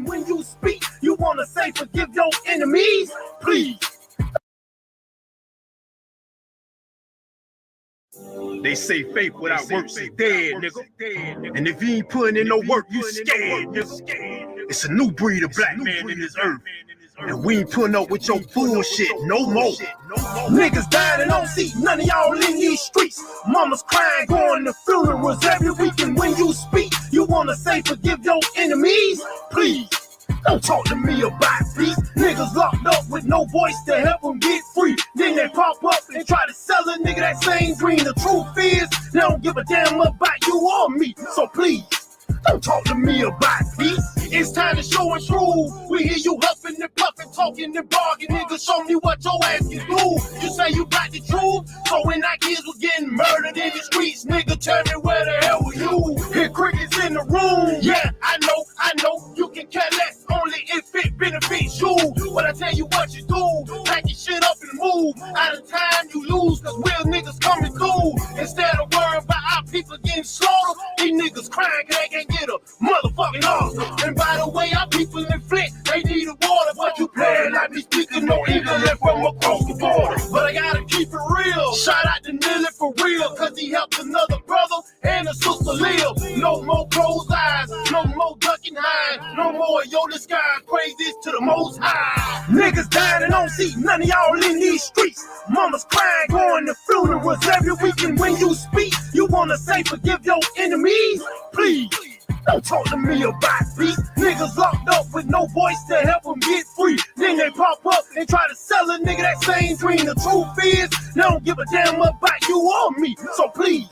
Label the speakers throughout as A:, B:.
A: When you speak, you wanna say forgive your enemies? Please.
B: They say faith without works is dead, nigga. And if you ain't putting in no work, you scared, nigga. It's a new breed of black man in this earth. And we ain't putting up with your bullshit no more.
A: Niggas dying and don't see none of y'all in these streets. Mamas crying, going to funerals every week. And when you speak, you wanna say forgive your enemies? Please. Don't talk to me about peace. Niggas locked up with no voice to help them get free. Then they pop up and try to sell a nigga that same dream. The truth is, they don't give a damn about you or me. So please, don't talk to me about peace. It's time to show and prove. We hear you huffing and puffing, talking and bargaining. Nigga, show me what your ass can do. You say you got the truth, so when our kids was getting murdered in the streets, nigga, tell me where the hell were you? Hear crickets in the room. Yeah, I know, you can care less, only if it benefits you. But I tell you what you do, pack your shit up and move. Out of time you lose, cause real niggas coming through. Instead of worrying about our people getting slaughtered, these niggas crying cause they can't get a motherfucking answer. And by the way, our people in Flint, they need a water, but you playing like me speaking no English from across the border. But I gotta keep it real, shout out to Nilly for real, cause he helped another brother and a sister live. No more closed eyes, no more ducking high, no more yo disguise, praises to the most high. Niggas dying and don't see none of y'all in these streets. Mamas crying, going to funerals every week. And when you speak, you wanna say forgive your enemies? Please. Don't talk to me about peace. Niggas locked up with no voice to help them get free. Then they pop up and try to sell a nigga that same dream. The truth is, they don't give a damn about you or me. So please,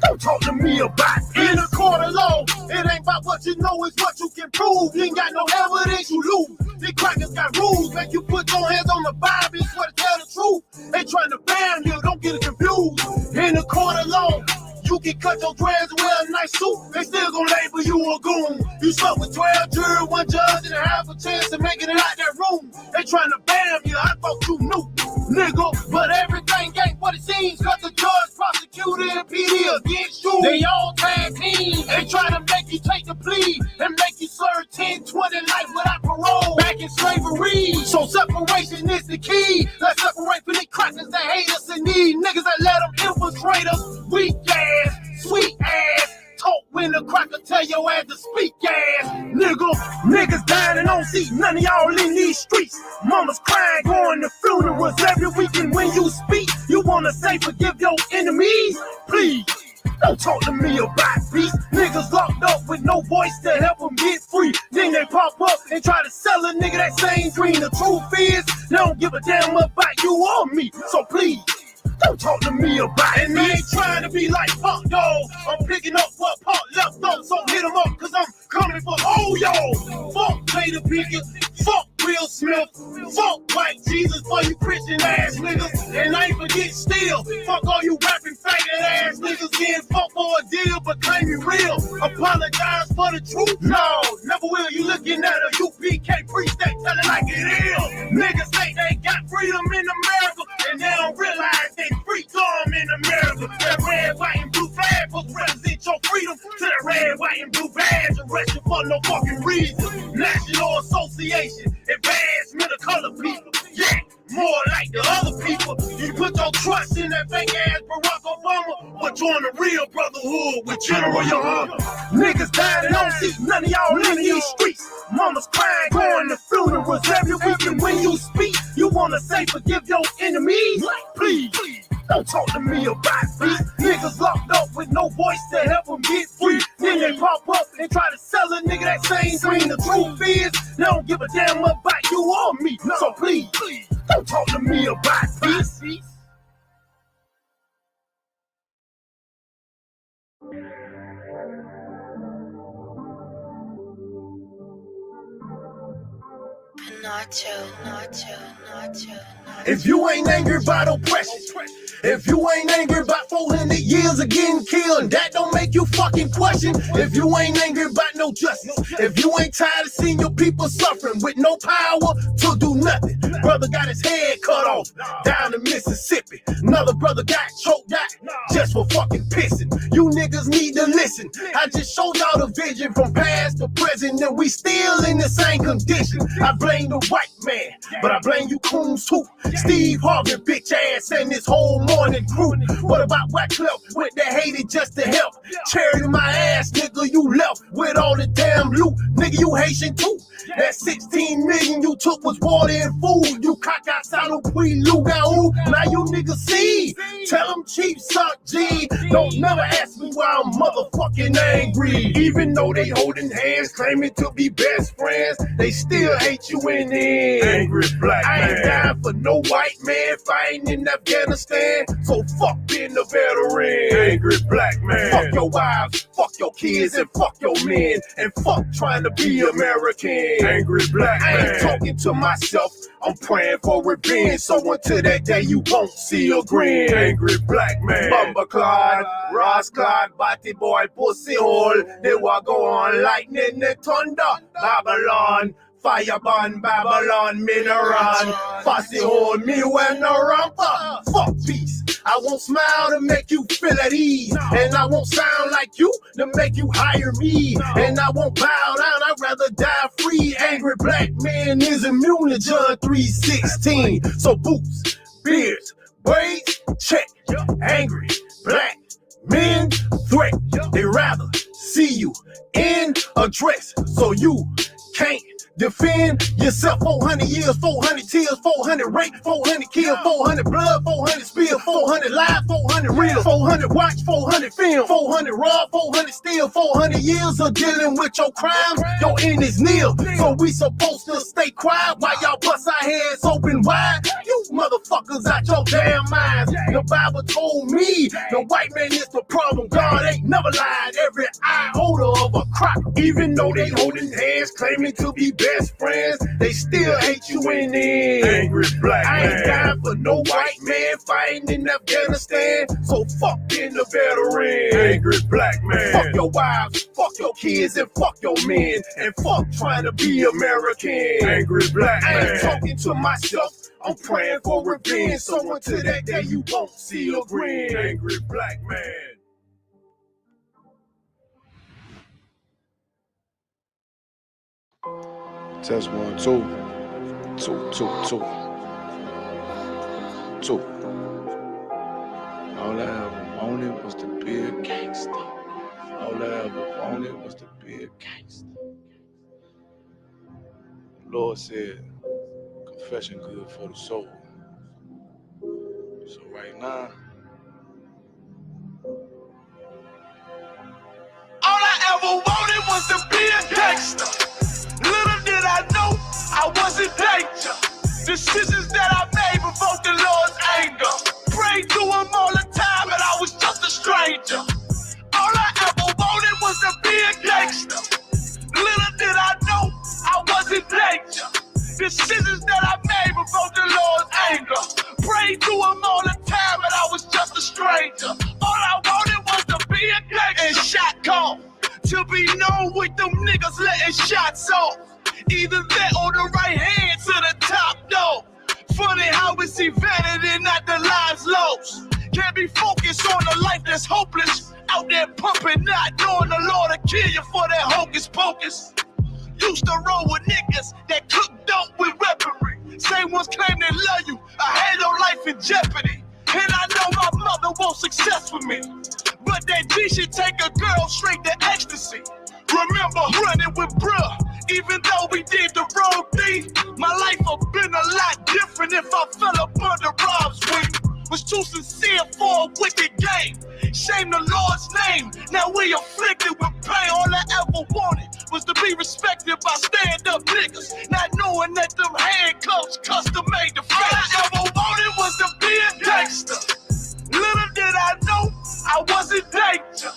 A: don't talk to me about peace. In a court of law, it ain't about what you know, it's what you can prove. You ain't got no evidence, you lose. These crackers got rules, make you put your hands on the Bible, it's what to tell the truth. They trying to ban you, don't get it confused. In a court of law, you can cut your dreads and wear a nice suit, they still gon' label you a goon. You slept with 12 jury, one judge, and a half a chance of making it out that room. They trying to ban you, I thought you knew, nigga. But everything ain't what it seems, cause the judge, prosecutor, and PD against you. They all tag team. They try to make you take the plea and make you serve 10, 20 life without parole. Back in slavery. So separation is the key. Let's separate from the crackers that hate us and need niggas that let them infiltrate us. Weak ass, sweet ass. Talk when the cracker tell your ass to speak ass, nigga. Niggas dying and don't see none of y'all in these streets. Mamas crying, going to funerals every week. And when you speak, you wanna say forgive your enemies? Please. Don't talk to me about peace. Niggas locked up with no voice to help them get free. Then they pop up and try to sell a nigga that same dream. The truth is, they don't give a damn about you or me. So please, don't talk to me about it. And I ain't trying to be like Punk, dog. I'm picking up what Punk left off, so hit him up, cause I'm coming for all y'all. Fuck Jada Pinkett, fuck Will Smith, fuck White Jesus for you Christian ass niggas. And I ain't forget still, fuck all you rapping faggot ass niggas getting fucked for a deal, but claim you real. Apologize for the truth? No, never will. You looking at a UPK priest that tell it like it is. Niggas think they got freedom in America, and they don't realize they freedom in America. That red, white, and blue flag supposed to represent your freedom. To that red, white, and blue badge, arrest you for no fucking reason. National Association, advancement of color people. Yeah, more like the other people. You put your trust in that fake ass Barack Obama, but join the real brotherhood with General YAHANNA. Niggas dying and don't see none of y'all in these streets. Mamas crying, going to funerals every week. And when you speak, you wanna say forgive your enemies? Please. Don't talk to me about peace. Niggas locked up with no voice to help them get free. Then they pop up and try to sell a nigga that same dream. The truth is, they don't give a damn about you or me. So please, don't talk to me about peace. If you ain't angry about oppression, if you ain't angry about 400 years of getting killed, that don't make you fucking question. If you ain't angry about no justice, if you ain't tired of seeing your people suffering with no power to do nothing. Brother got his head cut off down in Mississippi. Another brother got choked out just for fucking pissing. You niggas need to listen. I just showed y'all the vision from past to present, and we still in the same condition. I blame the white man, but I blame you coons too. Steve Harvey, bitch ass, and this whole morning crew. What about Wyclef with the hated just to help? Charity my ass, nigga, you left with all the damn loot. Nigga, you Haitian too. That 16 million you took was water and food. You cock outside of Lugaou. Now you niggas see. Tell them Chief suck G. Don't never ask me why I'm motherfucking angry. Even though they holding hands, claiming to be best friends, they still hate you in the end.
B: Angry black man.
A: I ain't dying for no white man fighting in Afghanistan. So fuck being a veteran.
B: Angry black man.
A: Fuck your wives, fuck your kids, and fuck your men, and fuck trying to be American.
B: Angry black man.
A: I ain't talking to myself, I'm praying for revenge. So until that day you won't see a grin.
B: Angry black man.
A: Bumba Claude, Ross Claude, Batty Boy, Pussy Hole. They will go on lightning and thunder. Babylon, Fireburn, Babylon, Mineron. Fussy Hole, me when the ramper. Fuck peace. I won't smile to make you feel at ease. And I won't sound like you to make you hire me. And I won't bow down, I'd rather die free. Angry black man is immune to John 3:16. So boots, beards, braids, check. Angry black men threat. They rather see you in a dress. So you can't defend yourself. 400 years, 400 tears, 400 rape, 400 kill, 400 blood, 400 spill, 400 live, 400 real, 400 watch, 400 film, 400 rob, 400 steal, 400 years of dealing with your crimes. Your end is nil. So we supposed to stay quiet while y'all bust our heads open wide. You motherfuckers out your damn minds. The Bible told me the white man is the problem. God ain't never lied. Every iota of a crop. Even though they holding hands, claiming to be best friends, they still hate you in the end.
B: Angry black man.
A: I ain't dying for no white man fighting in Afghanistan. So fuck being a veteran.
B: Angry black man.
A: Fuck your wives, fuck your kids, and fuck your men, and fuck trying to be American.
B: Angry black
A: I
B: man.
A: ain't talking to myself, I'm praying for revenge. So until that day you won't see a grin.
B: Angry black man.
C: Test 1, 2. 2, 2, 2. 2. All I ever wanted was to be a gangster. All I ever wanted was to be a gangster. The Lord said, confession good for the soul. So right now,
D: all I ever wanted was to be a gangster. Little did I know I was in danger. Decisions that I made provoked the Lord's anger. Prayed to him all the time and I was just a stranger. All I ever wanted was to be a gangster. Little did I know I was in danger. Decisions that I made provoked the Lord's anger. Prayed to him all the time and I was just a stranger. All I wanted was to be a gangster. And shot call. To be known with them niggas letting shots off. Either that or the right hand to the top dog. Funny how we see vanity, not the lives lost. Can't be focused on a life that's hopeless. Out there pumping, not knowing the Lord will kill you for that hocus pocus. Used to roll with niggas that cook dope with weaponry. Same ones claim they love you. I had your life in jeopardy. And I know my mother wants success for me. But that G should take a girl straight to ecstasy. Remember running with bruh, even though we did the wrong thing. My life would've been a lot different if I fell up under Rob's wing. Was too sincere for a wicked game. Shame the Lord's name. Now we afflicted with pain. All I ever wanted was to be respected by stand-up niggas. Not knowing that them handcuffs custom made the face. All I ever wanted was to be a gangster. Little did I know I was in danger.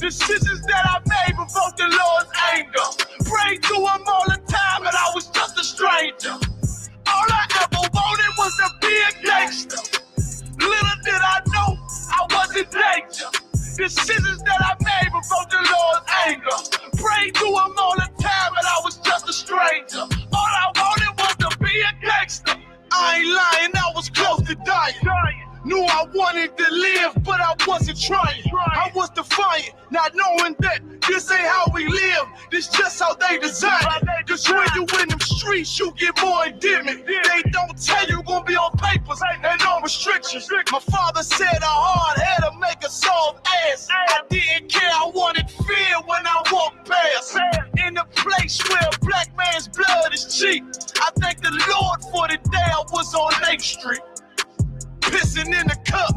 D: Decisions that I made provoked the Lord's anger. Prayed to him all the time and I was just a stranger. All I ever wanted was to be a gangster. Little did I know I was in danger. Decisions that I made provoked the Lord's anger. Prayed to him all the time and I was just a stranger. All Knew I wanted to live, but I wasn't trying. I was defiant, not knowing that this ain't how we live. This just how they design it. Cause when you in them streets, you get more endemic. They don't tell you gonna be on papers and on restrictions. My father said a hard head to make a soft ass. I didn't care, I wanted fear when I walked past. In a place where a black man's blood is cheap, I thank the Lord for the day I was on Lake Street. Pissing in the cup,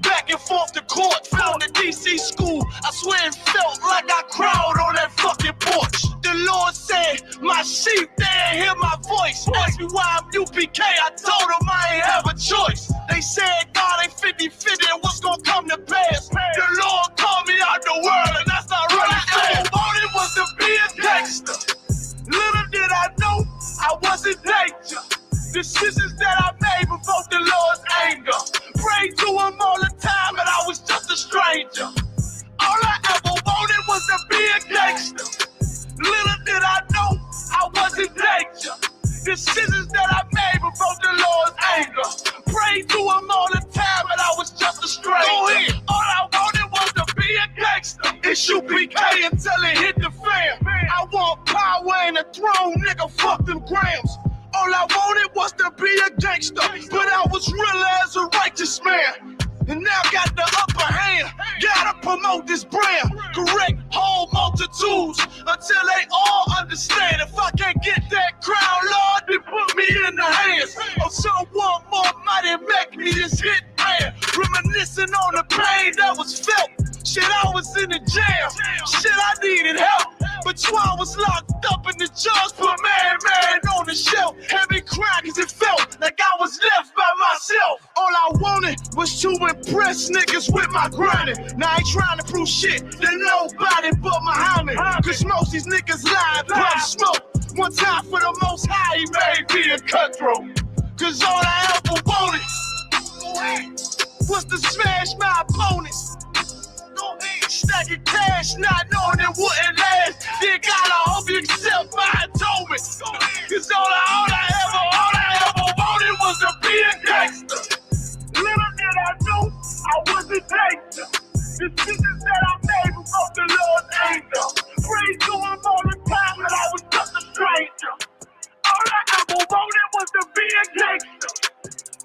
D: back and forth to court. Found the DC school, I swear it felt like I cried on that fucking porch. The Lord said, my sheep, they ain't hear my voice. Asked me why I'm UPK, I told them I ain't have a choice. They said God ain't 50-50 and what's gonna come to pass. The Lord called me out the world and I started running fast. All I wanted was to be a gangster. Little did I know I wasn't danger. Decisions that I made provoked the Lord's anger. Prayed to him all the time, and I was just a stranger. All I ever wanted was to be a gangster. Little did I know I was in danger. Decisions that I made provoked the Lord's anger. Prayed to him all the time, and I was just a stranger. Go ahead. All I wanted was to be a gangster. I.S.U.P.K until it hit the fan. I want power and a throne, nigga, fuck them grams. All I wanted was to be a gangster, but I was real as a righteous man. And now got the upper hand, gotta promote this brand. Correct whole multitudes until they all understand. If I can't get that crown, Lord, then put me in the hands of someone more mighty, make me this hit man. Reminiscing on the pain that was felt. Shit, I was in the jail. Shit, I needed help. But I was locked up in the judge put man on the shelf. Heavy cry cause it felt like I was left by myself. All I wanted was to impress niggas with my grinding. Now I ain't trying to prove shit to nobody but Muhammad. Cause most these niggas lie, pop smoke. One time for the most high, he made me a cutthroat. Cause all I ever wanted was to smash my opponents. Stacking cash, not knowing it wouldn't last. Then God, I hope you accept my atonement. Cause all I ever wanted was to be a gangster. Little did I know I was a gangster. Decisions that I made before the Lord's anger. Prayed to him all the time and I was just a stranger. All I ever wanted was to be a gangster.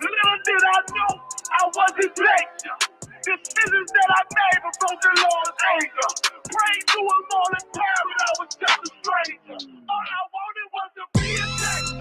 D: Little did I know I was a gangster. Decisions that I made before the Lord's anger. Prayed to him all the time and I was just a stranger. All I wanted was to be a gangster.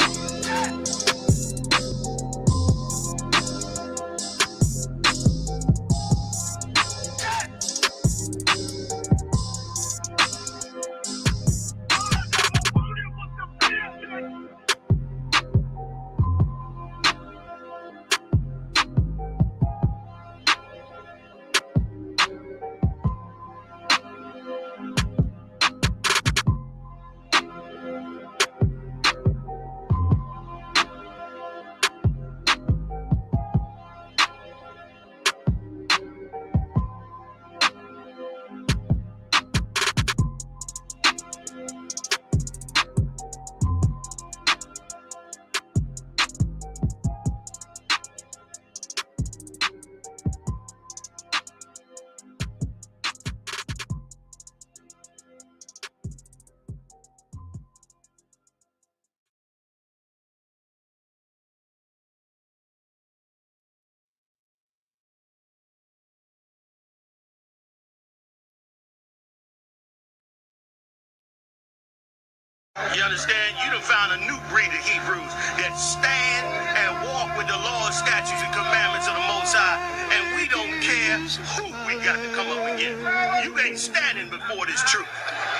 E: You understand? You done found a new breed of Hebrews that stand and walk with the Lord's statutes and commandments of the Most High, and we don't care who we got to come up against. You ain't standing before this truth.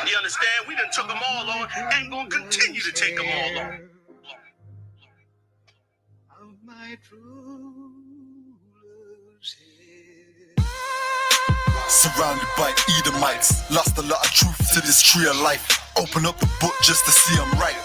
E: You understand? We done took them all on and gonna continue to take them all on. Of my
F: Surrounded by Edomites, lost a lot of truth to this tree of life. Open up the book just to see I'm right.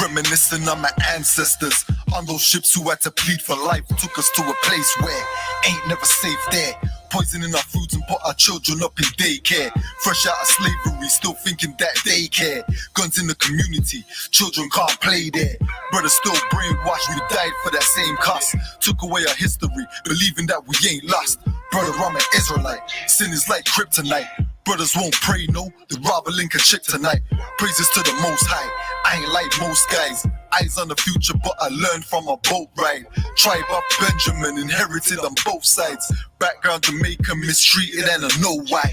F: Reminiscing on my ancestors, on those ships who had to plead for life. Took us to a place where ain't never safe there. poisoning our foods and put our children up in daycare. Fresh out of slavery, still thinking that they care. Guns in the community, children can't play there. Brothers still brainwashed, we died for that same cost. Took away our history, believing that we ain't lost. Brother, I'm an Israelite, sin is like kryptonite. Brothers won't pray, no, they rob a link a chick tonight. Praises to the Most High, I ain't like most guys. Eyes on the future, but I learned from a boat ride. Tribe of Benjamin, inherited on both sides. Background Jamaican, mistreated and I know why.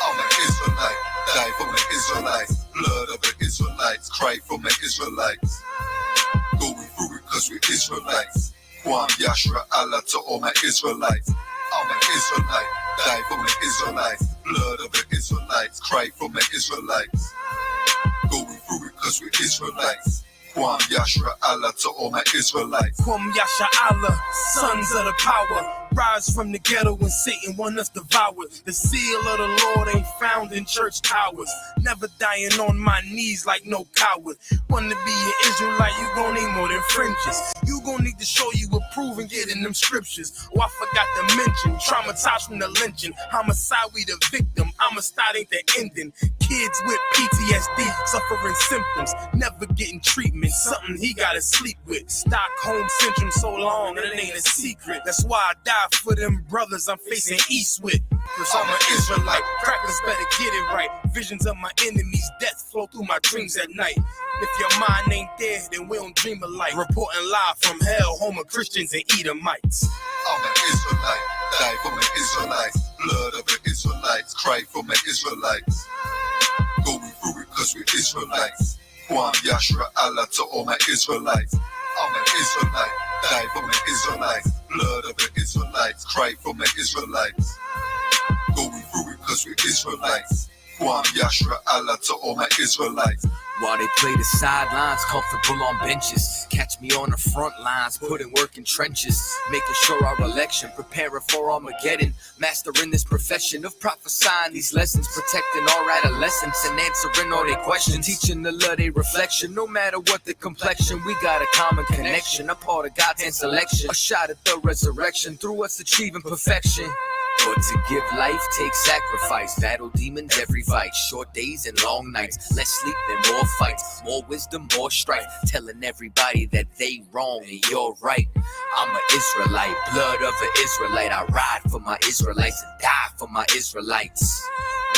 F: I'm an Israelite, die for my Israelites. Blood of the Israelites, cry for my Israelites. Going through it cause we're Israelites. Kwam Yashra Allah to all my Israelites. I'm an Israelite, die for my Israelites. Blood of the Israelites, cry for my Israelites. Going through it cause we're Israelites. Kwam Yashra Allah to all my Israelites.
A: Kwam Yasha Allah, sons of the power. Rise from the ghetto when Satan want us devoured. The seal of the Lord ain't found in church towers. Never dying on my knees like no coward. Want to be an Israelite, you gon' need more than fringes. You gon' need to show you approve and get in them scriptures. Oh, I forgot to mention, traumatized from the lynching. Homicide, we the victim. Homicide ain't the ending. Kids with PTSD, suffering symptoms. Never getting treatment, something he gotta sleep with. Stockholm syndrome so long, and it ain't a secret. That's why I die for them brothers I'm facing east with. Cause I'm an Israelite, crackers better get it right. Visions of my enemies, death flow through my dreams at night. If your mind ain't there, then we don't dream alike. Reporting live from hell, home of Christians and Edomites.
F: I'm an Israelite, die for my Israelites. Blood of the Israelites, cry for my Israelites. Going through it cause we're Israelites. Kwam Yashra Allah to all my Israelites. I'm an Israelite, die for my Israelites. Blood of the Israelites, cry for my Israelites. Going through it cause we're Israelites. Kwam Yashra Allah to all my Israelites.
G: While they play the sidelines, comfortable on benches. Catch me on the front lines, putting work in trenches. Making sure our election, preparing for Armageddon. Mastering this profession of prophesying these lessons. Protecting our adolescents and answering all their questions. Teaching the love they reflection, no matter what the complexion. We got a common connection, a part of God's hand selection. A shot at the resurrection, through us achieving perfection. But to give life takes sacrifice. Battle demons every fight. Short days and long nights. Less sleep and more fights. More wisdom, more strife. Telling everybody that they wrong and you're right. I'm an Israelite, blood of an Israelite. I ride for my Israelites and die for my Israelites.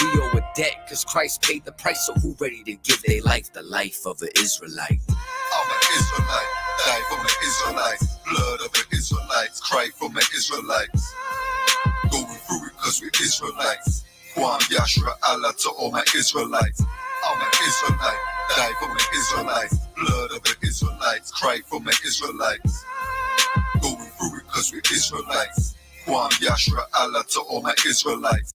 G: We owe a debt cause Christ paid the price. So who ready to give their life the life of an Israelite?
F: I'm an Israelite, die for my Israelites. Blood of the Israelites, cry for my Israelites. Going through it cause we're Israelites. Kwam Yashra Allah to all my Israelites. I'm an Israelite, die for my Israelites. Blood of the Israelites, cry for my Israelites. Going through it cause we're Israelites. Kwam Yashra Allah to all my Israelites.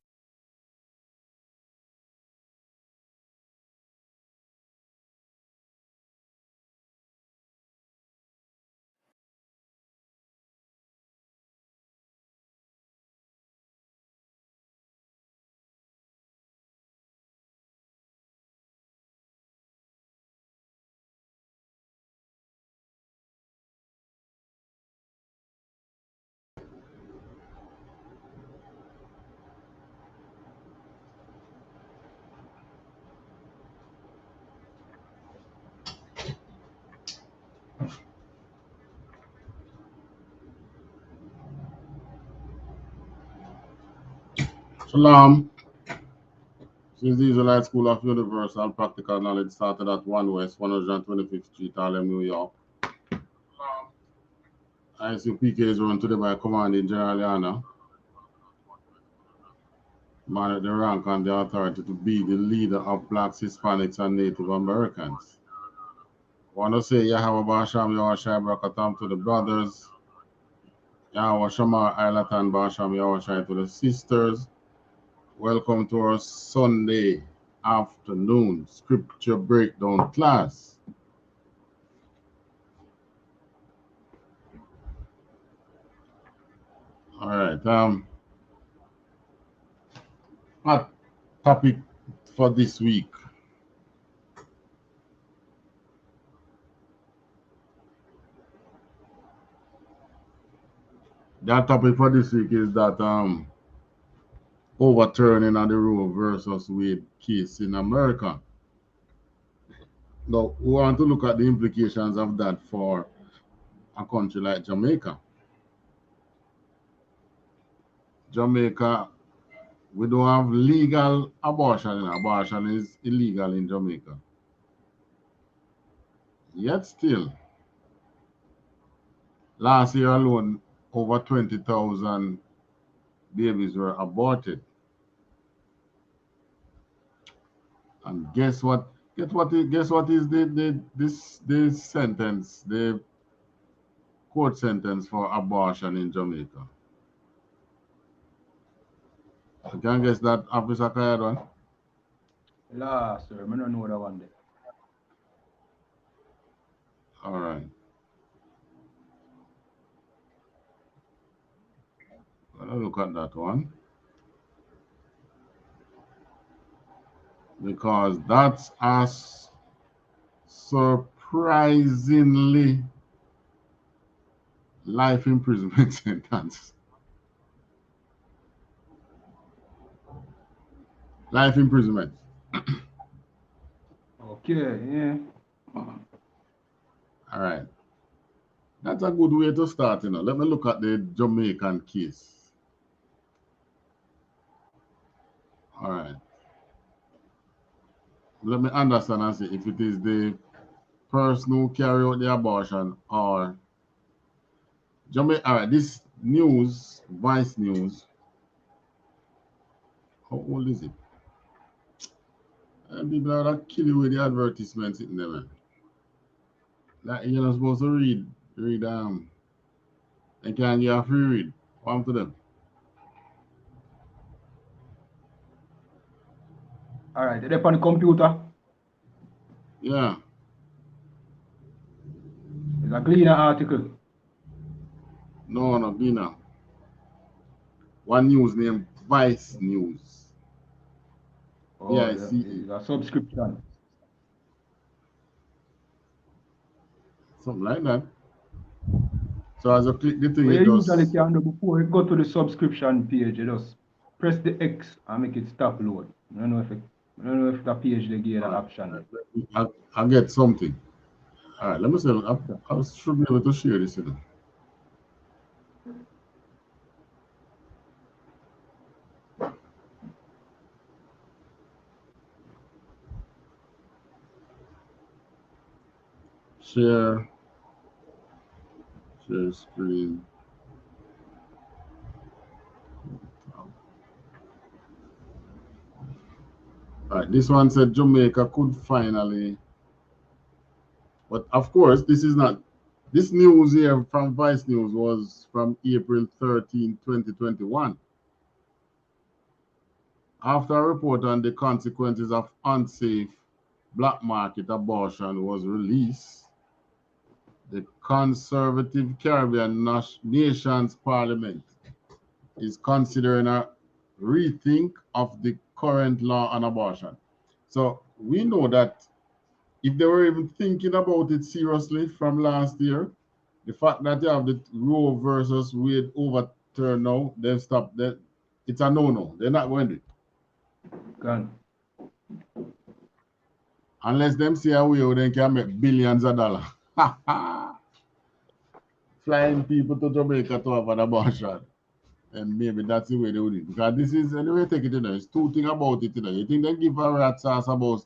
H: Shalom. Since the Israelite School of Universal Practical Knowledge started at 1 West, 125th Street, Harlem, New York. I.S.U.P.K is run today by Commanding General YAHANNA, man at the rank and the authority to be the leader of blacks, Hispanics, and Native Americans. I want to say Yahweh Basham, Yahweh Shai Brakatam to the brothers, Yahweh Shamar Ailatan Basham, Yahweh Shai to the sisters. Welcome to our Sunday afternoon scripture breakdown class. All right, hot topic for this week. That topic for this week is that overturning of the Roe versus Wade case in America. Now, we want to look at the implications of that for a country like Jamaica. Jamaica, we don't have legal abortion. Abortion is illegal in Jamaica. Yet still, last year alone, over 20,000 babies were aborted. And guess what? Guess what is the sentence, the court sentence for abortion in Jamaica? You can guess that, Officer Kayadwan?
I: La, sir, I don't know that one there.
H: All right. Let's look at that one. Because that's a surprisingly life imprisonment sentence. Life imprisonment.
I: Okay, yeah.
H: All right. That's a good way to start, you know. Let me look at the Jamaican case. All right. Let me understand and see if it is the person who carry out the abortion or Jamaica. All right, this news, Vice News. How old is it? And people are that kill you with the advertisements in there, man. Like you're not supposed to read they can't get a free read. What to them?
I: All right, they're on the computer.
H: Yeah.
I: It's a Gleaner article.
H: No, Gleaner. One news named Vice News.
I: Oh,
H: Yeah,
I: it's a subscription.
H: Something like that. So as I click the thing,
I: What
H: it
I: you
H: does.
I: usually can do before you go to the subscription page, you just press the X and make it stop load. I don't know if the page they give that option.
H: I'll get something. All right, let me see. I should be able to share this, you know. Share screen. All right, this one said Jamaica could finally, but of course, this is not. This news here from Vice News was from April 13, 2021. After a report on the consequences of unsafe black market abortion was released, the conservative Caribbean nation's parliament is considering a rethink of the current law on abortion. So we know that if they were even thinking about it seriously from last year, the fact that you have the Roe versus Wade overturned now, they've stopped that. It's a no-no. They're not going to do it.
I: Gone.
H: Unless them see a way where they can make billions of dollars. Flying people to Jamaica to have an abortion. And maybe that's the way they would do it. Because this is, anyway, take it, you know, it's two things about it, you know. You think they give a rat's ass about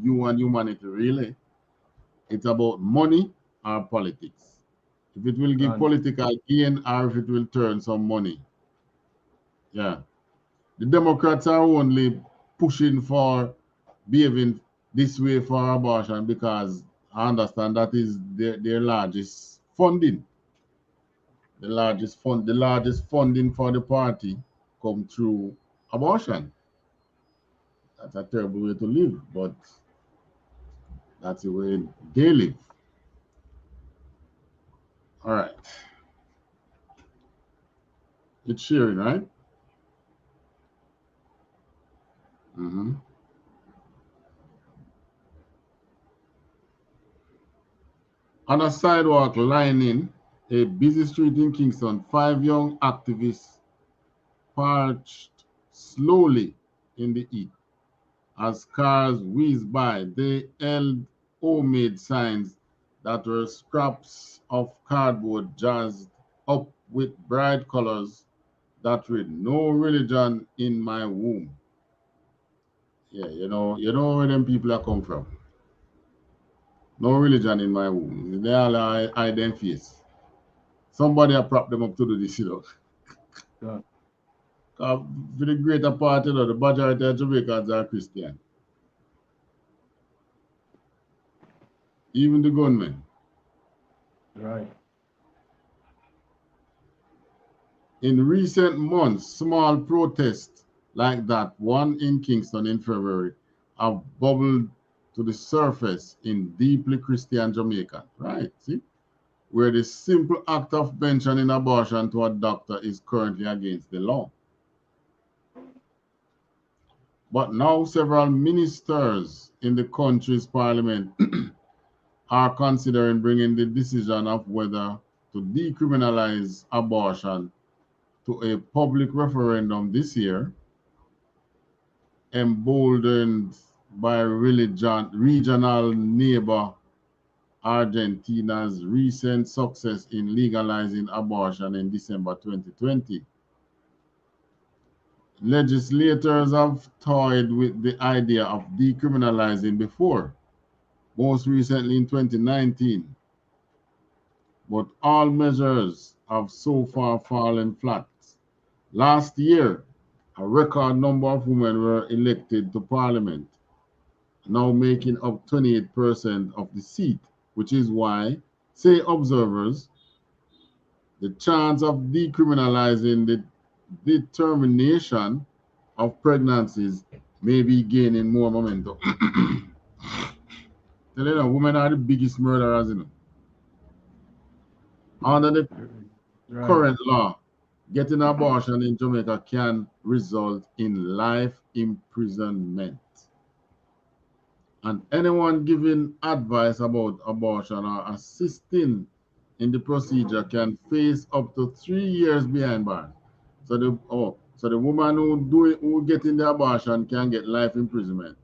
H: you and humanity, really? It's about money or politics. If it will give political gain or if it will turn some money. Yeah. The Democrats are only pushing for behaving this way for abortion because I understand that is their largest funding. The largest funding for the party come through abortion. That's a terrible way to live, but that's the way they live. All right. It's sharing, right? Mm-hmm. On a sidewalk lining a busy street in Kingston, 5 young activists marched slowly in the heat. As cars whizzed by, they held homemade signs that were scraps of cardboard jazzed up with bright colors that read, "No religion in my womb." Yeah, you know where them people are come from. No religion in my womb. They all hide them face. Somebody have prop them up to do this,
I: Yeah.
H: For the greater part, the majority of Jamaicans are Christian. Even the gunmen.
I: Right.
H: In recent months, small protests like that one in Kingston in February have bubbled to the surface in deeply Christian Jamaica. Right, see? Where the simple act of mentioning abortion to a doctor is currently against the law. But now several ministers in the country's parliament are considering bringing the decision of whether to decriminalize abortion to a public referendum this year, emboldened by regional neighbor Argentina's recent success in legalizing abortion in December 2020. Legislators have toyed with the idea of decriminalizing before, most recently in 2019, but all measures have so far fallen flat. Last year, a record number of women were elected to parliament, now making up 28% of the seat, which is why, say observers, the chance of decriminalizing the determination of pregnancies may be gaining more momentum. Tell you, women are the biggest murderers, Under the current law, getting abortion in Jamaica can result in life imprisonment. And anyone giving advice about abortion or assisting in the procedure can face up to 3 years behind bars. So the woman who getting the abortion can get life imprisonment.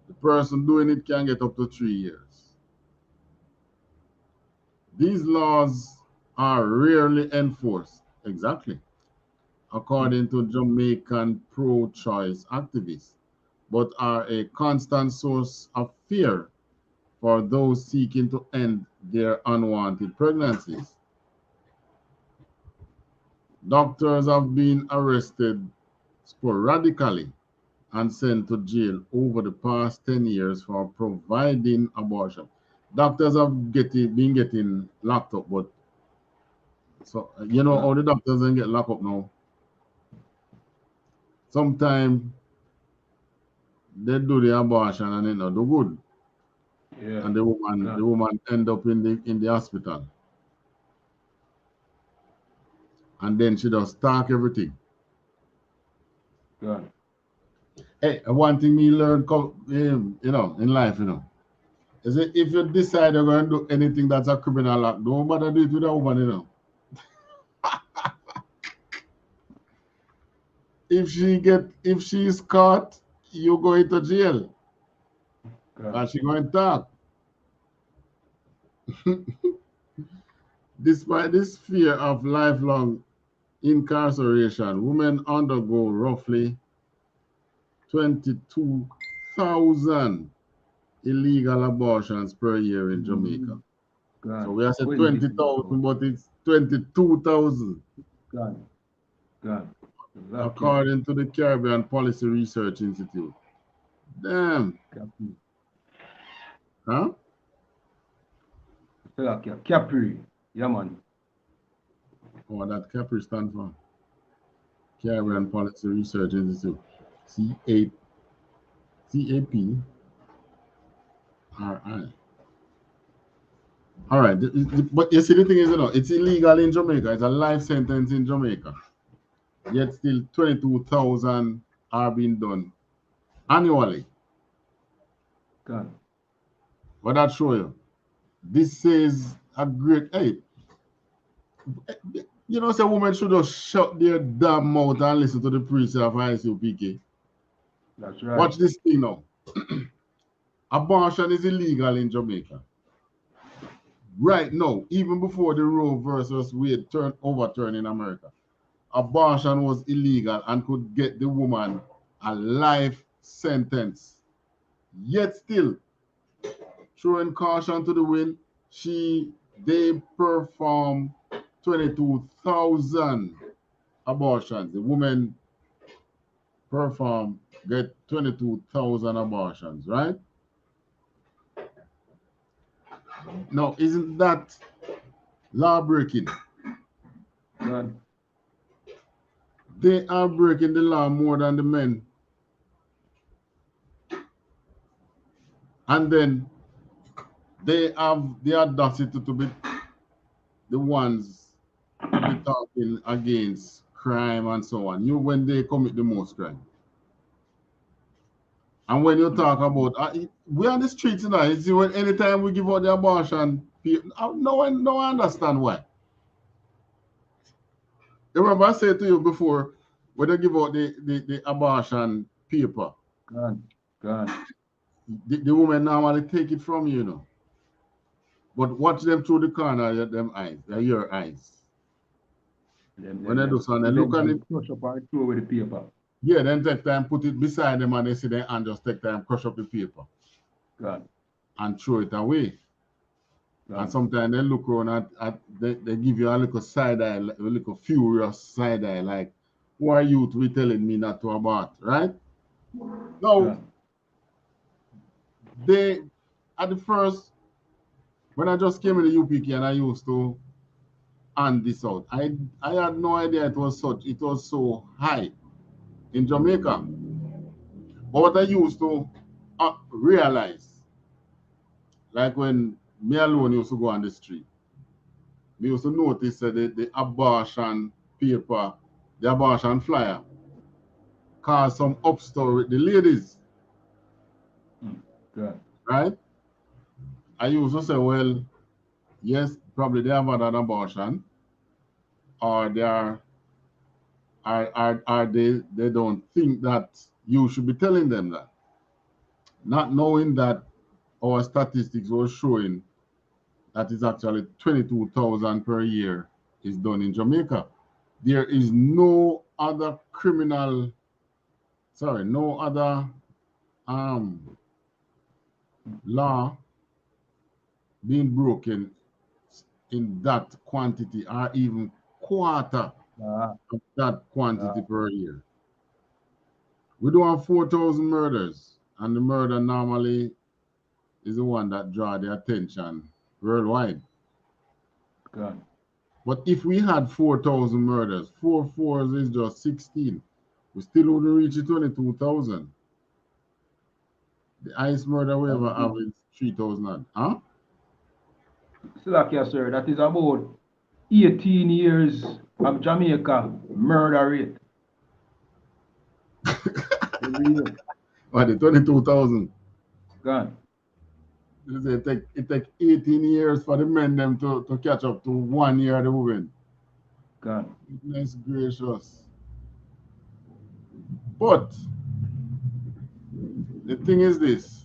H: The person doing it can get up to 3 years. These laws are rarely enforced, exactly, according to Jamaican pro-choice activists, but are a constant source of fear for those seeking to end their unwanted pregnancies. Doctors have been arrested sporadically and sent to jail over the past 10 years for providing abortion. Doctors have been getting locked up, but so all the doctors don't get locked up now. Sometimes they do the abortion and it not do good.
I: Yeah.
H: And the woman end up in the hospital. And then she does talk everything.
I: Yeah.
H: Hey, one thing me learn, in life, is that if you decide you're going to do anything that's a criminal act, don't bother do it with a woman, If she's caught, you go into jail. And she going to talk. Despite this fear of lifelong incarceration, women undergo roughly 22,000 illegal abortions per year in Jamaica. So we have said 20,000, but it's 22,000.
I: God.
H: According to the Caribbean Policy Research Institute. Damn. Huh?
I: Capri. Yeah, man.
H: Oh, that Capri stand for Caribbean Policy Research Institute. CAPRI. All right. But you see, the thing is, it's illegal in Jamaica. It's a life sentence in Jamaica. Yet still 22,000 are being done annually.
I: God.
H: What that show you? This says a great, hey, You know, say women should just shut their damn mouth and listen to the preacher of I.S.U.P.K.
I: That's right.
H: Watch this thing now. Abortion is illegal in Jamaica. Right now, even before the Roe versus Wade overturned in America, abortion was illegal and could get the woman a life sentence. Yet still, throwing caution to the wind, they perform 22,000 abortions. The women get 22,000 abortions, right? Now, isn't that law breaking?
I: Good.
H: They are breaking the law more than the men. And then they have the audacity to be the ones to be talking against crime and so on. When they commit the most crime. And when you talk about, we're on the streets now. You see, when anytime we give out the abortion, no one understand why. You remember I said to you before, when they give out the abortion paper,
I: God.
H: the women normally take it from you, you know. But watch them through the corner of them eyes, your eyes. When they do so, they look at it.
I: Push up and throw away the paper.
H: Yeah, then take time, put it beside them, and they see them and just take time, crush up the paper.
I: God.
H: And throw it away. God. And sometimes they look around they give you a little side eye, a little furious side eye, like, who are you to be telling me not to abort, right? No. They, at the first, when I just came in the UPK and I used to hand this out, I had no idea it was so high in Jamaica. But what I used to realize, like when me alone used to go on the street, we used to notice that the abortion paper, the abortion flyer, caused some upstory with the ladies.
I: Good.
H: Right? I used to say, well, yes, probably they have had an abortion, or they don't think that you should be telling them that. Not knowing that our statistics were showing that is actually 22,000 per year is done in Jamaica. There is no other law being broken in that quantity or even quarter of that quantity per year. We do have 4,000 murders, and the murder normally is the one that draws the attention worldwide.
I: God.
H: But if we had 4,000 murders, 4 fours is just 16. We still wouldn't reach the 22,000. The highest murder we ever have is 3,000. Huh?
I: Slakia, sir, that is about 18 years of Jamaica murder rate.
H: What, the 22,000?
I: God.
H: It take 18 years for the men them to catch up to 1 year of the women.
I: God.
H: Goodness gracious. But the thing is this.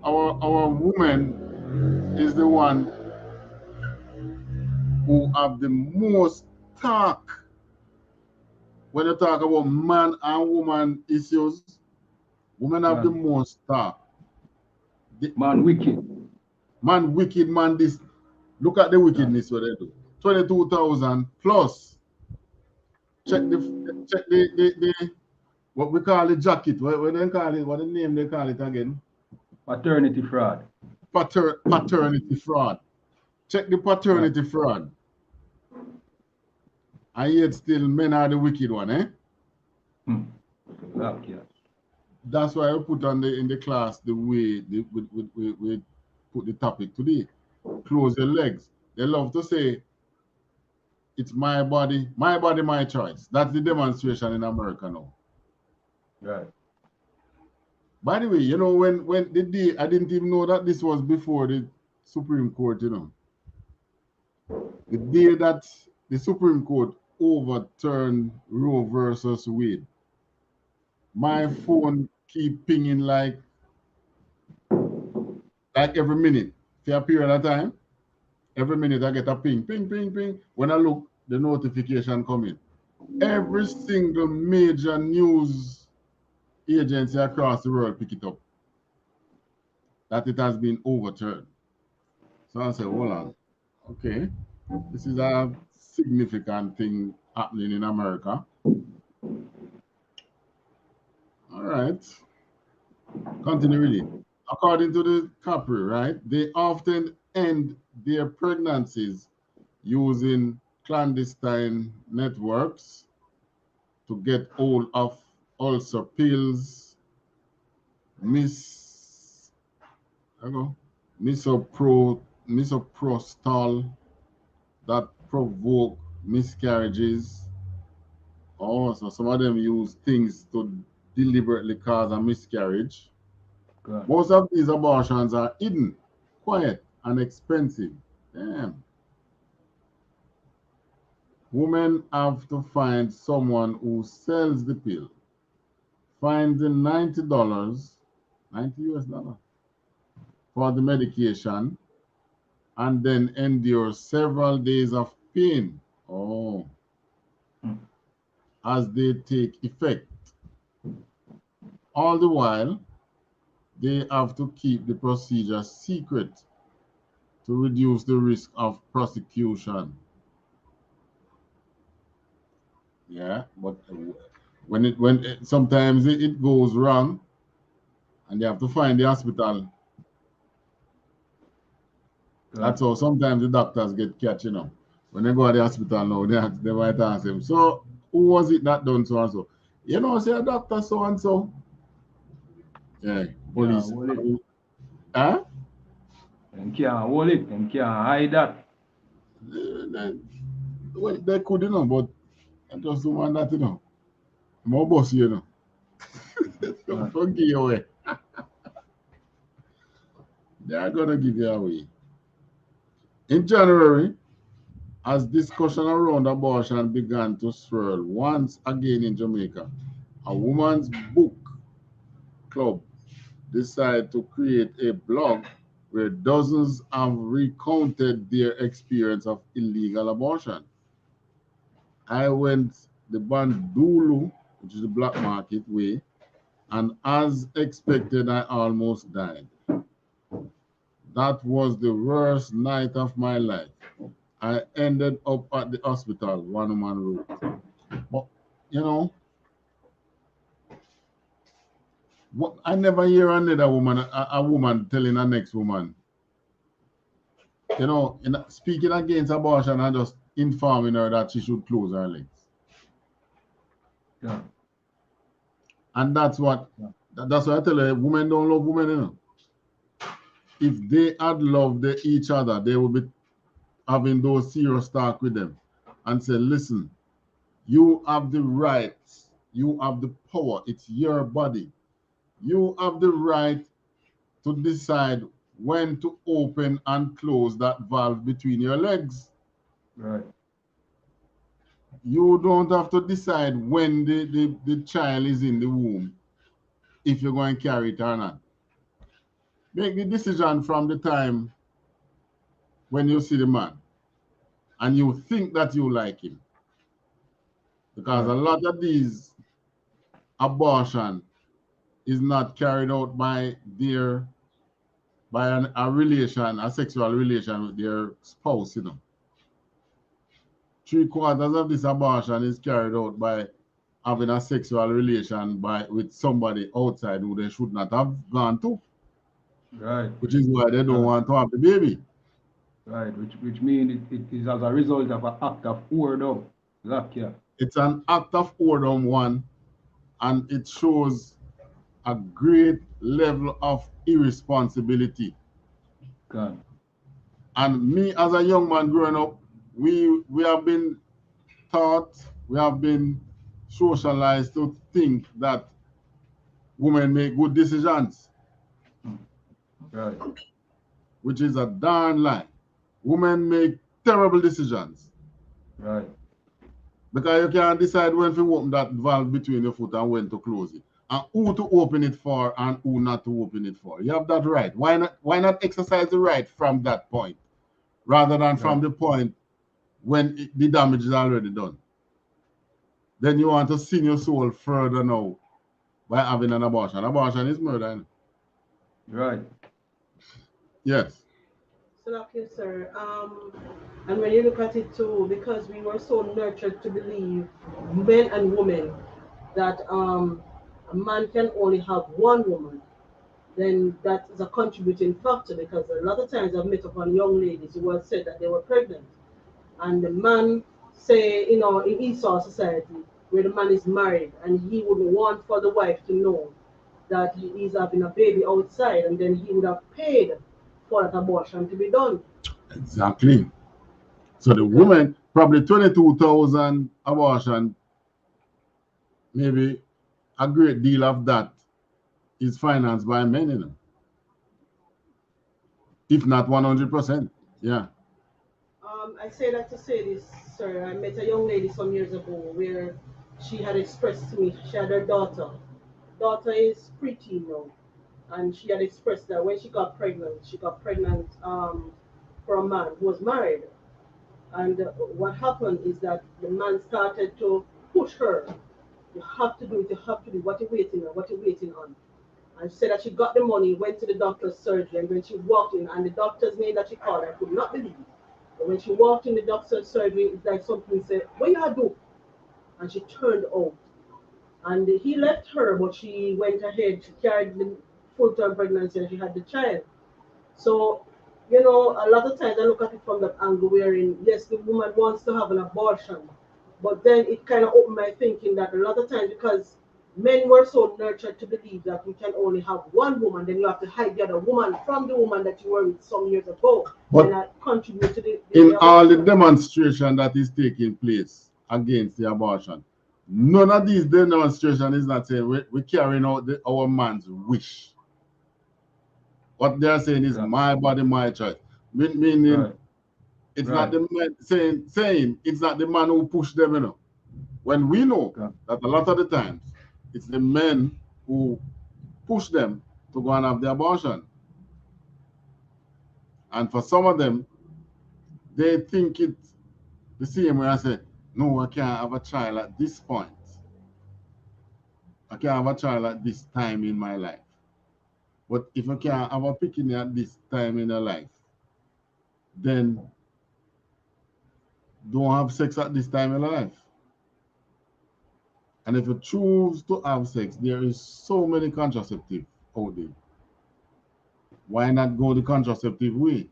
H: Our woman is the one who have the most talk. When you talk about man and woman issues, women have the most talk.
I: Man wicked.
H: Man wicked, man this. Look at the wickedness what they do. 22,000 plus. Check the what we call the jacket. What they call it? What the name they call it again?
I: Paternity fraud.
H: Paternity fraud. Check the paternity fraud. And yet still men are the wicked one, eh? That's why I put on in the class the way we put the topic today. Close your legs. They love to say, it's my body, my choice. That's the demonstration in America now.
I: Right.
H: By the way, you know, when the day, I didn't even know that this was before the Supreme Court, you know. The day that the Supreme Court overturned Roe versus Wade, my phone keep pinging like every minute for a period of time. Every minute I get a ping, ping, ping, ping. When I look, the notification coming. Every single major news agency across the world pick it up that it has been overturned. So I say, hold on, okay, this is a significant thing happening in America. All right, continue reading. According to the Capri, right, they often end their pregnancies using clandestine networks to get hold of ulcer pills, misoprostol that provoke miscarriages. Oh, so some of them use things to deliberately cause a miscarriage.
I: God.
H: Most of these abortions are hidden, quiet, and expensive. Damn. Women have to find someone who sells the pill, finds the $90, $90 US, for the medication, and then endure several days of pain. Oh. As they take effect. All the while, they have to keep the procedure secret to reduce the risk of prosecution. Yeah, but sometimes it goes wrong, and they have to find the hospital. That's how sometimes the doctors get catch, you know. When they go to the hospital now, they might ask them, so who was it that done so and so? You know, say a doctor so and so. Yeah, police. Huh?
I: Them can't hold it, them can't hide that.
H: Well, they could, you know, but I just don't want that, you know. More bossy, you know. Don't give you away. They are going to give you away. In January, as discussion around abortion began to swirl once again in Jamaica, a woman's book club decided to create a blog where dozens have recounted their experience of illegal abortion. I went the Bandulu, which is the black market way, and as expected, I almost died. That was the worst night of my life. I ended up at the hospital, one woman wrote. But, you know, what, I never hear another woman, a woman telling her next woman, you know, speaking against abortion and just informing her that she should close her legs.
I: Yeah.
H: And that's what I tell her, women don't love women, you know. If they had loved each other, they would be having those serious talk with them and say, listen, you have the rights, you have the power, it's your body. You have the right to decide when to open and close that valve between your legs.
I: Right.
H: You don't have to decide when the child is in the womb, if you're going to carry it or not. Make the decision from the time when you see the man and you think that you like him. Because a lot of these abortion is not carried out by a sexual relation with their spouse, you know. 3/4 of this abortion is carried out by having a sexual relation with somebody outside who they should not have gone to.
I: Right.
H: Which is why they don't want to have the baby.
I: Right, which means it is as a result of an act of whoredom. Yeah.
H: It's an act of whoredom, one, and it shows a great level of irresponsibility.
I: God.
H: And me as a young man growing up, we have been taught, we have been socialized to think that women make good decisions.
I: Right.
H: Which is a darn lie. Women make terrible decisions.
I: Right.
H: Because you can't decide when to open that valve between your foot and when to close it. And who to open it for and who not to open it for. You have that right. Why not exercise the right from that point rather than from the point when the damage is already done? Then you want to sin your soul further now by having an abortion. Abortion is murder.
I: Right.
H: Yes.
J: So like you, sir. And when you look at it too, because we were so nurtured to believe, men and women, that a man can only have one woman, then that is a contributing factor, because a lot of times I've met upon young ladies who have said that they were pregnant, and the man say, you know, in Esau society, where the man is married, and he would want for the wife to know that he is having a baby outside, and then he would have paid for that abortion to be done.
H: Exactly. So the woman, probably 22,000 abortion, maybe a great deal of that is financed by men, you know. If not 100%. Yeah.
J: I say that to say this, sir. I met a young lady some years ago where she had expressed to me, she had her daughter. Daughter is preteen now. And she had expressed that when she got pregnant for a man who was married. And what happened is that the man started to push her. You have to do it, you have to do it. What are you waiting on? What are you waiting on? And she said that she got the money, went to the doctor's surgery, and when she walked in, and the doctor's name that she called, I could not believe. But when she walked in the doctor's surgery, it's like something said, "What you do?" And she turned out. And he left her, but she went ahead, she carried the full-term pregnancy, and she had the child. So, you know, a lot of times I look at it from that angle wherein, yes, the woman wants to have an abortion, but then it kind of opened my thinking that a lot of times, because men were so nurtured to believe that we can only have one woman, then you have to hide the other woman from the woman that you were with some years ago.
H: But
J: and that contribute to the
H: in all the demonstration that is taking place against the abortion, none of these demonstration is not saying we're carrying out our man's wish. What they are saying is my body, my choice. Meaning it's not the man saying it's not the man who pushed them, you know. When we know that a lot of the times it's the men who push them to go and have the abortion. And for some of them, they think it's the same way I say, no, I can't have a child at this point. I can't have a child at this time in my life. But if I can't have a picking at this time in your life, then don't have sex at this time in your life. And if you choose to have sex, there is so many contraceptives out there. Why not go the contraceptive way?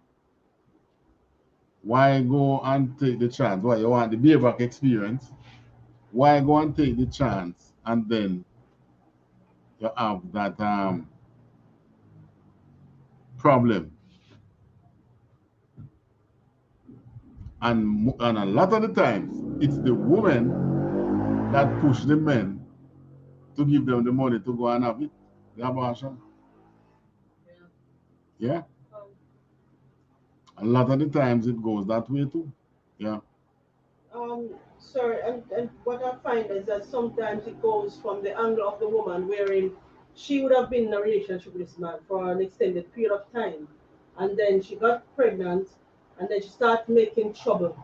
H: Why go and take the chance? Why you want the bareback experience? Why go and take the chance and then you have that problem? And a lot of the times, it's the women that push the men to give them the money to go and have it, the abortion. Yeah. A lot of the times it goes that way too. Yeah.
J: Sir, and what I find is that sometimes it goes from the angle of the woman, wherein she would have been in a relationship with this man for an extended period of time, and then she got pregnant, and then she started making trouble.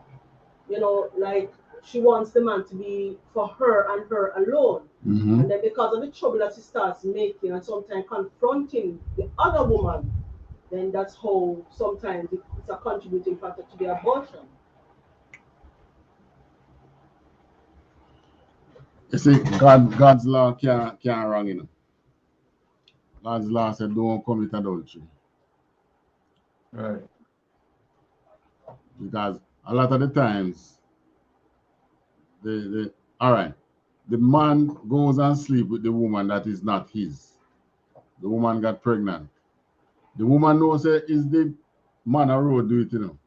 J: You know, like she wants the man to be for her and her alone. And then because of the trouble that she starts making and sometimes confronting the other woman, then that's how sometimes it's a contributing factor to the abortion.
H: You see, God's law can't wrong, you know. God's law said don't commit adultery.
I: Right.
H: Because a lot of the times, all right, the man goes and sleep with the woman that is not his. The woman got pregnant. The woman knows that is the man a road do it, you know.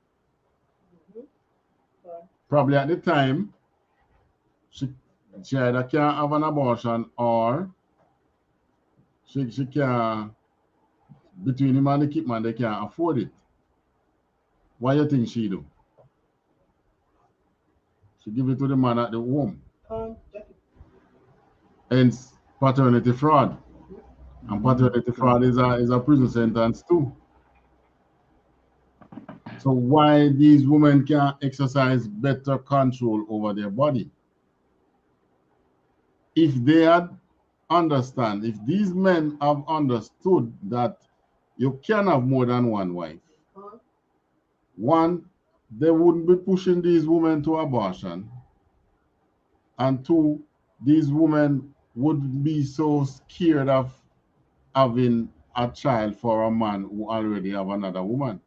H: Probably at the time, she either can't have an abortion or she can't, between him and the kid man, they can't afford it. What do you think she do? She give it to the man at the home.
J: Jackie.
H: Hence paternity fraud. And paternity fraud is a prison sentence too. So why these women can't exercise better control over their body? If they had understand, if these men have understood that you can have more than one wife, one, they wouldn't be pushing these women to abortion, and two, these women wouldn't be so scared of having a child for a man who already have another woman.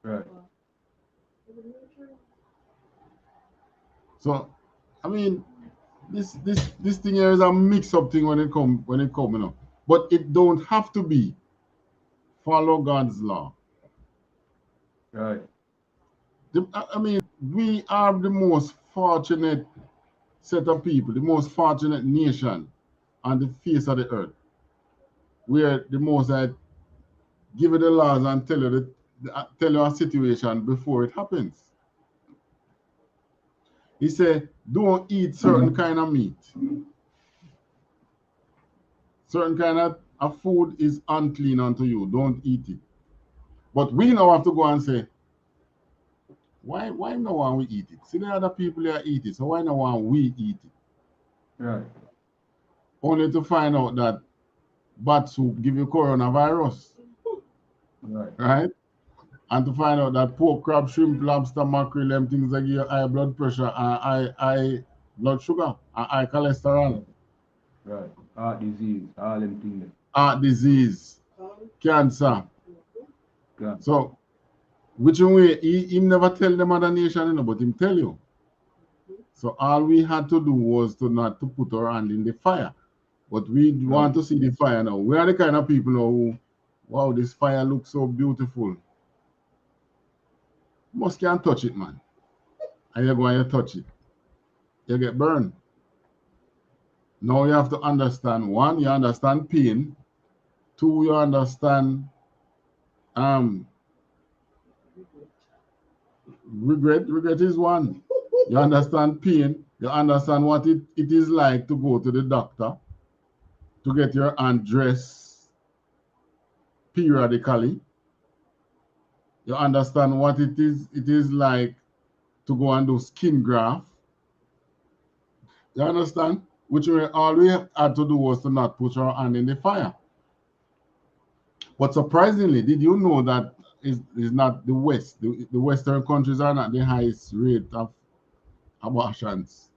I: Right.
H: So, I mean, this thing here is a mix-up thing when it come, you know. But it don't have to be. Follow God's law.
I: Right.
H: I mean, we are the most fortunate set of people, the most fortunate nation on the face of the earth. We are the most give you the laws and tell you a situation before it happens. He said, don't eat certain kind of meat. Certain kind of food is unclean unto you. Don't eat it. But we now have to go and say, why no one we eat it? See, the other people here eat it, so why no one we eat it?
I: Right.
H: Only to find out that bad soup give you coronavirus.
I: Right.
H: Right? And to find out that pork, crab, shrimp, lobster, mackerel, them things that give you high blood pressure and high blood sugar and high cholesterol.
I: Right. Heart disease, all them things.
H: Heart disease, cancer.
I: Yeah.
H: So, which way, he never tell them other nation, you know, but him tell you. So all we had to do was to not to put our hand in the fire. But we want to see the fire now. We are the kind of people who, wow, this fire looks so beautiful. Most can't touch it, man. And you go and you touch it. You get burned. Now you have to understand, one, you understand pain. Two, you understand regret. Regret is one. You understand pain. You understand what it is like to go to the doctor to get your hand dressed periodically. You understand what it is like to go and do skin graft. You understand? Which all we had to do was to not put our hand in the fire. But surprisingly, did you know that is not the West? The Western countries are not the highest rate of abortions.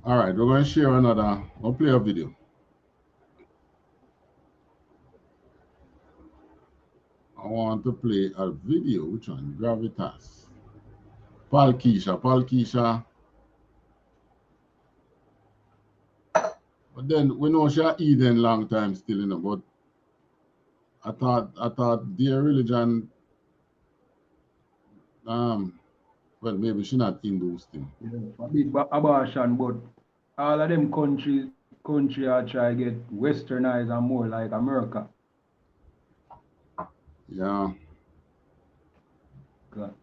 H: All right, we're going to share another. I'll play a video. I want to play a video. Which one? Gravitas. Paul Keisha. But then we know she Eden long time still, you know, but I thought their religion, well, maybe she not Hindus thing.
I: Yeah, a big abortion, but all of them country are trying to get westernized and more like America.
H: Yeah.
I: God.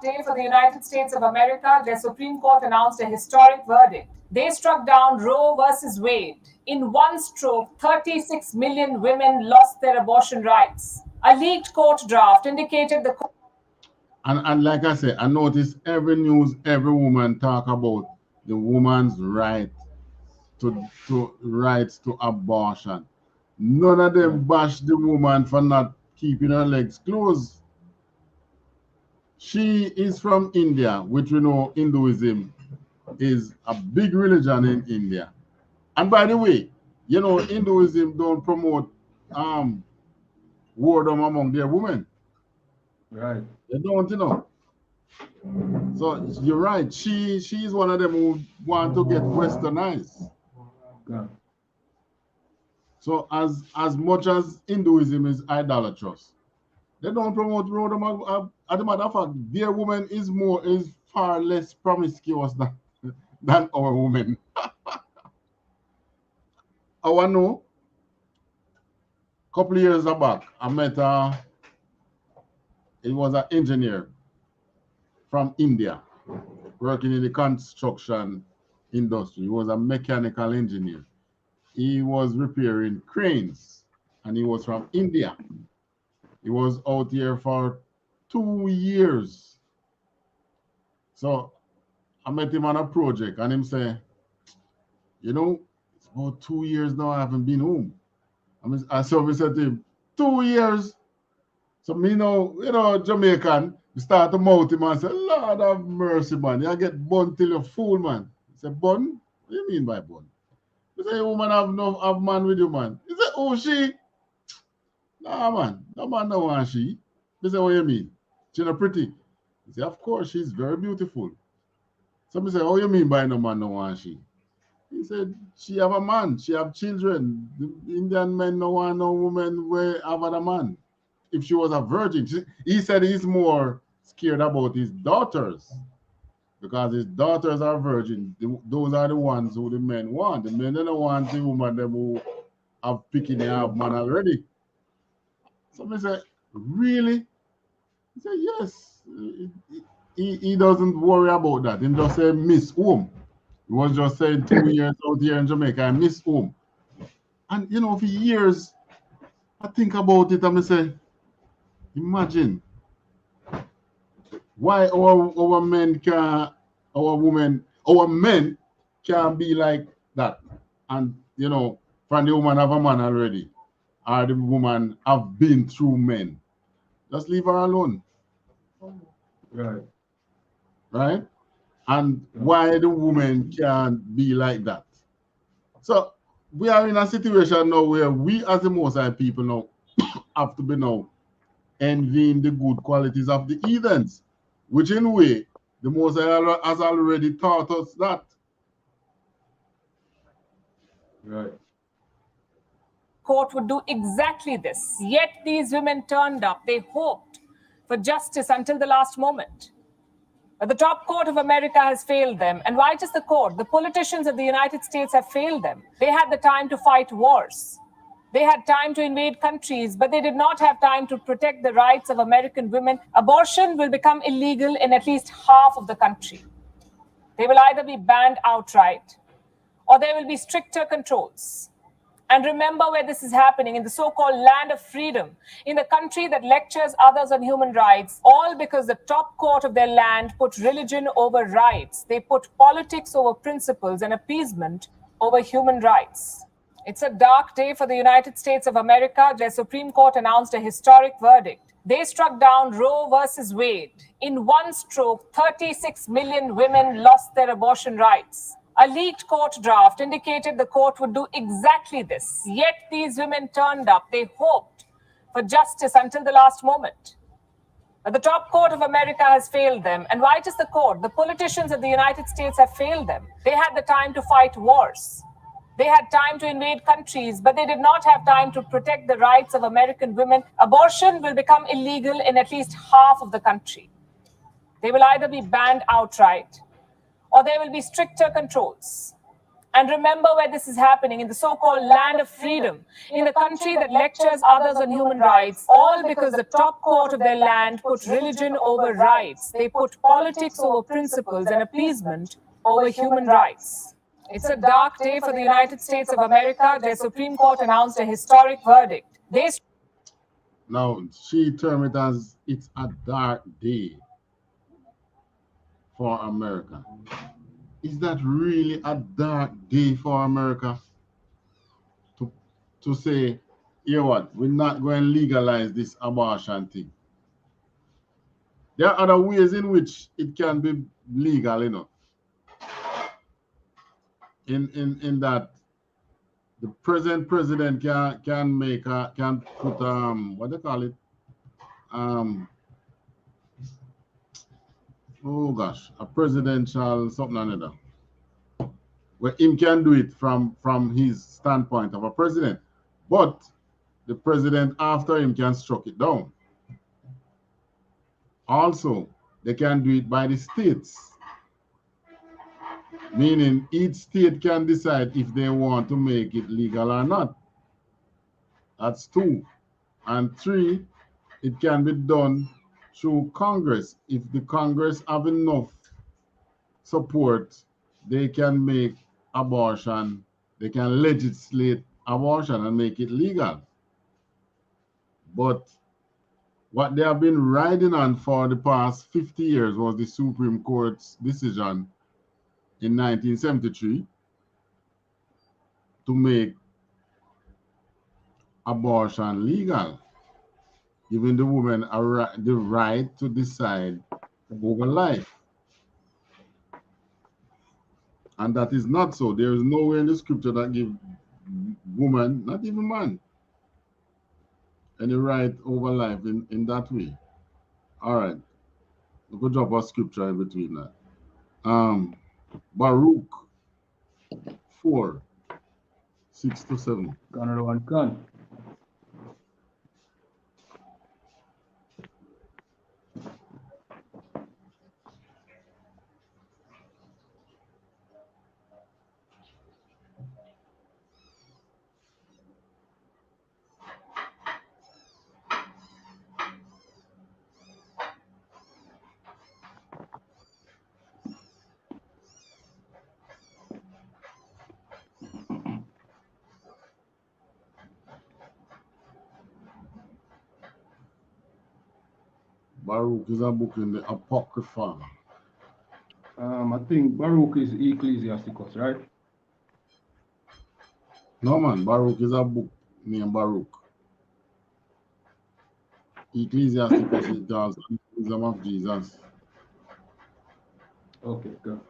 K: Day for the United States of America, the Supreme Court announced a historic verdict. They struck down Roe versus Wade. In one stroke, 36 million women lost their abortion rights. A leaked court draft indicated the court.
H: And like I said, I notice every news, every woman talk about the woman's right to rights to abortion. None of them bash the woman for not keeping her legs closed. She is from India, which we know Hinduism is a big religion in India. And by the way, you know, Hinduism don't promote whoredom among their women.
I: Right.
H: They don't, you know. So you're right. She is one of them who want to get westernized.
I: Yeah.
H: So as much as Hinduism is idolatrous, they don't promote whoredom. As a matter of fact, their woman is far less promiscuous than our women. Our no. couple of years back, I met he was an engineer from India working in the construction industry. He was a mechanical engineer. He was repairing cranes and he was from India. He was out here for 2 years. So I met him on a project and him say, you know, it's about 2 years now I haven't been home. I said to him, 2 years? So me know, Jamaican, we start to mouth him and say, Lord have mercy, man. You get bun till you fool, man. He said, bun? What do you mean by bun? He said, woman have man with you, man. He said, oh, she? Nah, man. No man no want she. He said, what do you mean? She not pretty? He said, of course, she's very beautiful. So I said, how you mean by no man no want she? He said, she have a man. She have children. The Indian men no want no woman where have a man. If she was a virgin, he said he's more scared about his daughters because his daughters are virgin. Those are the ones who the men want. The men don't want the woman them who have picking and have man already. So I said, really? He said, yes. He doesn't worry about that. He just say miss home. He was just saying 2 years out here in Jamaica, I miss home. And you know, for years, I think about it and I say, imagine why our men can, our men can be like that. And you know, from the woman have a man already, or the woman have been through men. Just leave her alone.
I: Right.
H: Right? And why the woman can't be like that. So we are in a situation now where we as the Most High people now have to be now envying the good qualities of the heathens, which in a way the Most High has already taught us that.
I: Right.
K: Court would do exactly this. Yet these women turned up. They hoped for justice until the last moment. But the top court of America has failed them. And why just the court? The politicians of the United States have failed them. They had the time to fight wars. They had time to invade countries, but they did not have time to protect the rights of American women. Abortion will become illegal in at least half of the country. They will either be banned outright, or there will be stricter controls. And remember where this is happening, in the so-called land of freedom, in the country that lectures others on human rights, all because the top court of their land put religion over rights. They put politics over principles and appeasement over human rights. It's a dark day for the United States of America. Their Supreme Court announced a historic verdict. They struck down Roe versus Wade. In one stroke, 36 million women lost their abortion rights. A leaked court draft indicated the court would do exactly this. Yet these women turned up. They hoped for justice until the last moment. But the top court of America has failed them. And why just the court? The politicians of the United States have failed them. They had the time to fight wars. They had time to invade countries, but they did not have time to protect the rights of American women. Abortion will become illegal in at least half of the country. They will either be banned outright, or there will be stricter controls. And remember where this is happening, in the so-called land of freedom, in the country that lectures others on human rights, all because the top court of their land put religion over rights. They put politics over principles and appeasement over human rights. It's a dark day for the United States of America. Their Supreme Court announced a historic verdict.
H: Now, she termed it as it's a dark day for America. Is that really a dark day for America? To say, you know what, we're not going to legalize this abortion thing. There are other ways in which it can be legal, you know. In that the present president can put what they call it, oh gosh, a presidential something or another, where him can do it from his standpoint of a president, but the president after him can struck it down. Also, they can do it by the states, meaning each state can decide if they want to make it legal or not. That's 2. And 3, it can be done through Congress. If the Congress have enough support, they can make abortion, they can legislate abortion and make it legal. But what they have been riding on for the past 50 years was the Supreme Court's decision in 1973 to make abortion legal, giving the woman the right to decide over life. And that is not so. There is nowhere in the scripture that gives woman, not even man, any right over life in that way. All right. We could drop a scripture in between that. Baruch 4, 6-7.
I: Another one can.
H: Baruch is a book in the Apocrypha.
I: I think Baruch is Ecclesiasticus, right?
H: No, man. Baruch is a book named Baruch. Ecclesiasticus is God's wisdom of Jesus.
I: Okay, good.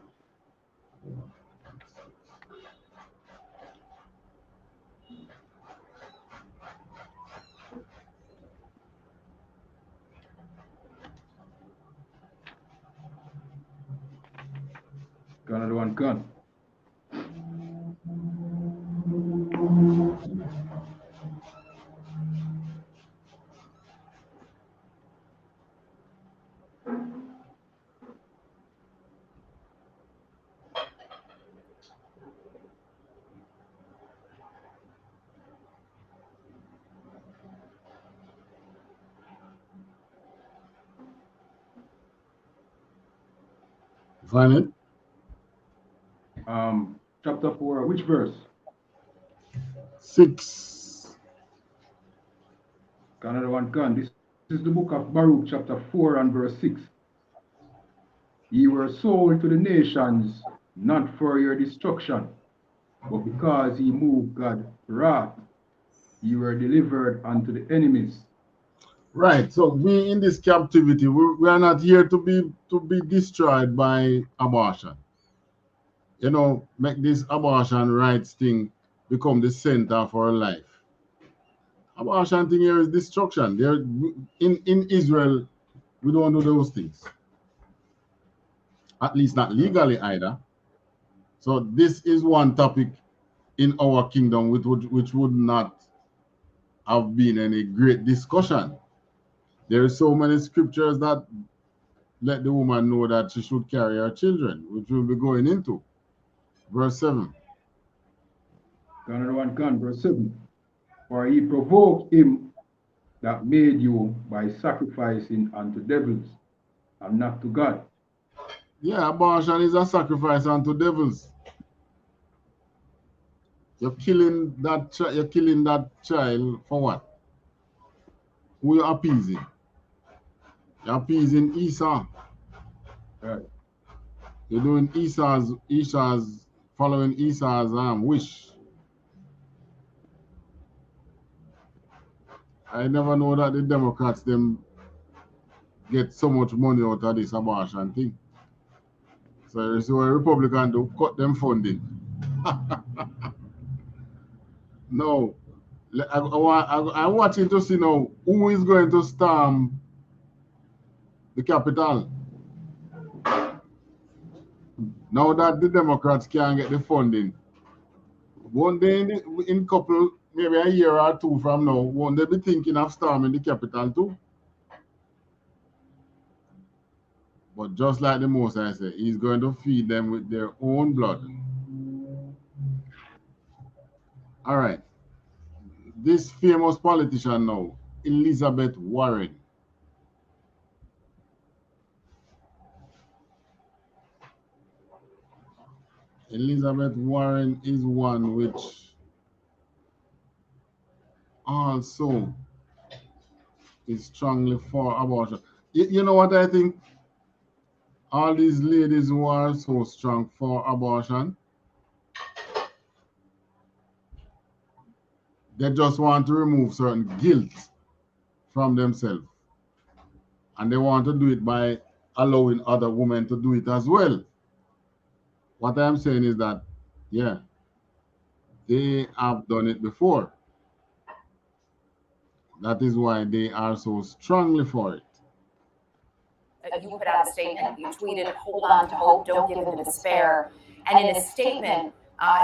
I: Another one can.
H: Find it?
I: Chapter 4, which verse?
H: 6.
I: Another one can. This is the book of Baruch, chapter 4 and verse 6. Ye were sold to the nations, not for your destruction, but because ye moved God's wrath, ye were delivered unto the enemies.
H: Right. So we in this captivity, we are not here to be destroyed by abortion. You know, make this abortion rights thing become the center for our life. Abortion thing here is destruction. There in Israel, we don't do those things. At least not legally either. So this is one topic in our kingdom which would not have been any great discussion. There are so many scriptures that let the woman know that she should carry her children, which we'll be going into. Verse 7.
I: Another one can, verse 7. For ye provoked him that made you by sacrificing unto devils and not to God.
H: Yeah, abortion is a sacrifice unto devils. You're killing that child for what? Who you appeasing? You're appeasing Esau.
I: Right.
H: You're doing Esau's following Esau's wish. I never know that the Democrats them get so much money out of this abortion thing. So you see what Republicans do, cut them funding. No. I'm watching to see now who is going to storm the Capitol. Now that the Democrats can't get the funding, won't they in couple, maybe a year or two from now, won't they be thinking of storming the Capitol too? But just like the Most High said, he's going to feed them with their own blood. All right. this famous politician now, Elizabeth Warren. Elizabeth Warren is one which also is strongly for abortion. You know what I think? All these ladies who are so strong for abortion, they just want to remove certain guilt from themselves. And they want to do it by allowing other women to do it as well. What I'm saying is that, yeah, they have done it before. That is why they are so strongly for it.
L: You put out a statement, you tweeted, "Hold on to hope, don't give in to despair." And in a statement,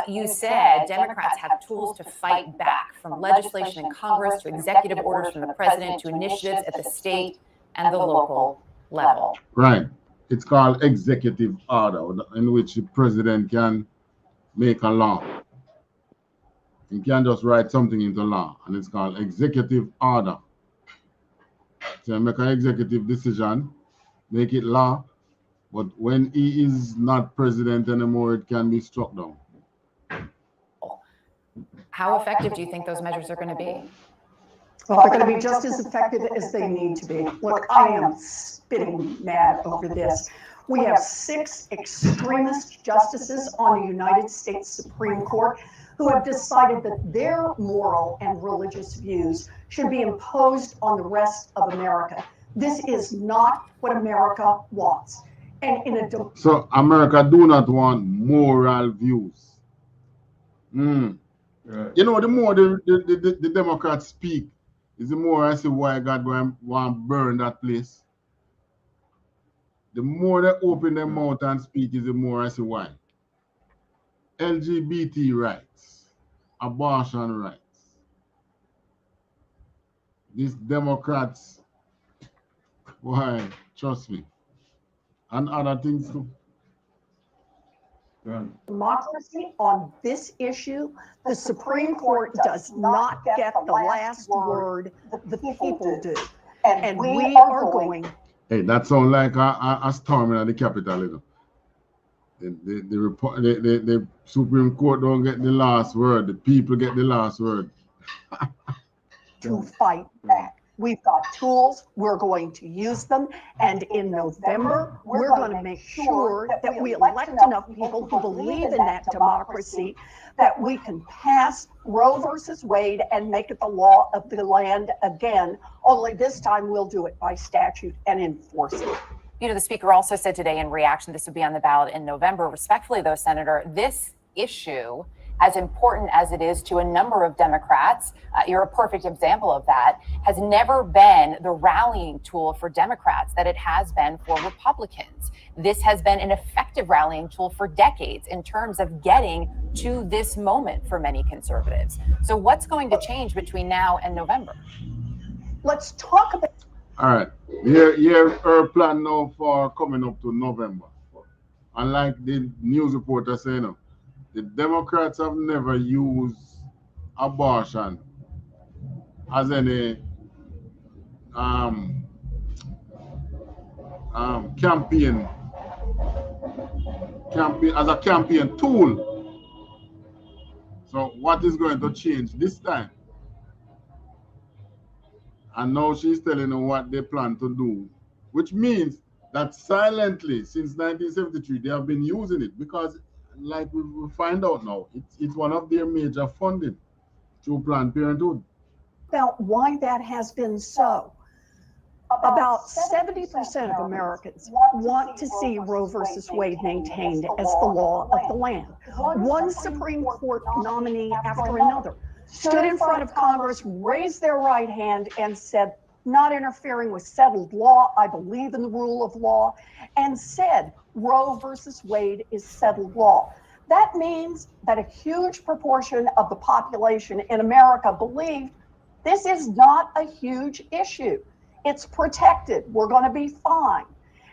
L: you said Democrats have tools to fight back, from legislation in Congress to executive orders from the president to initiatives at the state and the local level.
H: Right. It's called executive order, in which the president can make a law. He can just write something into law, and it's called executive order. So make an executive decision, make it law, but when he is not president anymore, it can be struck down.
L: How effective do you think those measures are going to be?
M: Well, they're going to be just as effective as they need to be. Look, I am spitting mad over this. We have 6 extremist justices on the United States Supreme Court who have decided that their moral and religious views should be imposed on the rest of America. This is not what America wants. And in a
H: so America do not want moral views. Right. You know, the more the Democrats speak, is the more I see why God want to burn that place. The more they open their mouth and speak, is the more I see why. LGBT rights, abortion rights. These Democrats, why, trust me, and other things too.
M: Democracy on this issue, the Supreme Court does not get the last word, the people do. And we are going.
H: Hey, that sounds like a storm in the Capitol, you know. The Supreme Court don't get the last word, the people get the last word.
M: To fight back. We've got tools, we're going to use them, and in November, we're going to make sure that we elect enough people who believe in that democracy that we can pass Roe versus Wade and make it the law of the land again, only this time we'll do it by statute and enforce it.
L: You know, the speaker also said today in reaction, this would be on the ballot in November. Respectfully, though, Senator, this issue, as important as it is to a number of Democrats, you're a perfect example of that, has never been the rallying tool for Democrats that it has been for Republicans. This has been an effective rallying tool for decades in terms of getting to this moment for many conservatives. So what's going to change between now and November?
M: Let's talk about.
H: All right. Here our plan now for coming up to November. Unlike the news reporter saying, the Democrats have never used abortion as any campaign as a campaign tool. So what is going to change this time? And now she's telling them what they plan to do, which means that silently since 1973 they have been using it, because like we find out now, it's one of their major funding through Planned Parenthood.
M: About why that has been so. About 70% of Americans want to see Roe versus Wade maintained as the law of the land. One Supreme Court nominee after another stood in front of Congress, raised their right hand and said, not interfering with settled law, I believe in the rule of law, and said Roe versus Wade is settled law. That means that a huge proportion of the population in America believed this is not a huge issue. It's protected. We're going to be fine.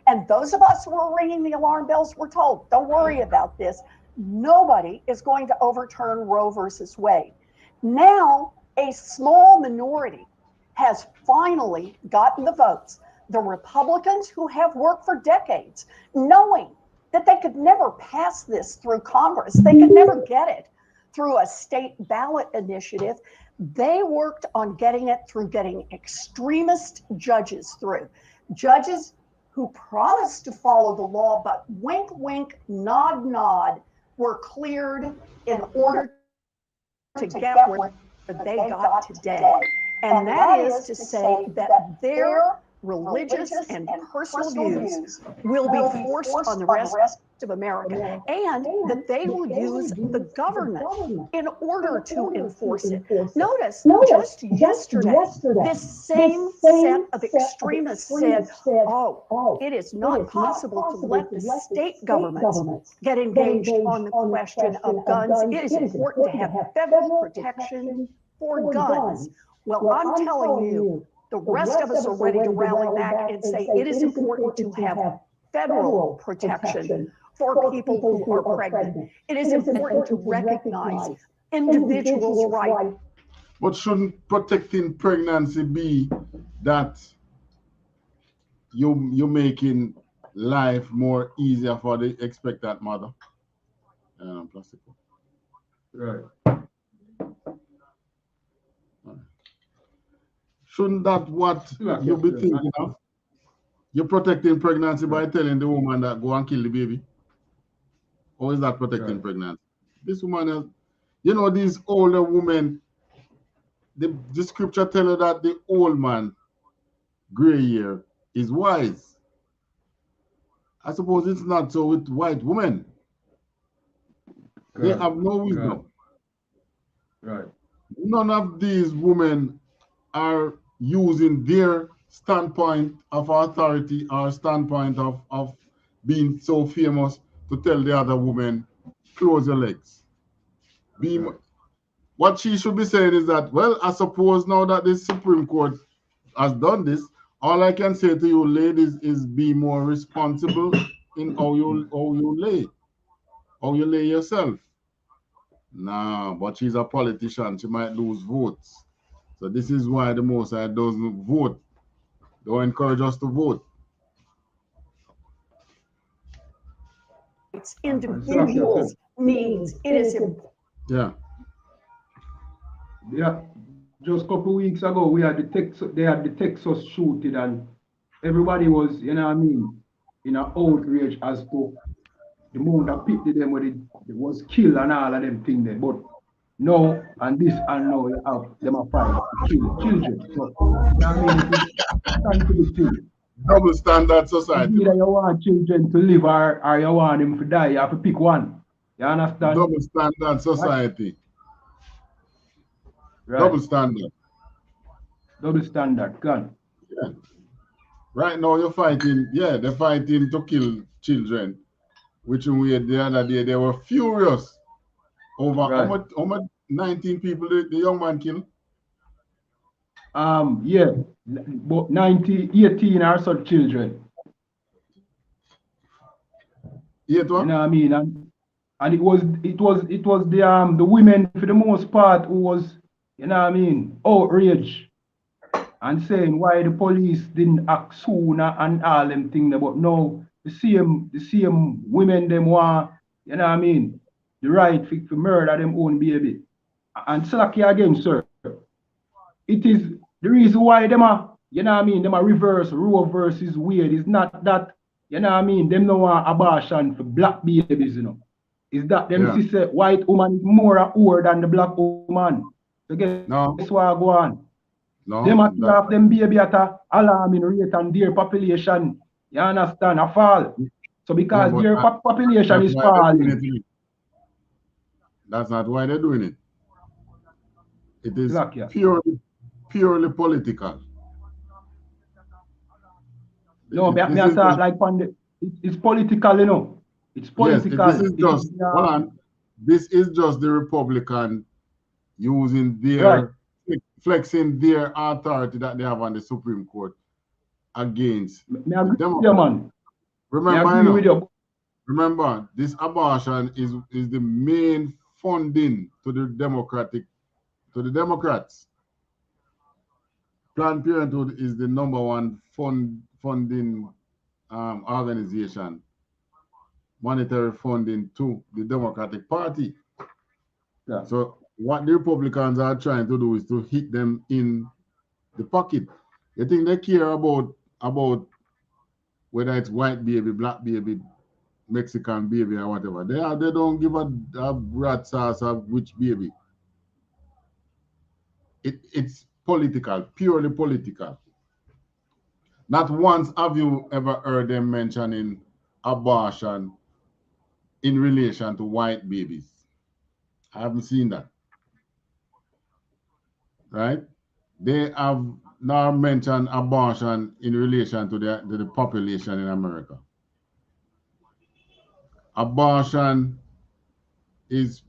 M: And those of us who are ringing the alarm bells were told, don't worry about this. Nobody is going to overturn Roe versus Wade. Now, A small minority has finally gotten the votes. The Republicans who have worked for decades, knowing that they could never pass this through Congress, they could never get it through a state ballot initiative, they worked on getting it through getting extremist judges through. Judges who promised to follow the law, but wink, wink, nod, nod, were cleared in order to get where they got today. And that is to say that their religious and personal views will be forced on the rest of America, and that they will use the government in order to enforce it. Notice, just yesterday, this same set of extremists said, oh, it is not possible to let the state governments get engaged on the question of guns. It is important to have federal protection for guns. Well, I'm telling you, the rest of us are ready to rally back and say it is important to have federal protection for people who are pregnant. It is important to recognize individuals' rights.
H: But shouldn't protecting pregnancy be that you're making life more easier for the expectant mother?
I: Right.
H: Shouldn't that what you be thinking of? You're protecting pregnancy by telling the woman that go and kill the baby? Or is that protecting pregnancy? This woman has, you know, these older women, the scripture tells her that the old man, gray hair, is wise. I suppose it's not so with white women. They have no wisdom.
I: Right.
H: None of these women are using their standpoint of authority or standpoint of being so famous to tell the other woman, close your legs. What she should be saying is that, well, I suppose now that the Supreme Court has done this, all I can say to you ladies is be more responsible in how you lay yourself. Nah, but she's a politician. She might lose votes. So this is why the Most High doesn't vote. Don't encourage us to vote.
M: It's individuals' needs. It is important.
H: Yeah.
I: Yeah. Just a couple of weeks ago, we had they had the Texas shooting, and everybody was, you know what I mean, in an outrage as to the amount of people them when it was killed and all of them things there. But no, and this and no, you have them a fight to kill children. So, you know what I mean, it's to be true.
H: Double standard society.
I: Either you want children to live or you want them to die, you have to pick one. You understand?
H: Double standard society.
I: Right.
H: Double standard.
I: Double standard, gun.
H: Yeah. Right now you're fighting, yeah, they're fighting to kill children, which we had the other day, they were furious over how much 19 people the young man killed?
I: Yeah, but 18 are such children.
H: You know
I: what I mean? And it was the women for the most part who was, you know what I mean, outraged and saying why the police didn't act sooner and all them things. But no, the same women them want, you know what I mean, the right to murder them own baby. And slack again, sir. It is the reason why them are, you know what I mean, them are reverse Roe versus Wade. It's not that, you know what I mean, them no want abortion for black babies, you know. Is that them see say white woman is more a whore than the black woman. So guess what go on?
H: No,
I: them are have them baby at a alarming rate and their population, you understand, a fall. So because their population is falling.
H: That's not why they're doing it. It is purely political.
I: No, me I thought like it's political, you know. It's political.
H: Yes, this is just hold on. This is just the Republican using their flexing their authority that they have on the Supreme Court against the Democrats. Remember, this abortion is the main funding to the Democrats. Planned Parenthood is the #1 funding organization, monetary funding to the Democratic Party.
I: Yeah.
H: So what the Republicans are trying to do is to hit them in the pocket. You think they care about whether it's white baby, black baby, Mexican baby, or whatever? They don't give a rat's ass of which baby. It's political, purely political. Not once have you ever heard them mentioning abortion in relation to white babies. I haven't seen that. Right? They have now mentioned abortion in relation to the population in America. Abortion is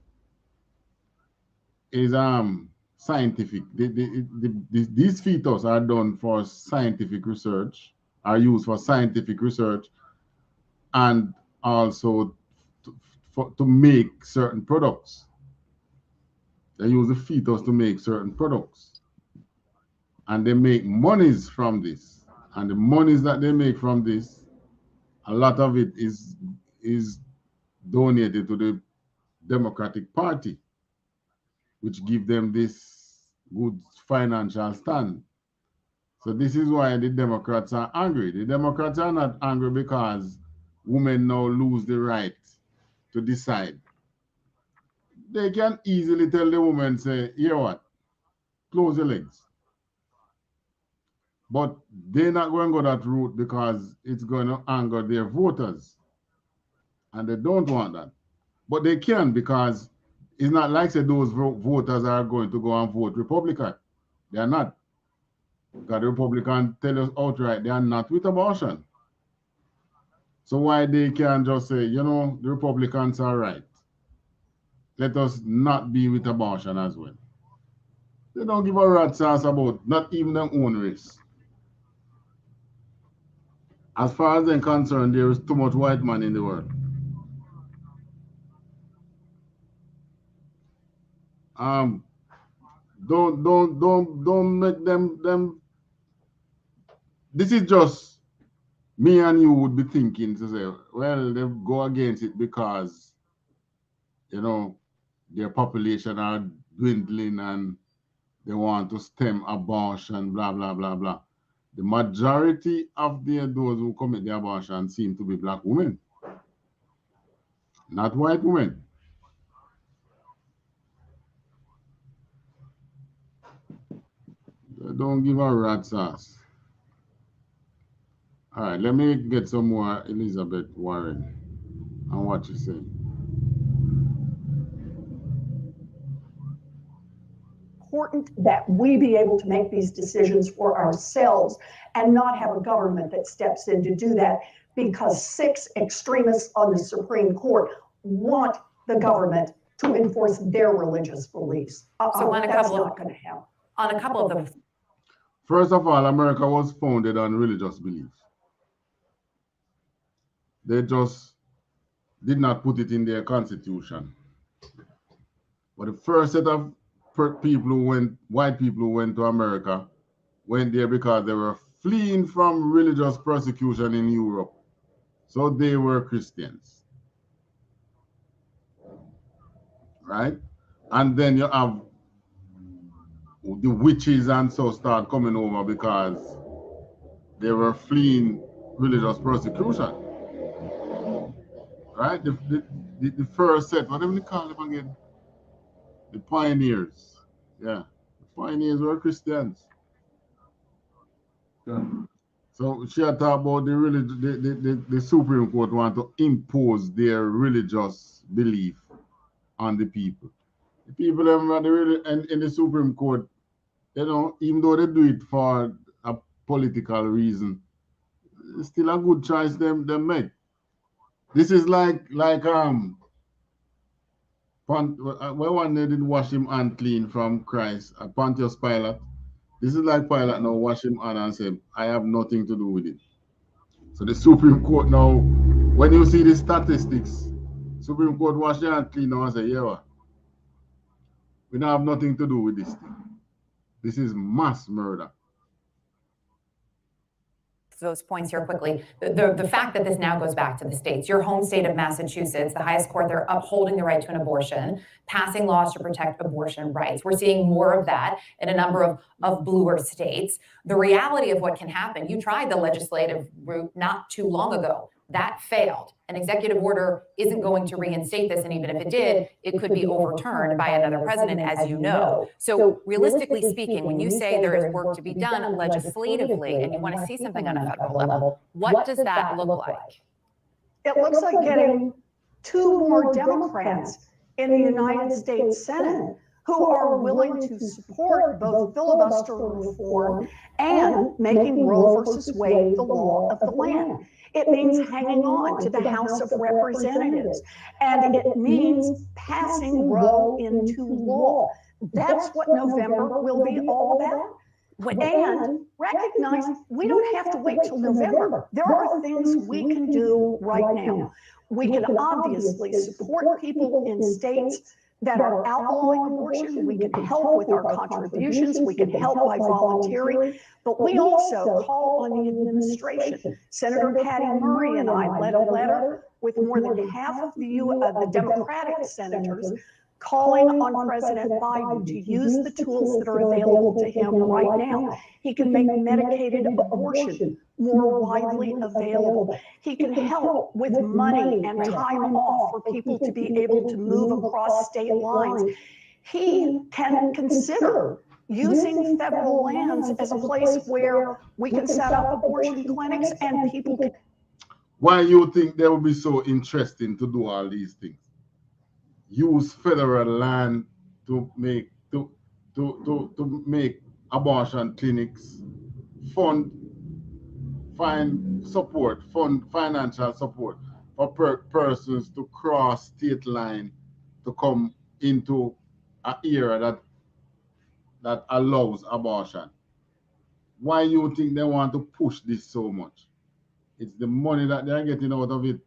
H: scientific. These fetus are done for scientific research, are used for scientific research, and also to make certain products. They use the fetus to make certain products, and they make monies from this. And the monies that they make from this, a lot of it is donated to the Democratic Party, which give them this good financial stand. So this is why the Democrats are angry. The Democrats are not angry because women now lose the right to decide. They can easily tell the woman, say, "Hear what? Close your legs." But they're not going to go that route because it's going to anger their voters. And they don't want that. But they can, because it's not like say those voters are going to go and vote Republican. They are not. Because the Republicans tell us outright they are not with abortion. So why they can just say, you know, the Republicans are right. Let us not be with abortion as well. They don't give a rat's ass about not even their own race. As far as they're concerned, there is too much white man in the world. Don't make them. This is just me and you would be thinking to say, well, they go against it because, you know, their population are dwindling and they want to stem abortion, blah, blah, blah, blah. The majority of those who commit the abortion seem to be black women, not white women. They don't give a rat's ass. All right, let me get some more Elizabeth Warren and what she's saying.
M: Important that we be able to make these decisions for ourselves and not have a government that steps in to do that, because 6 extremists on the Supreme Court want the government to enforce their religious beliefs.
L: So on a
M: that's
L: couple of-
M: not going to happen.
L: On a couple of the
H: First of all, America was founded on religious beliefs. They just did not put it in their constitution. But the first set of people who went, white people who went to America, went there because they were fleeing from religious persecution in Europe. So they were Christians. Right? And then you have the witches and so start coming over because they were fleeing religious persecution. Right? The first set, what do we call them again? The pioneers. Yeah. The pioneers were Christians.
I: Yeah.
H: So she had talked about the Supreme Court want to impose their religious belief on the people. The people in the Supreme Court, you know, even though they do it for a political reason, it's still a good choice them make. This is like when one day did wash him hand clean from Christ, Pontius Pilate. This is like Pilate now wash him hand and say, I have nothing to do with it. So the Supreme Court now, when you see the statistics, Supreme Court wash their hand clean now and say, yeah, we don't have nothing to do with this thing. This is mass murder.
L: those points here quickly. The fact that this now goes back to the states, your home state of Massachusetts, the highest court, they're upholding the right to an abortion, passing laws to protect abortion rights. We're seeing more of that in a number of bluer states. The reality of what can happen, you tried the legislative route not too long ago. That failed. An executive order isn't going to reinstate this, and even if it did, it could be overturned by another president, as you know. So realistically speaking, when you say there is work to be done legislatively and you want to see something on a federal level, what does that look like?
M: It looks like getting 2 more Democrats in the United States Senate who are willing to support both filibuster reform and making Roe versus Wade the law of the land. It means hanging on to the House of Representatives, and it means passing Roe into law. That's what November will be all about. And recognize we don't have to wait till November. There are things we can do right now. We can obviously support people in states that are outlawing abortion. We can help with our contributions. We can help by volunteering. But we also call on the administration. Senator Patty Murray and I led a letter with more than half of the Democratic senators calling on President Biden to use the tools that are available to him right now. He can make medicated abortion more widely available. He can help with money and time off for people to be able to move across state lines. He can consider using federal lands as a place where we can set up abortion clinics and people can.
H: Why you think they would be so interesting to do all these things? Use federal land to make make abortion clinics, find financial support for persons to cross state line to come into an era that allows abortion. Why you think they want to push this so much? It's the money that they're getting out of it.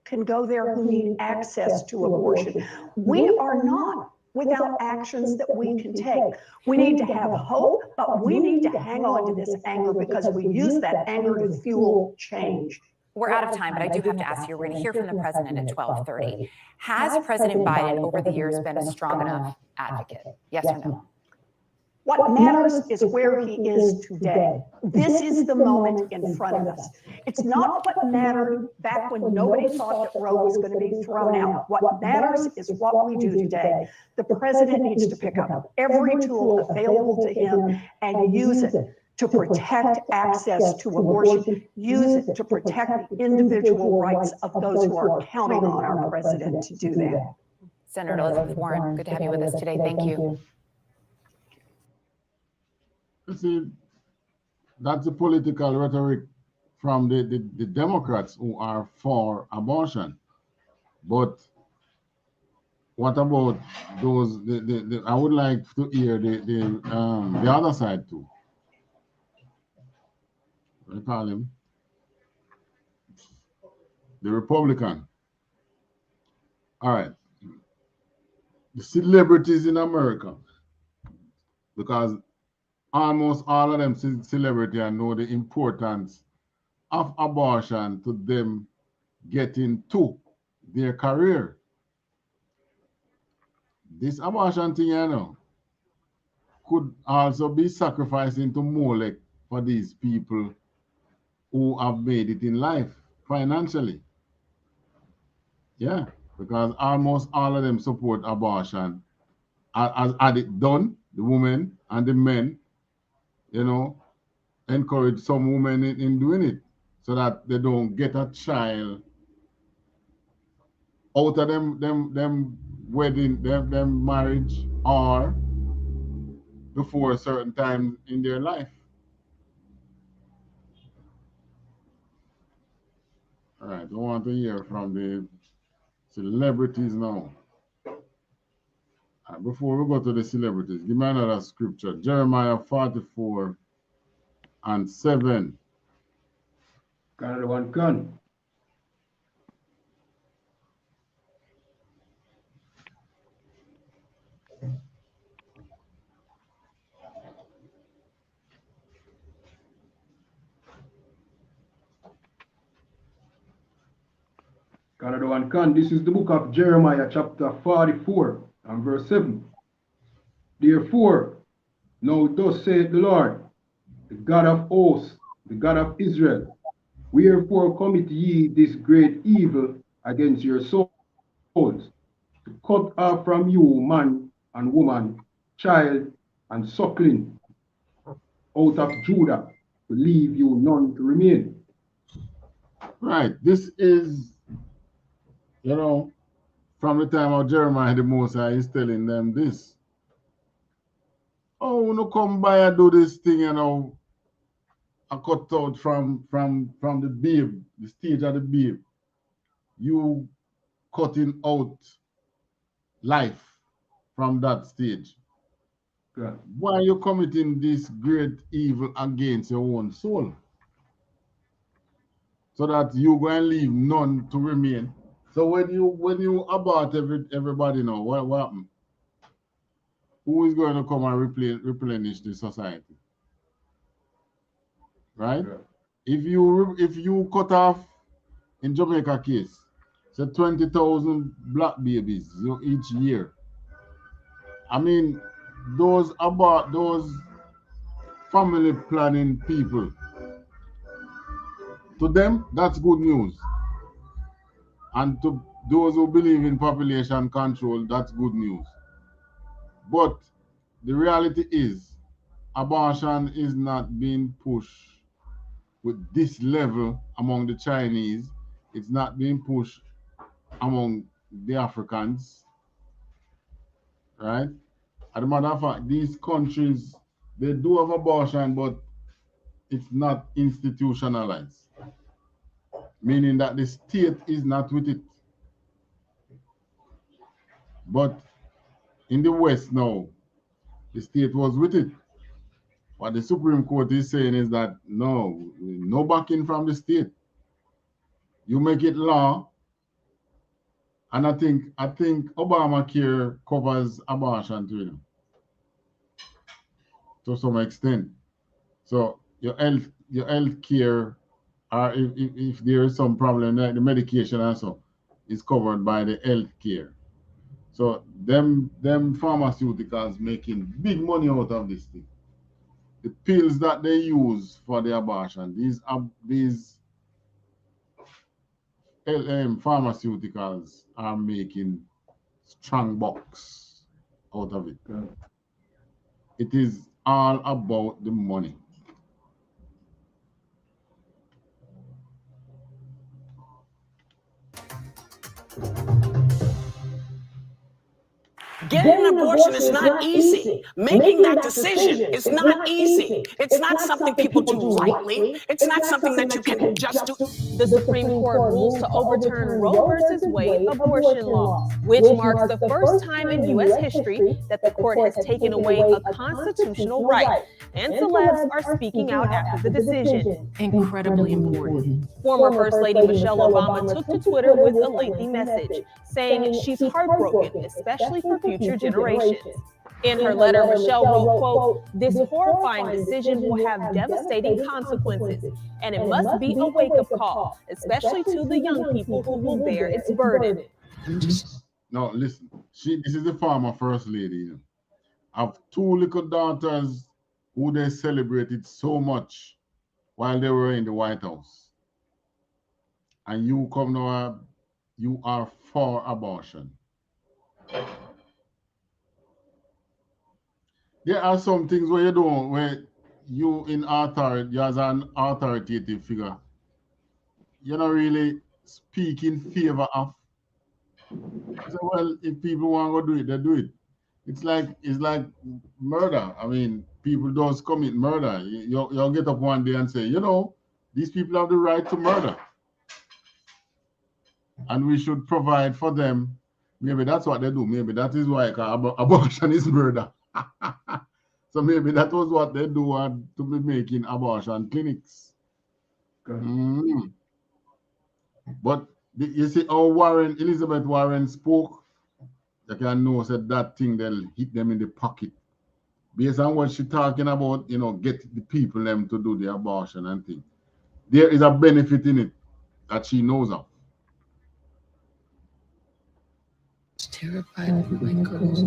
M: Can go there who need access to abortion. We are not without actions that we can take. We need to have hope, but we need to hang on to this anger because we use that anger to fuel change.
L: We're out of time, but I do have to ask you, we're going to hear from the president at 12:30. Has President Biden over the years been a strong enough advocate? Yes or no?
M: What matters is where he is today. This is the moment in front of us. It's not what mattered back when nobody thought that Roe was going to be thrown out. What matters is what we do today. The president needs to pick up every tool available to him and use it to protect access to abortion, use it to protect the individual rights of those who are counting on our president to do that.
L: Senator Elizabeth Warren, good to have you with us today. Thank you.
H: You see, that's the political rhetoric from the Democrats who are for abortion. But what about those? I would like to hear the other side too. What do you call him? The Republican. All right. The celebrities in America, because almost all of them celebrities know the importance of abortion to them getting to their career. This abortion thing, you know, could also be sacrificing to Molech for these people who have made it in life financially. Yeah, because almost all of them support abortion. Had it done, the women and the men, you know, encourage some women in doing it so that they don't get a child out of them wedding, them marriage, or before a certain time in their life. All right, I want to hear from the celebrities now. Before we go to the celebrities, give me another scripture. Jeremiah 44:7.
I: Got one gun. Another one can. This is the book of Jeremiah, chapter 44 and verse 7. Therefore, now thus saith the Lord, the God of hosts, the God of Israel, wherefore commit ye this great evil against your souls, to cut off from you man and woman, child and suckling, out of Judah, to leave you none to remain.
H: Right. This is, you know, from the time of Jeremiah, the Most High is telling them this. Oh, no come by and do this thing, you know, I cut out from the babe, the stage of the babe. You cutting out life from that stage.
I: Yeah.
H: Why are you committing this great evil against your own soul? So that you go and leave none to remain. So when you abort everybody now, what happens? Who is going to come and replenish the society? Right? Yeah. If you cut off in Jamaica case, so 20,000 black babies each year. I mean, those family planning people, to them, that's good news. And to those who believe in population control, that's good news. But the reality is, abortion is not being pushed with this level among the Chinese. It's not being pushed among the Africans, right? As a matter of fact, these countries, they do have abortion, but it's not institutionalized, meaning that the state is not with it. But in the West now, the state was with it. What the Supreme Court is saying is that no backing from the state. You make it law, and I think Obamacare covers abortion too, to some extent. So your health care, or if there is some problem, like the medication also is covered by the health care. So them pharmaceuticals making big money out of this thing. The pills that they use for the abortion, these pharmaceuticals are making strong bucks out of it. It is all about the money.
N: Getting an abortion is not easy. Making that decision is not easy. It's not something people do lightly. It's not something that you can just do.
O: The Supreme Court rules to overturn Roe versus Wade abortion laws, which marks the first time in U.S. history that the court has taken away a constitutional right. And celebs are speaking out after the decision.
P: Incredibly important.
O: Former First Lady Michelle Obama took to Twitter with a lengthy message, saying she's heartbroken, especially for future generations. In her letter, Michelle wrote, quote, "This horrifying decision will have devastating consequences, and it must be a wake-up call, especially to the young people who will bear its burden."
H: Now, listen, this is the former First Lady. I have two little daughters who they celebrated so much while they were in the White House. And you come now, you are for abortion. There are some things where you don't, where you in authority, as an authoritative figure, you're not really speak in favor of. So, well, if people want to do it, they do it. It's like murder. I mean, people just commit murder. You'll get up one day and say, these people have the right to murder. And we should provide for them. Maybe that's what they do. Maybe that is why abortion is murder. So maybe that was what they do to be making abortion clinics. But you see how Elizabeth Warren spoke, you can know that thing they'll hit them in the pocket. Based on what she's talking about, get the people them to do the abortion and things. There is a benefit in it that she knows of.
P: terrified of white girls.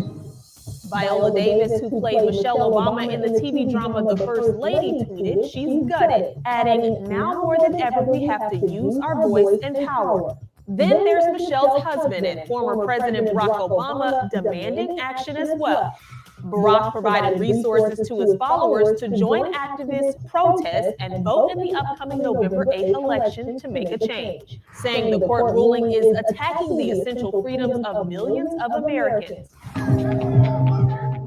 O: Viola Davis, who played Michelle Obama in the TV drama The First Lady, tweeted, "She's gutted," adding, "Now more than ever, we have to use our voice and power." Then there's Michelle's husband and former President Barack Obama demanding action as well. Barack provided resources to his followers to join activists, protest, and vote in the upcoming November 8th election to make a change, saying the court ruling is attacking the essential freedoms of millions of Americans.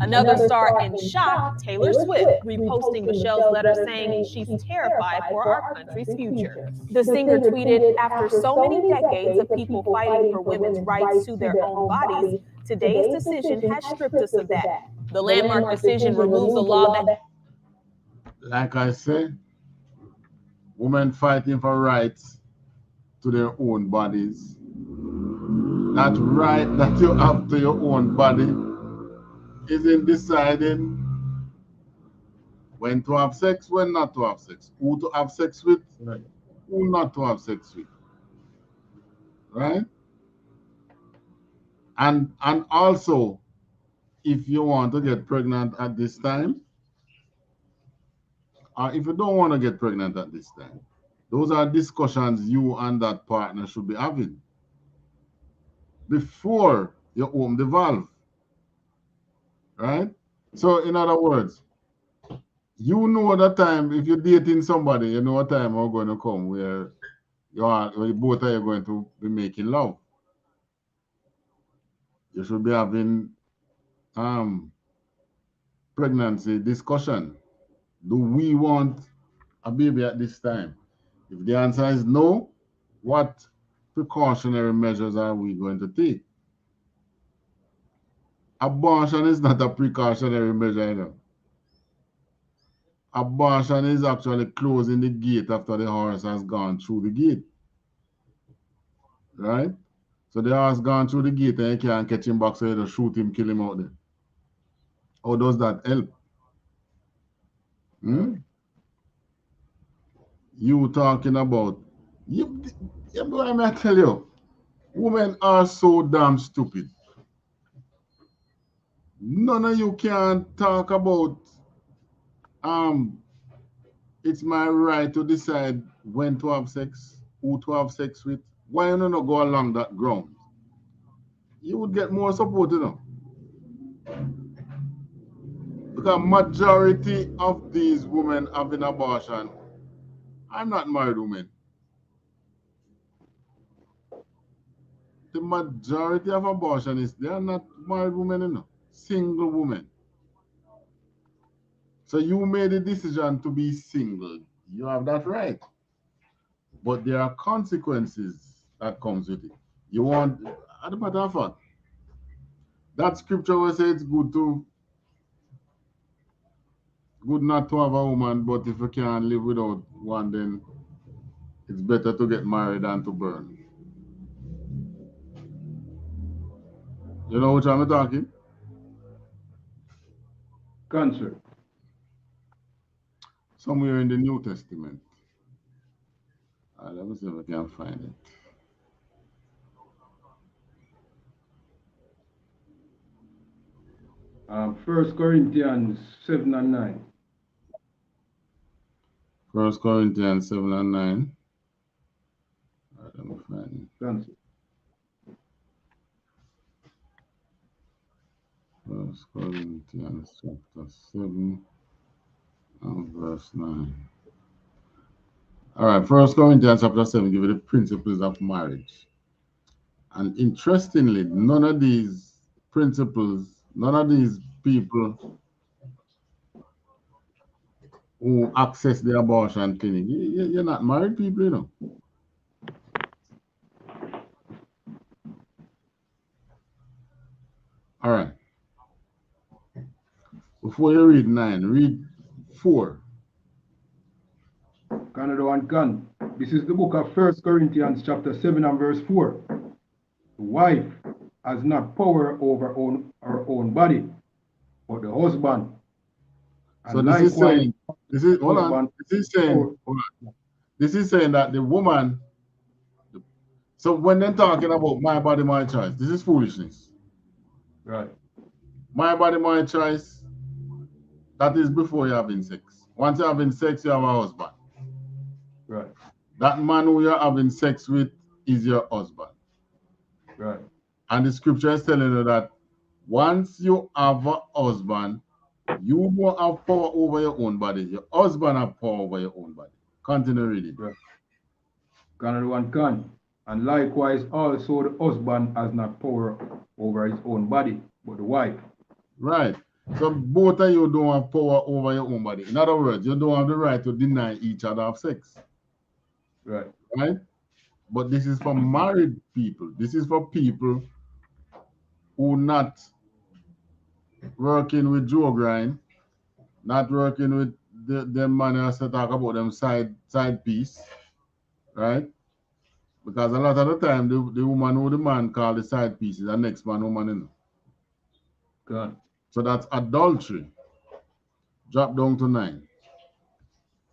O: Another star in shock, Taylor Swift, reposting Michelle's letter saying she's terrified for our country's future. The singer tweeted, "After so many decades of people fighting for women's rights to their own bodies, today's decision has stripped us of that. The landmark decision removes a law that..."
H: Like I said, women fighting for rights to their own bodies. That right that you have to your own body is in deciding when to have sex, when not to have sex, who to have sex with, who not to have sex with. Right? And also, if you want to get pregnant at this time, or if you don't want to get pregnant at this time, those are discussions you and that partner should be having before you open the valve. Right? So, in other words, you know the time, if you're dating somebody, you know what time are going to come where both are going to be making love. You should be having pregnancy discussion. Do we want a baby at this time? If the answer is no, what precautionary measures are we going to take? Abortion is not a precautionary measure, you know. Abortion is actually closing the gate after the horse has gone through the gate. Right? So the horse gone through the gate and you can't catch him back, so you just shoot him, kill him out there. How does that help? You talking about, boy, I tell you, women are so damn stupid. None of you can talk about it's my right to decide when to have sex, who to have sex with. Why you not go along that ground? You would get more support, you know. Because majority of these women having abortion are not married women. The majority of abortionists, they are not married women, you know. Single women. So you made a decision to be single. You have that right. But there are consequences that comes with it. You want, as a matter of fact, that scripture will say it's good not to have a woman, but if you can't live without one, then it's better to get married than to burn. You know what I'm talking?
I: Cancer.
H: Somewhere in the New Testament. Let me see if I can find it.
I: First Corinthians 7 and 9.
H: 1 Corinthians 7 and 9. Let me find it.
I: Cancer.
H: 1 Corinthians chapter 7 and verse 9. All right, 1 Corinthians chapter 7 give you the principles of marriage. And interestingly, none of these principles, none of these people who access the abortion clinic, you're not married people, you know. All right. Before you read 9, read 4.
I: Canada one gun. This is the book of 1 Corinthians chapter 7 and verse 4. The wife has not power over her own body, but the husband.
H: So this is saying, this is saying that the woman, so when they're talking about my body, my choice, this is foolishness.
I: Right.
H: My body, my choice. That is before you're having sex. Once you're having sex, you have a husband.
I: Right.
H: That man who you're having sex with is your husband.
I: Right.
H: And the scripture is telling you that once you have a husband, you won't have power over your own body. Your husband have power over your own body. Continue reading.
I: Right. Can one can. And likewise also the husband has not power over his own body, but the wife.
H: Right. So both of you don't have power over your own body. In other words, you don't have the right to deny each other of sex.
I: Right.
H: Right? But this is for married people. This is for people who not working with Joe Grind, not working with them man who has to talk about them side piece. Right? Because a lot of the time the woman who the man call the side piece is the next man woman in.
I: God.
H: So that's adultery. Drop down to 9.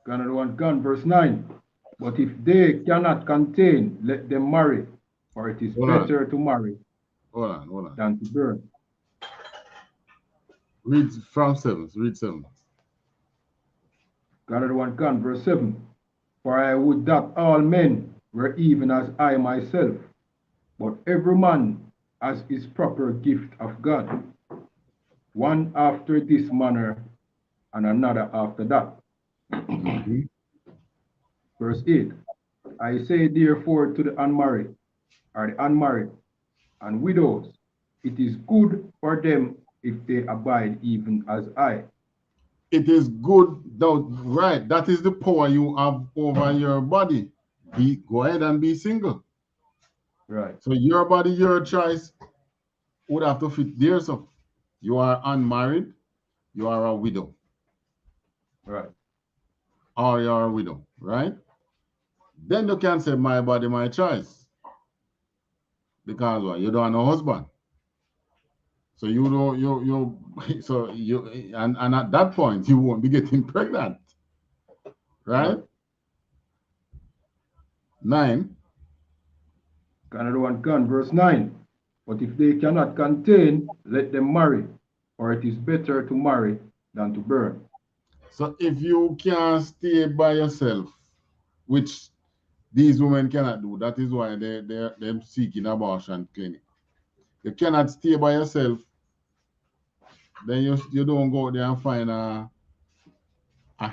I: Another one can, verse 9. But if they cannot contain, let them marry, for it is better to marry
H: Hold on.
I: than to burn.
H: Read from 7. Read 7.
I: Another one can, verse 7. For I would that all men were even as I myself, but every man has his proper gift of God, one after this manner, and another after that. Verse 8. I say therefore to the unmarried, and widows, it is good for them if they abide even as I.
H: It is good, right? That is the power you have over your body. Go ahead and be single.
I: Right.
H: So your body, your choice would have to fit there. So you are unmarried, you are a widow.
I: Right.
H: Or you are a widow, right? Then you can say my body, my choice. Because what? You don't have no husband. So you don't and at that point you won't be getting pregnant. Right? 9.
I: Another one can, verse 9. But if they cannot contain, let them marry, for it is better to marry than to burn.
H: So if you can't stay by yourself, which these women cannot do, that is why they're seeking abortion clinic. You cannot stay by yourself, then you don't go there and find a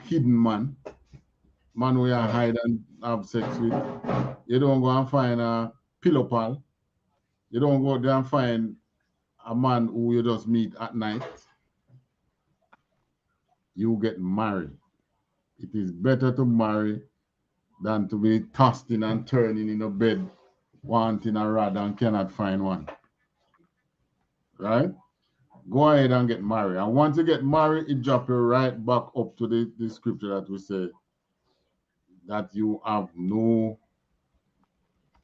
H: hidden man who you hide and have sex with. You don't go and find a pillow pal. You don't go there and find a man who you just meet at night. You get married. It is better to marry than to be tossing and turning in a bed, wanting a rod and cannot find one. Right? Go ahead and get married. And once you get married, it drops you right back up to the scripture that we say that you have no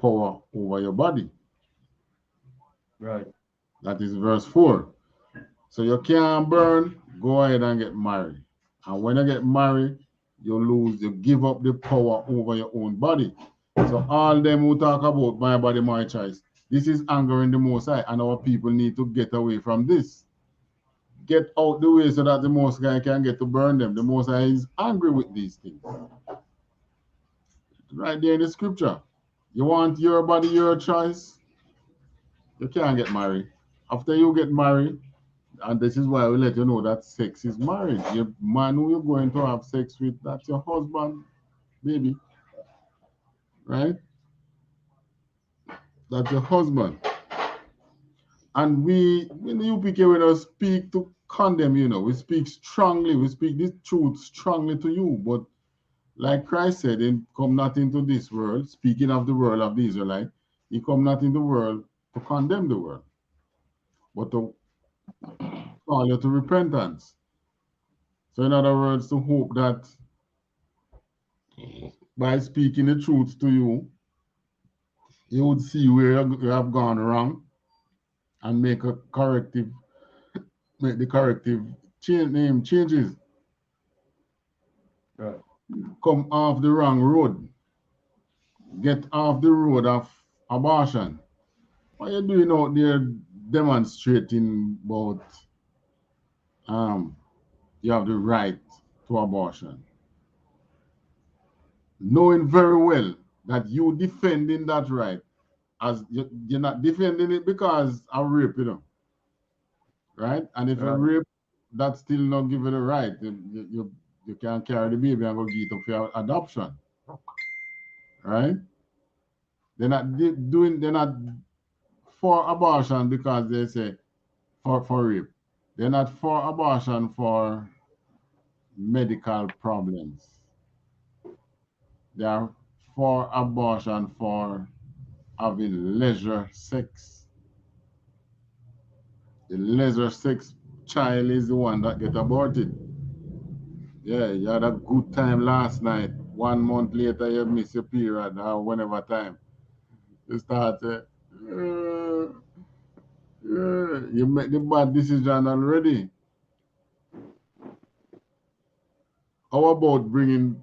H: power over your body.
I: Right.
H: That is verse 4. So you can't burn, go ahead and get married. And when you get married, you give up the power over your own body. So all them who talk about my body, my choice, this is angering the Most High, and our people need to get away from this. Get out the way so that the Most High can get to burn them. The Most High is angry with these things. Right there in the scripture. You want your body, your choice, you can't get married. After you get married, and this is why we let you know that sex is marriage. Your man who you're going to have sex with, that's your husband, baby. Right? That's your husband. And we in the UPK, we don't speak to condemn, we speak strongly. We speak this truth strongly to you. But like Christ said, he come not into this world, speaking of the world of the Israelite, he come not in the world to condemn the world, but to call you to repentance. So in other words, to hope that by speaking the truth to you, you would see where you have gone wrong and make the corrective changes.
I: Right.
H: Come off the wrong road. Get off the road of abortion. What are you doing out there demonstrating about you have the right to abortion, knowing very well that you defending that right, as you're not defending it because of rape, you know, right? And if a rape, that's still not given a right. You can't carry the baby and go get it up for adoption, right? They're not they're not for abortion because they say for rape. They're not for abortion for medical problems. They are for abortion for having leisure sex. The leisure sex child is the one that get aborted. Yeah, you had a good time last night. 1 month later, you miss your period or whenever time. You start, you make the bad decision already. How about bringing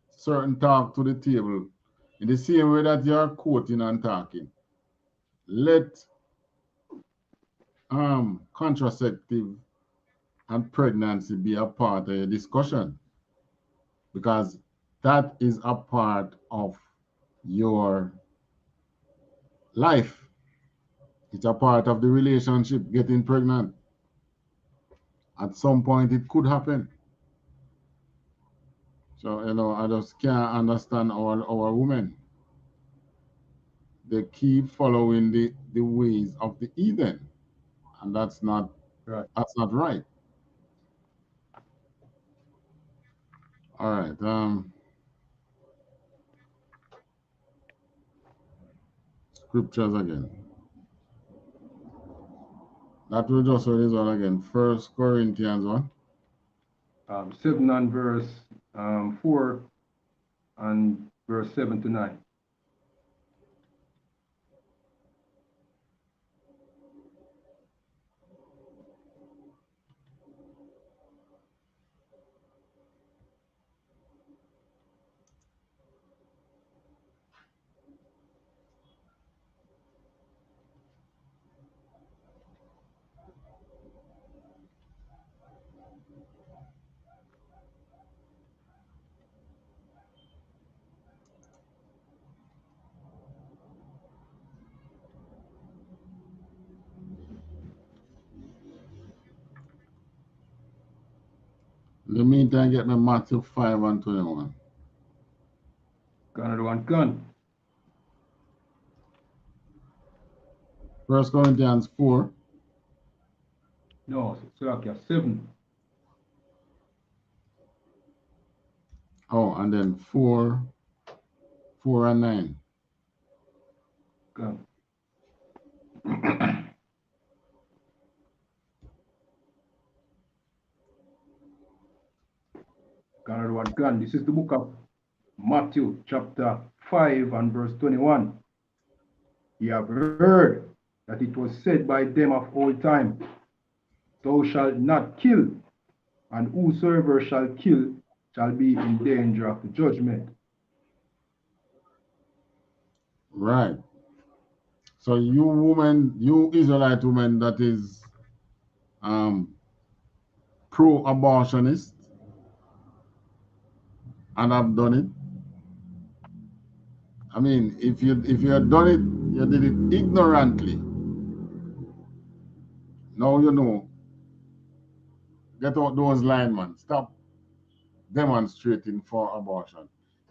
H: certain talk to the table in the same way that you're quoting and talking? Let contraceptive and pregnancy be a part of your discussion, because that is a part of your life. It's a part of the relationship, getting pregnant. At some point, it could happen. So, you know, I just can't understand our women. They keep following the ways of the heathen, and that's not right. That's not right. All right. Scriptures again. That will just read this one again. 1 Corinthians 1.
I: 7 and verse 4 and verse 7 to 9.
H: In the meantime, get me Matthew 5 and 21.
I: Another one gun.
H: 1 Corinthians 4.
I: No, it's like 7.
H: Oh, and then 4 and 9.
I: Gun. Another one gun. This is the book of Matthew chapter 5 and verse 21. You have heard that it was said by them of old time, thou shalt not kill, and whosoever shall kill shall be in danger of the judgment.
H: Right. So you woman, you Israelite woman that is pro-abortionist and have done it. I mean, if you had done it, you did it ignorantly. Now you know. Get out those linemen. Stop demonstrating for abortion.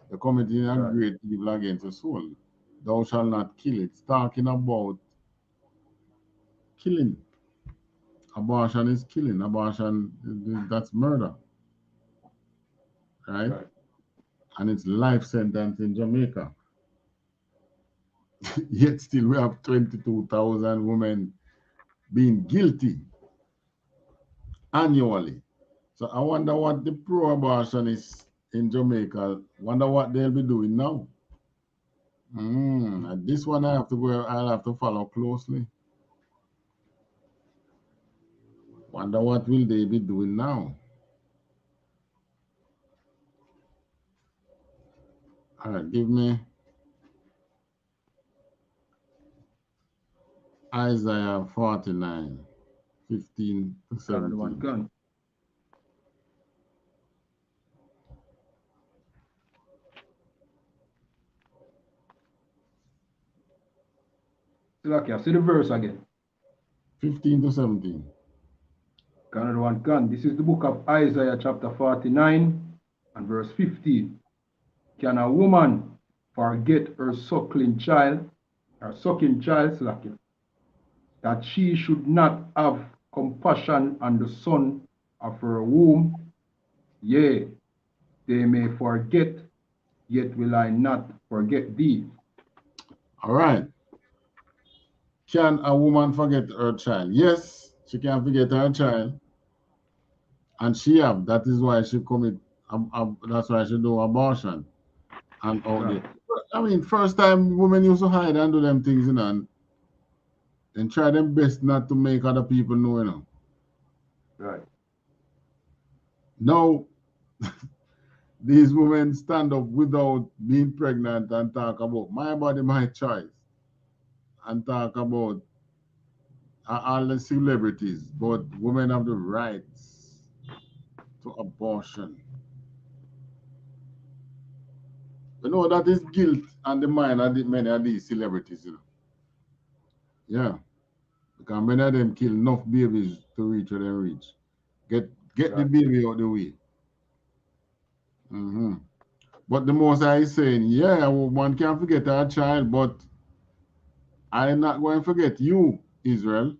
H: You're committing a great evil against your soul. Thou shalt not kill. It's talking about killing. Abortion is killing. Abortion, that's murder. Right? And it's life sentence in Jamaica. Yet still we have 22,000 women being guilty annually. So I wonder what the pro-abortionists in Jamaica, wonder what they'll be doing now. This one I'll have to follow closely. Wonder what will they be doing now. All right, give me Isaiah 49, 15 to 17.
I: Gun. Okay, see the verse again.
H: 15 to 17.
I: Gun. This is the book of Isaiah chapter 49 and verse 15. Can a woman forget her suckling child, that she should not have compassion on the son of her womb? Yea, they may forget, yet will I not forget thee.
H: All right. Can a woman forget her child? Yes, she can forget her child. And she have. That is why she commit. That's why she do abortion. And all that. I mean, first time women used to hide and do them things, you know, and try their best not to make other people know, you know.
I: Right.
H: Now, these women stand up without being pregnant and talk about my body, my choice, and talk about all the celebrities, but women have the rights to abortion. You know, that is guilt on the mind of many of these celebrities, you know. Yeah. Because many of them kill enough babies to reach where they reach. Get the baby out the way. But the Most High is saying, yeah, one can forget our child, but I am not going to forget you, Israel.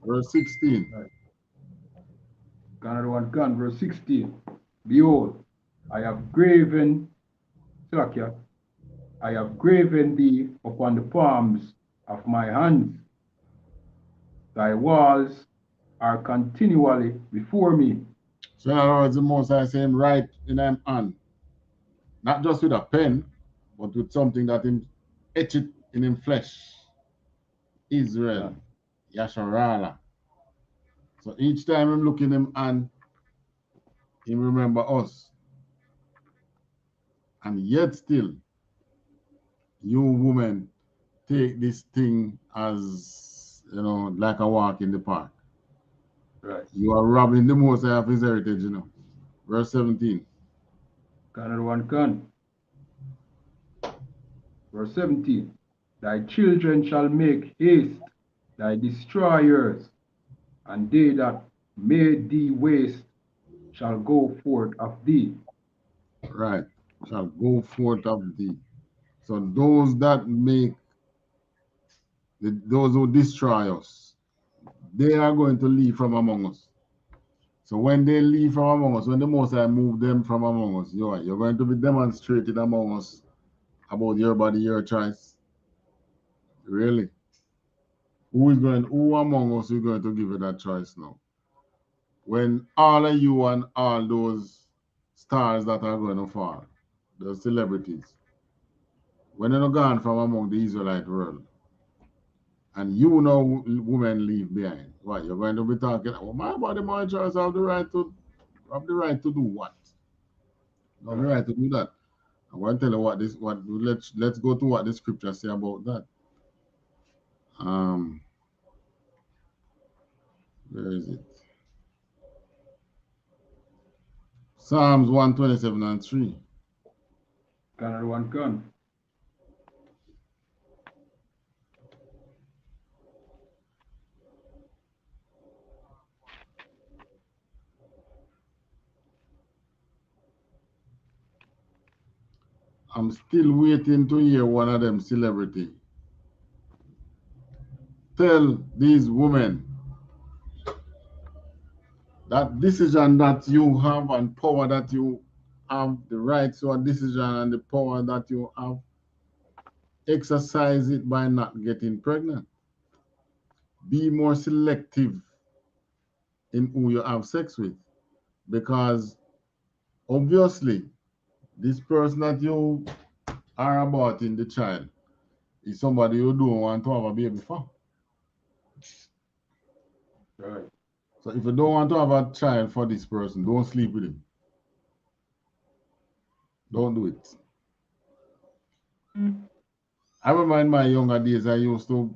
H: Verse 16.
I: Verse 16. Behold, I have graven thee upon the palms of my hands. Thy walls are continually before me.
H: So in other words, the Most High saying, write in him hand. Not just with a pen, but with something that him etch it in him flesh. Israel, Yasharala. So each time him look in him hand, him remember us. And yet still, you women take this thing as, you know, like a walk in the park.
I: Right.
H: You are robbing the Most High of his heritage, you know. Verse 17.
I: Verse 17. Thy children shall make haste, thy destroyers, and they that made thee waste shall go forth of thee.
H: Right. Shall go forth of thee. So those that make, those who destroy us, they are going to leave from among us. So when they leave from among us, when the Most High move them from among us, you're going to be demonstrated among us about your body, your choice. Really? Who among us is going to give you that choice now? When all of you and all those stars that are going to fall, the celebrities, when they're gone from among the Israelite world, and you know women leave behind, what, you're going to be talking, well, my body, my choice, I have the right to do what? I have the right to do that. I want to tell you let's go to what the scripture say about that. Where is it? Psalms 127 and 3. I'm still waiting to hear one of them celebrity tell these women that decision that you have and power that you have, the right to a decision and the power that you have, exercise it by not getting pregnant. Be more selective in who you have sex with, because obviously this person that you are aborting the child is somebody you don't want to have a baby for.
I: Right.
H: So if you don't want to have a child for this person, don't sleep with him. Don't do it. I remember in my younger days, I used to,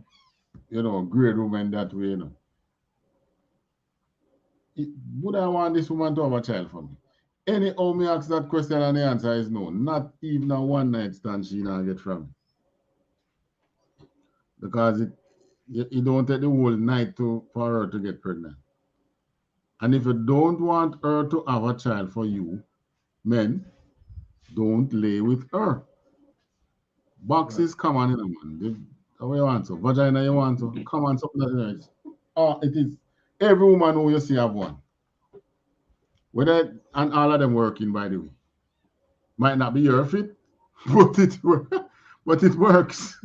H: grade women that way, Would I want this woman to have a child for me? Anyhow, me ask that question and the answer is no. Not even a one night stand she not get from me. Because it don't take the whole night for her to get pregnant. And if you don't want her to have a child for you, men, don't lay with her. Boxes come on in a man. How you want to? Vagina you want to? Come on, something like that. Oh, it is. Every woman who you see have one. Whether and all of them working, by the way. Might not be your fit, but it works.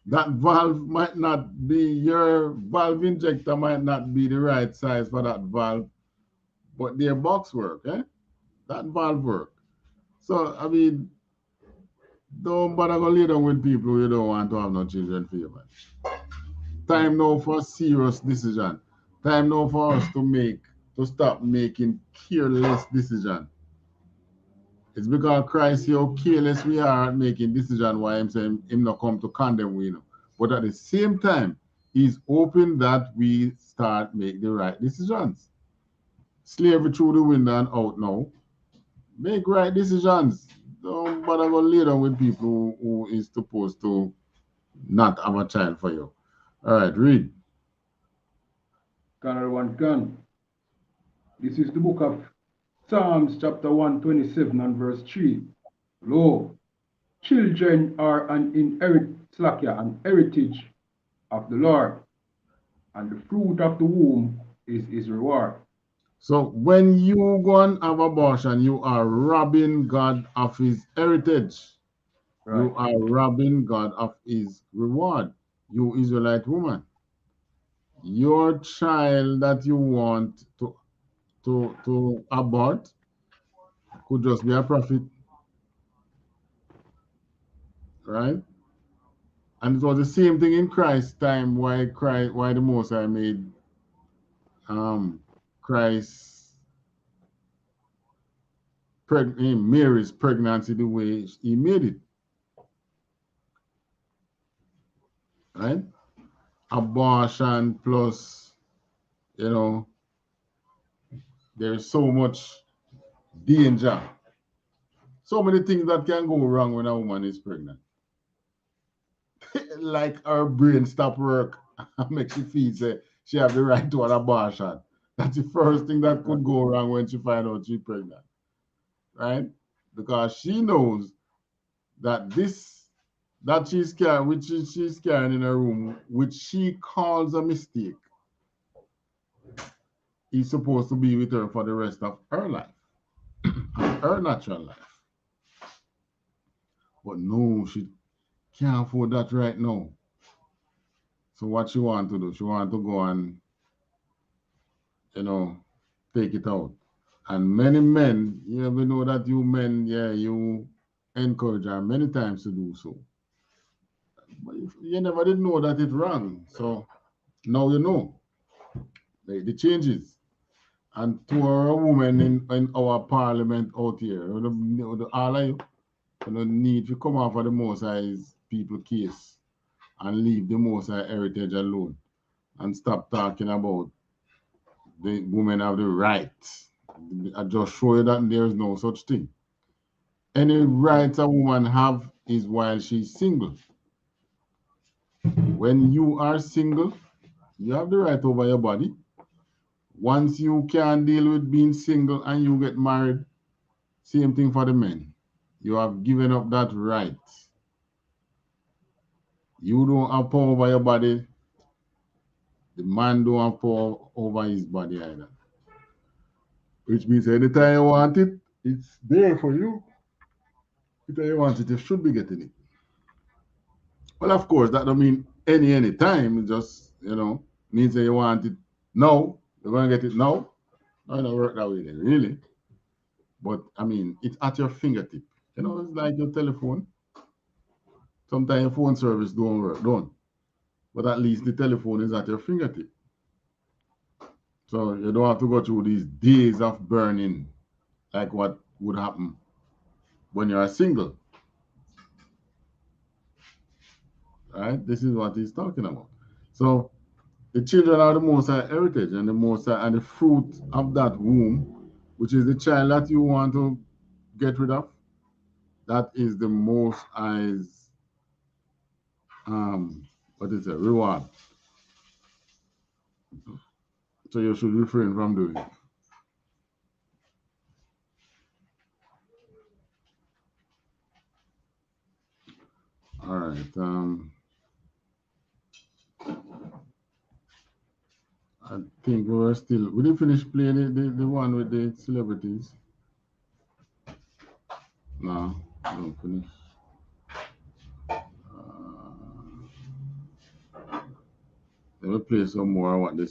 H: That valve might not be your valve injector, might not be the right size for that valve, but their box work, that valve work. So I mean, don't bother go lay down with people who you don't want to have no children for you, man. Time now for serious decision. Time now for us to stop making careless decision. It's because Christ see how careless we are at making decision why him saying him not come to condemn we. But at the same time, he's hoping that we start make the right decisions. Slavery through the window and out now. Make right decisions. Don't bother go lay down with people who is supposed to not have a child for you. All right, read.
I: Colonel One Gun. This is the book of Psalms chapter 127 and verse 3. Lo, children are an heritage of the Lord, and the fruit of the womb is his reward.
H: So when you go and have abortion, you are robbing God of his heritage. Right. You are robbing God of his reward, you Israelite woman. Your child that you want to abort could just be a prophet, right? And it was the same thing in Christ's time. Why the Most High made Mary's pregnancy the way he made it, right? Abortion plus, there's so much danger, so many things that can go wrong when a woman is pregnant. Like her brain stop work and make she feel say she have the right to an abortion. That's the first thing that could go wrong when she find out she's pregnant, right? Because she knows that that she's carrying, which she's carrying in her room, which she calls a mistake, is supposed to be with her for the rest of her life, her natural life. But no, she can't afford that right now. So what she want to do? She want to go and, take it out. And many men, you ever know that you men, you encourage her many times to do so. But you never did know that it's wrong. So now you know. The changes. And to our women in our parliament out here, all of you, need to come off of the Most High's people case and leave the Most High heritage alone and stop talking about the women have the right. I just show you that there is no such thing. Any rights a woman have is while she's single. When you are single, you have the right over your body. Once you can deal with being single and you get married, same thing for the men. You have given up that right. You don't have power over your body. The man don't have power over his body either. Which means anytime you want it, it's there for you. Anytime you want it, you should be getting it. Well, of course, that don't mean any time. It just, means that you want it now. You're going to get it now. No, it don't work that way then, really. But, I mean, it's at your fingertip. It's like your telephone. Sometimes your phone service don't work, but at least the telephone is at your fingertip. So you don't have to go through these days of burning like what would happen when you are single. Right? This is what he's talking about. So the children are the Most High heritage, and the Most High, and the fruit of that womb, which is the child that you want to get rid of, that is the Most High's what is it, reward. So you should refrain from doing it. All right. I think we didn't finish playing the one with the celebrities. No, don't finish. Let me play some more of what the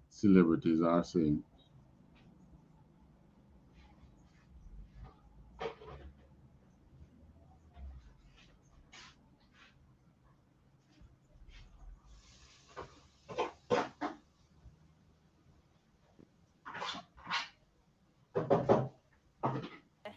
H: celebrities are saying.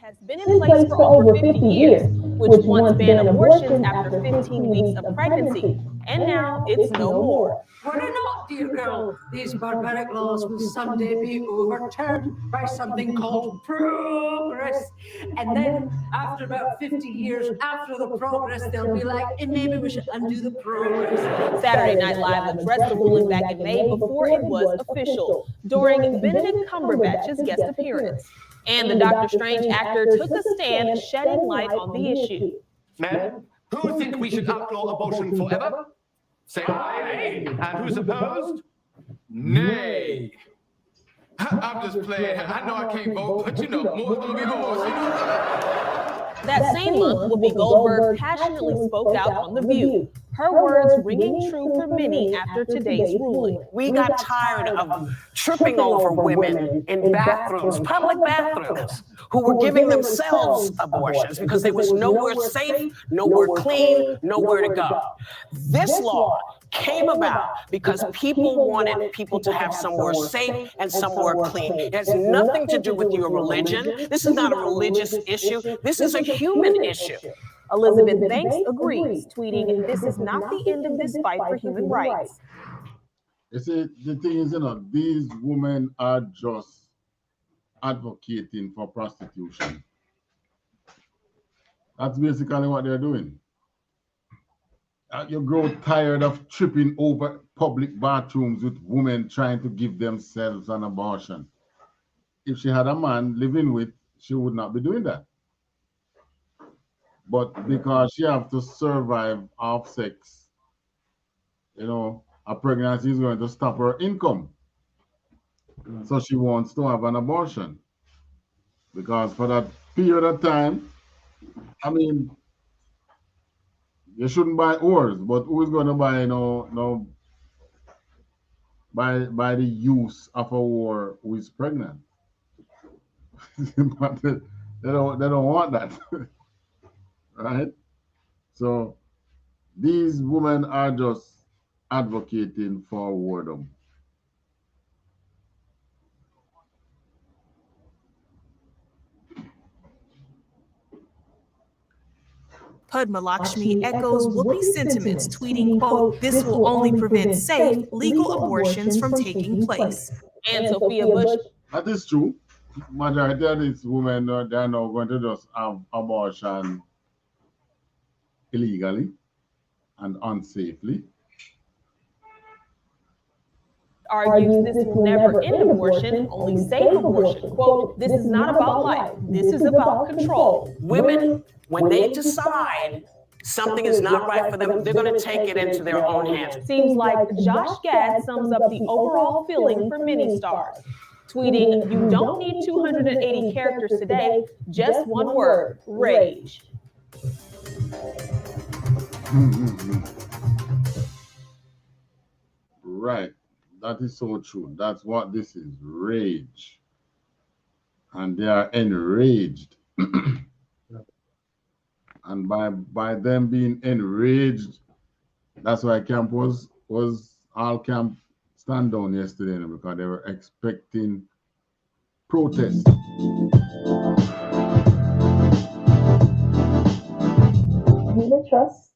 O: Has been in place for over 50 years, which once banned abortions after 15 weeks of pregnancy, and now it's no more.
Q: Worry not, dear girl. These barbaric laws will someday be overturned by something called progress. And then, after about 50 years after the progress, they'll be like, and maybe we should undo the progress.
O: Saturday Night Live addressed the ruling back in May before it was official, during Benedict Cumberbatch's guest appearance. And the Dr. Strange actor took a stand shedding light on the issue.
R: Men, who think we should outlaw abortion forever? Say aye. And who's opposed? Nay. I'm just playing. I know I can't vote, but you know, more's gonna be more.
O: That same month, Whoopi Goldberg passionately spoke out on The View, her words ringing true for many after today's ruling.
N: We got tired of tripping over women in bathrooms, public bathrooms, who were giving themselves abortions because there was nowhere safe, nowhere clean, nowhere to go. This law came about because people wanted people to have somewhere safe and somewhere clean. It has nothing to do with your religion. This is not a religious issue. This is a human issue.
O: Elizabeth Banks agrees, tweeting, "This is not the end of this fight for human rights."
H: You see, the thing is, these women are just advocating for prostitution. That's basically what they're doing. You grow tired of tripping over public bathrooms with women trying to give themselves an abortion. If she had a man living with, she would not be doing that. But because she have to survive off sex, a pregnancy is going to stop her income. So she wants to have an abortion. Because for that period of time, I mean, you shouldn't buy whores, but who is going to buy by the use of a whore who is pregnant? But they don't want that. Right? So these women are just advocating for whoredom.
O: Padma Lakshmi echoes Whoopi's sentiments, tweeting, quote, "This will only prevent safe, legal abortions from taking place." And Sophia Bush.
H: That is true. Majority of these women, they're now going to just have abortion illegally and unsafely.
O: Argues this will never end abortion, only save abortion. Quote, "This is not about life. This is about control."
N: Women, when they decide something is not right for them, they're going to take it into their own hands.
O: Seems like Josh Gad sums up the overall feeling for many stars. Tweeting, "You don't need 280 characters today, just one word, rage."
H: Right. That is so true. That's what this is, rage. And they are enraged. And by them being enraged, that's why camp was all camp stand down yesterday, because they were expecting protest.
S: Trust.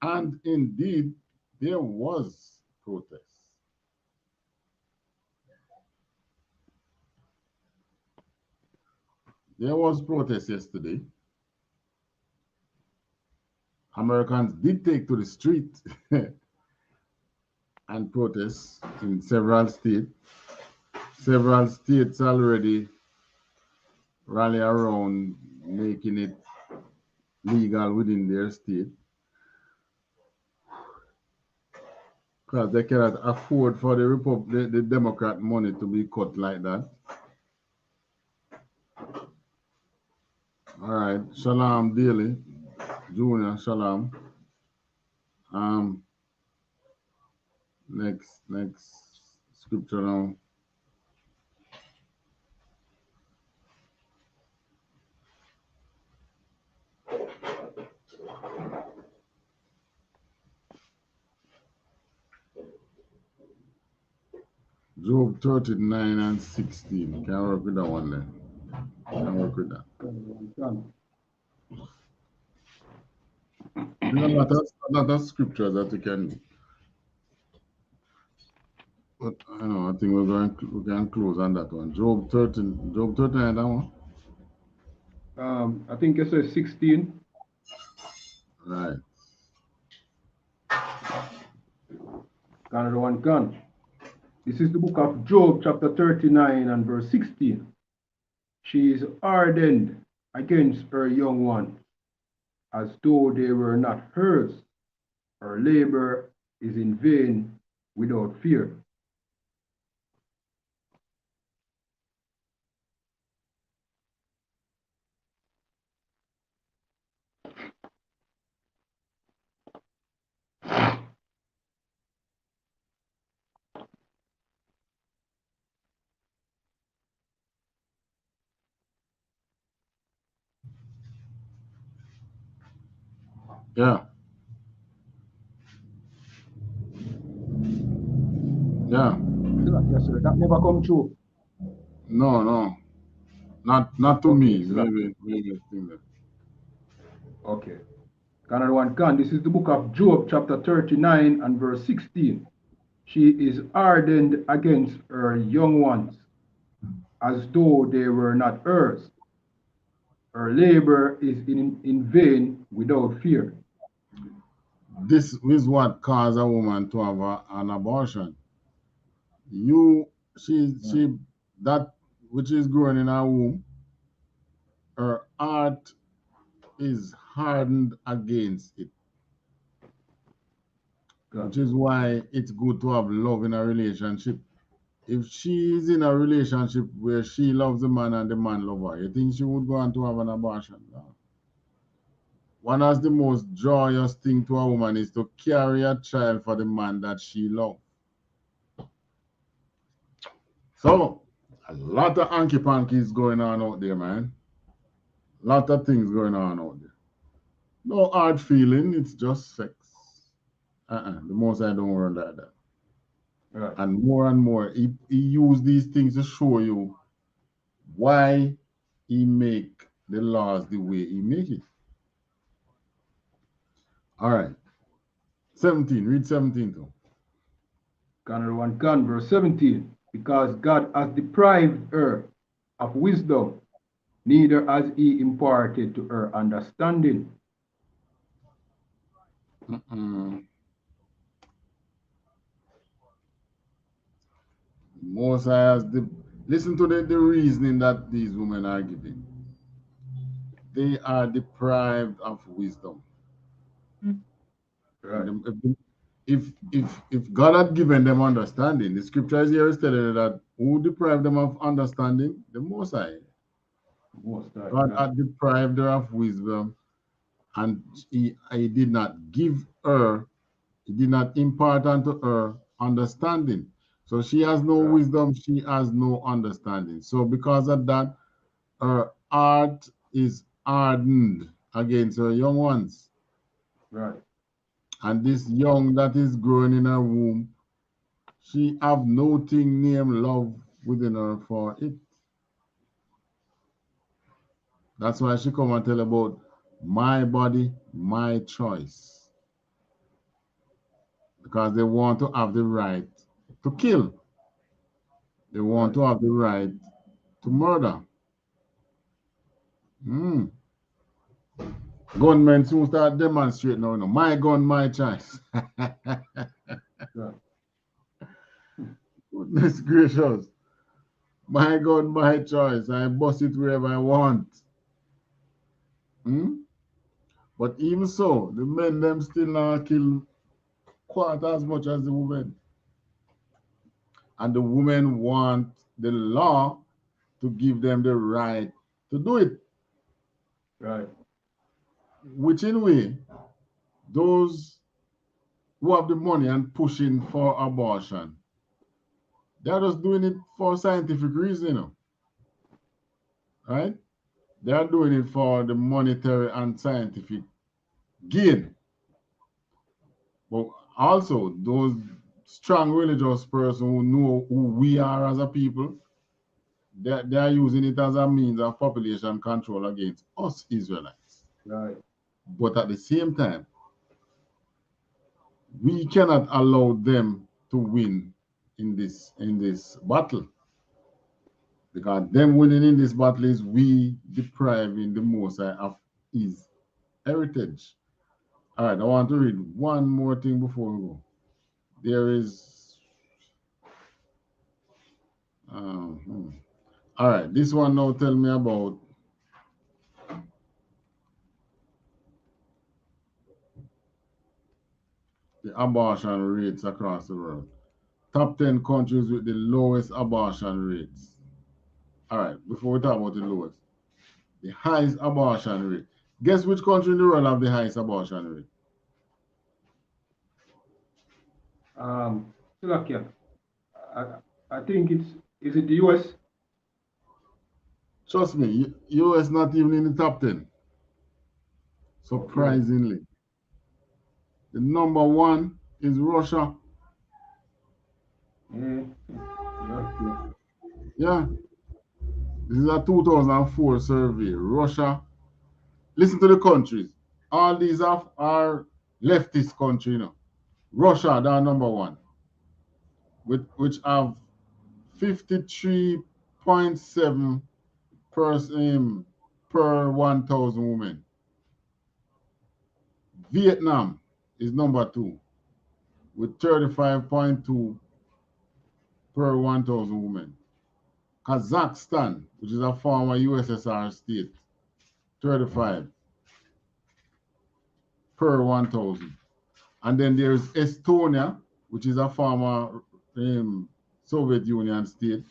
H: And indeed, there was protest. There was protest yesterday. Americans did take to the street and protest in several states. Several states already rally around making it legal within their state, because they cannot afford for the Democrat money to be cut like that. All right, Shalom Daily, Junior, Shalom. Next scripture now. Job 39 and 16. Can I work with that one then? Can I work with that? There's a lot of scriptures that we can do. But I know, I think we can close on that one. Job 39, that one?
I: I think it says 16.
H: Right.
I: Another one gone. This is the book of Job, chapter 39 and verse 16. She is hardened against her young one, as though they were not hers. Her labor is in vain without fear.
H: Yeah. Yeah.
I: Yes, sir. That never come true.
H: No. Not to me. Maybe think that.
I: Okay. Another one gone. This is the book of Job, chapter 39 and verse 16. She is hardened against her young ones, as though they were not hers. Her labor is in vain without fear.
H: This is what causes a woman to have an abortion. She that which is growing in her womb, her heart is hardened against it. Which is why it's good to have love in a relationship. If she is in a relationship where she loves the man and the man loves her, you think she would go on to have an abortion? No. One of the most joyous things to a woman is to carry a child for the man that she loves. So, a lot of hanky-pankies going on out there, man. A lot of things going on out there. No hard feeling, it's just sex. The most I don't want like that.
I: Right.
H: And more, he use these things to show you why he make the laws the way he make it. All right. 17, read 17 too.
I: Another one gone, verse 17. Because God has deprived her of wisdom, neither has he imparted to her understanding.
H: Most has listen to the reasoning that these women are giving. They are deprived of wisdom.
I: Right.
H: If God had given them understanding, the scriptures here is telling you that who deprived them of understanding? The Most High. God had deprived her of wisdom, and he did not give her, he did not impart unto her understanding. So she has no wisdom, she has no understanding. So because of that, her heart is hardened against her young ones.
I: Right.
H: And this young that is growing in her womb, she have no thing named love within her for it. That's why she come and tell about my body, my choice. because they want to have the right to kill. They want to have the right to murder. Gunmen soon start demonstrating now. My gun, my choice. Goodness gracious. My gun, my choice. I bust it wherever I want. But even so, the men them still not kill quite as much as the women. And the women want the law to give them the right to do it.
I: Right.
H: Which in a way, those who have the money and pushing for abortion, they're just doing it for scientific reason, right? They're doing it for the monetary and scientific gain. But also, those strong religious persons who know who we are as a people, they're using it as a means of population control against us Israelites.
I: Right.
H: But at the same time, we cannot allow them to win in this battle. Because them winning in this battle is we depriving the Most High of his heritage. All right, I want to read one more thing before we go. There is... All right, this one now tell me about the abortion rates across the world. Top 10 countries with the lowest abortion rates. All right, before we talk about the lowest, the highest abortion rate. Guess which country in the world have the highest abortion rate?
I: Slovakia. I think is it the US?
H: Trust me, US not even in the top 10. Surprisingly. Okay. The number one is Russia. Yeah. This is a 2004 survey. Russia. Listen to the countries. All these are leftist countries, Russia, they are number one, which have 53.7 person per 1,000 women. Vietnam is number two with 35.2 per 1,000 women. Kazakhstan, which is a former USSR state, 35 per 1,000. And then there's Estonia, which is a former Soviet Union state.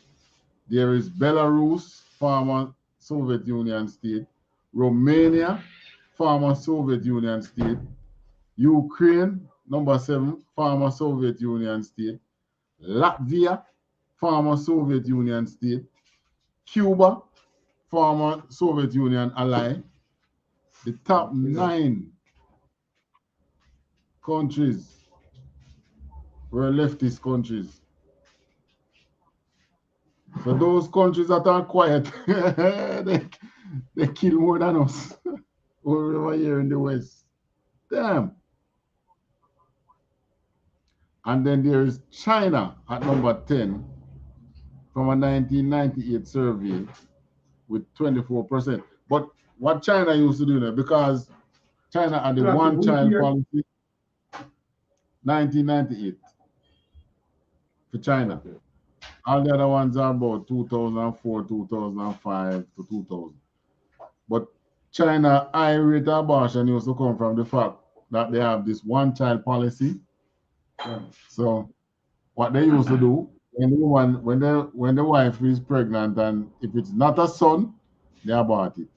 H: There is Belarus, former Soviet Union state. Romania, former Soviet Union state. Ukraine, number 7, former Soviet Union state. Latvia, former Soviet Union state. Cuba, former Soviet Union ally. The top 9 countries were leftist countries. So those countries that are quiet, they kill more than us over here in the West. Damn. And then there is China at number 10 from a 1998 survey with 24%. But what China used to do now, because China had the one-child policy, 1998 for China. All the other ones are about 2004, 2005 to 2000. But China high rate of abortion used to come from the fact that they have this one-child policy. So what they used to do, when the wife is pregnant and if it's not a son, they abort it,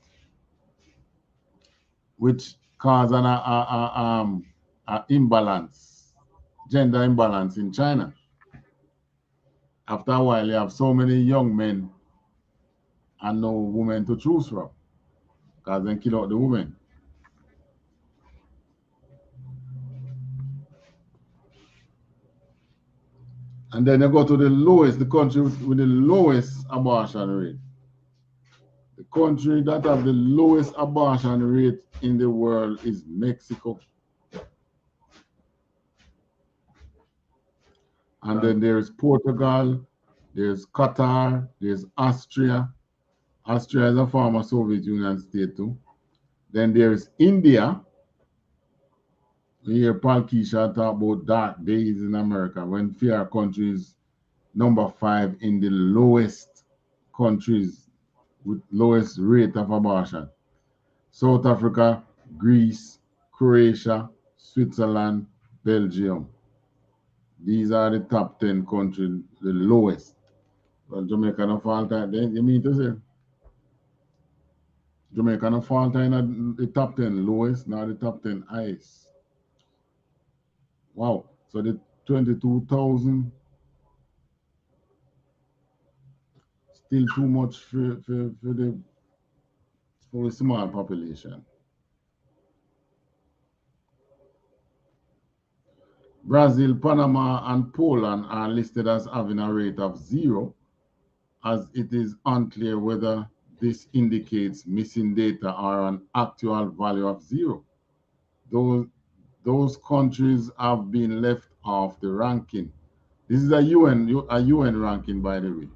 H: which causes an imbalance, gender imbalance in China. After a while, you have so many young men and no women to choose from, because they kill out the women. And then you go to the lowest, the country with the lowest abortion rate. The country that have the lowest abortion rate in the world is Mexico. And then there's Portugal, there's Qatar, there's Austria. Austria is a former Soviet Union state too. Then there's India. You hear Paul Keisha talk about dark days in America when fear countries number 5 in the lowest countries with lowest rate of abortion. South Africa, Greece, Croatia, Switzerland, Belgium. These are the top 10 countries, the lowest. Well, Jamaica no fault then, you mean to say? Jamaica no fault in the top 10 lowest, not the top 10 highest. Wow. So the 22,000 still too much for the small population. Brazil, Panama, and Poland are listed as having a rate of 0, as it is unclear whether this indicates missing data or an actual value of 0. Those countries have been left off the ranking. This is a UN ranking, by the way.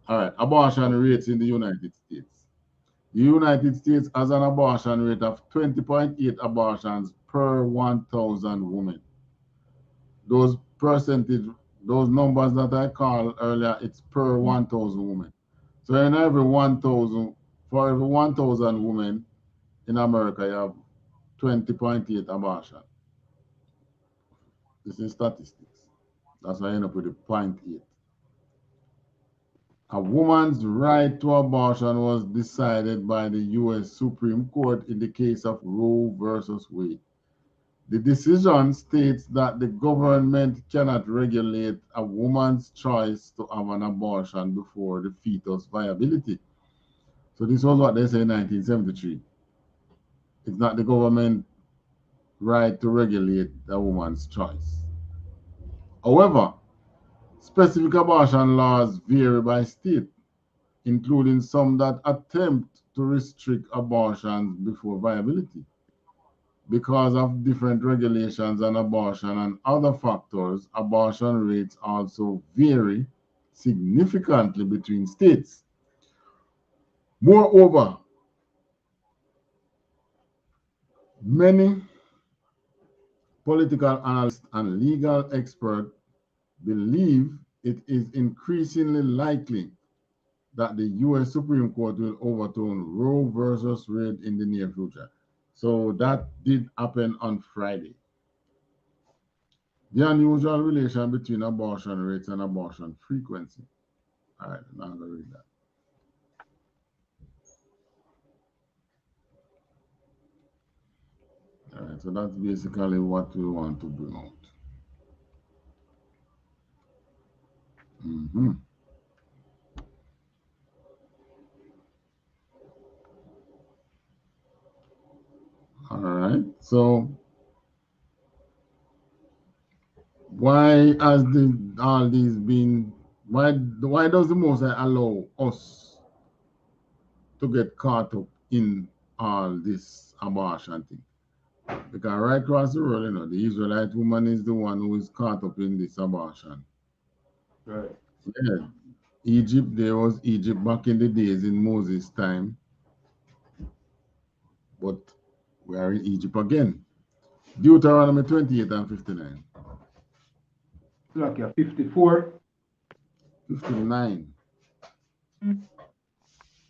H: All right, abortion rates in the United States. The United States has an abortion rate of 20.8 abortions per 1,000 women. Those numbers that I called earlier, it's per 1,000 women. So in for every 1,000 women in America, you have 20.8 abortion. This is statistics. That's why I end up with the 0.8. A woman's right to abortion was decided by the U.S. Supreme Court in the case of Roe versus Wade. The decision states that the government cannot regulate a woman's choice to have an abortion before the fetus viability. So this was what they say in 1973. It's not the government right to regulate a woman's choice. However, specific abortion laws vary by state, including some that attempt to restrict abortions before viability. Because of different regulations on abortion and other factors, abortion rates also vary significantly between states. Moreover, many political analysts and legal experts believe it is increasingly likely that the U.S. Supreme Court will overturn Roe versus Wade in the near future. So that did happen on Friday. The unusual relation between abortion rates and abortion frequency. All right, now I'm going to read that. All right, so that's basically what we want to bring out. All right, so why has all these been, why does the Most High allow us to get caught up in all this abortion thing? Because right across the world, you know, the Israelite woman is the one who is caught up in this abortion.
I: Right.
H: Yeah. Egypt, there was Egypt back in the days in Moses' time. But we are in Egypt again. Deuteronomy 28 and 59.
I: Like 54.
H: 59.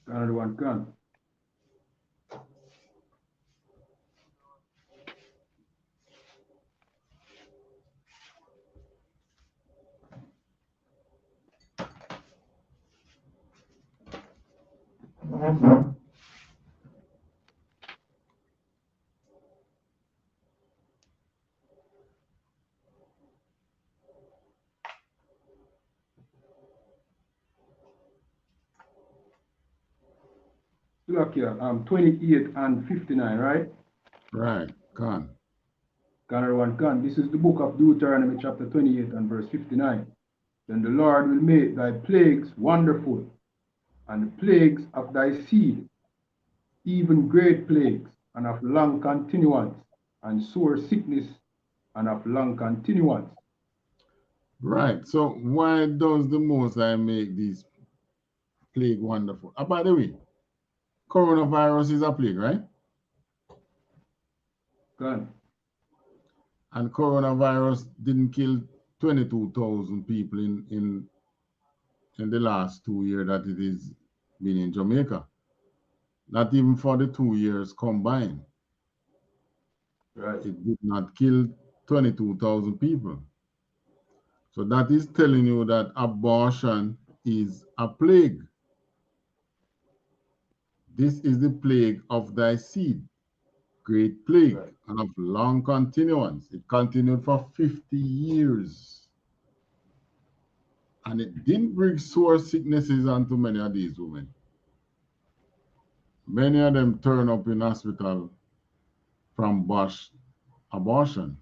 I: Another one gone. Look here, 28 and 59, right?
H: Right, gone.
I: Another one gone. This is the book of Deuteronomy chapter 28 and verse 59. Then the Lord will make thy plagues wonderful, and the plagues of thy seed, even great plagues, and of long continuance, and sore sickness, and of long continuance.
H: Right. So why does the Most High make this plague wonderful? By the way, coronavirus is a plague, right?
I: Good.
H: And coronavirus didn't kill 22,000 people in the last 2 years that it is been in Jamaica. Not even for the 2 years combined.
I: Right.
H: It did not kill 22,000 people. So that is telling you that abortion is a plague. This is the plague of thy seed, great plague,
I: Right.
H: and of long continuance. It continued for 50 years. And it didn't bring sore sicknesses onto many of these women. Many of them turn up in hospital from abortion.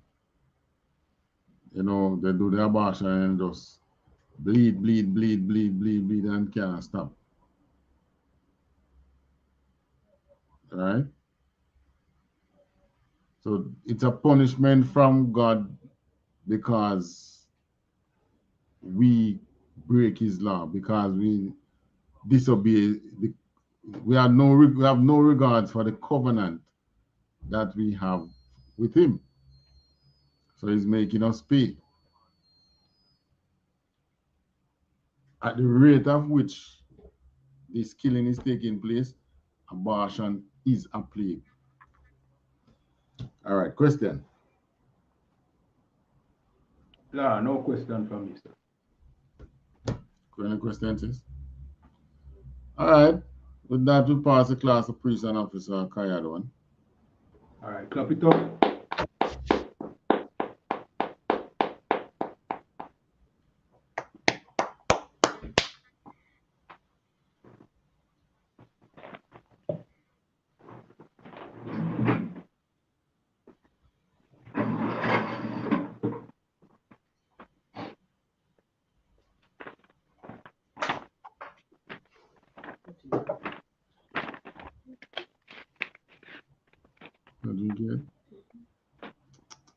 H: You know, they do the abortion and just bleed, and can't stop. Right? So it's a punishment from God because we break his law, because we disobey. We have no regards for the covenant that we have with him. So he's making us pay. At the rate of which this killing is taking place, abortion is a plague. All right, question.
I: Yeah, no question from me, sir.
H: Any questions? All right. With that, we pass the class of priest and officer Kayad one.
I: All right, clap it up.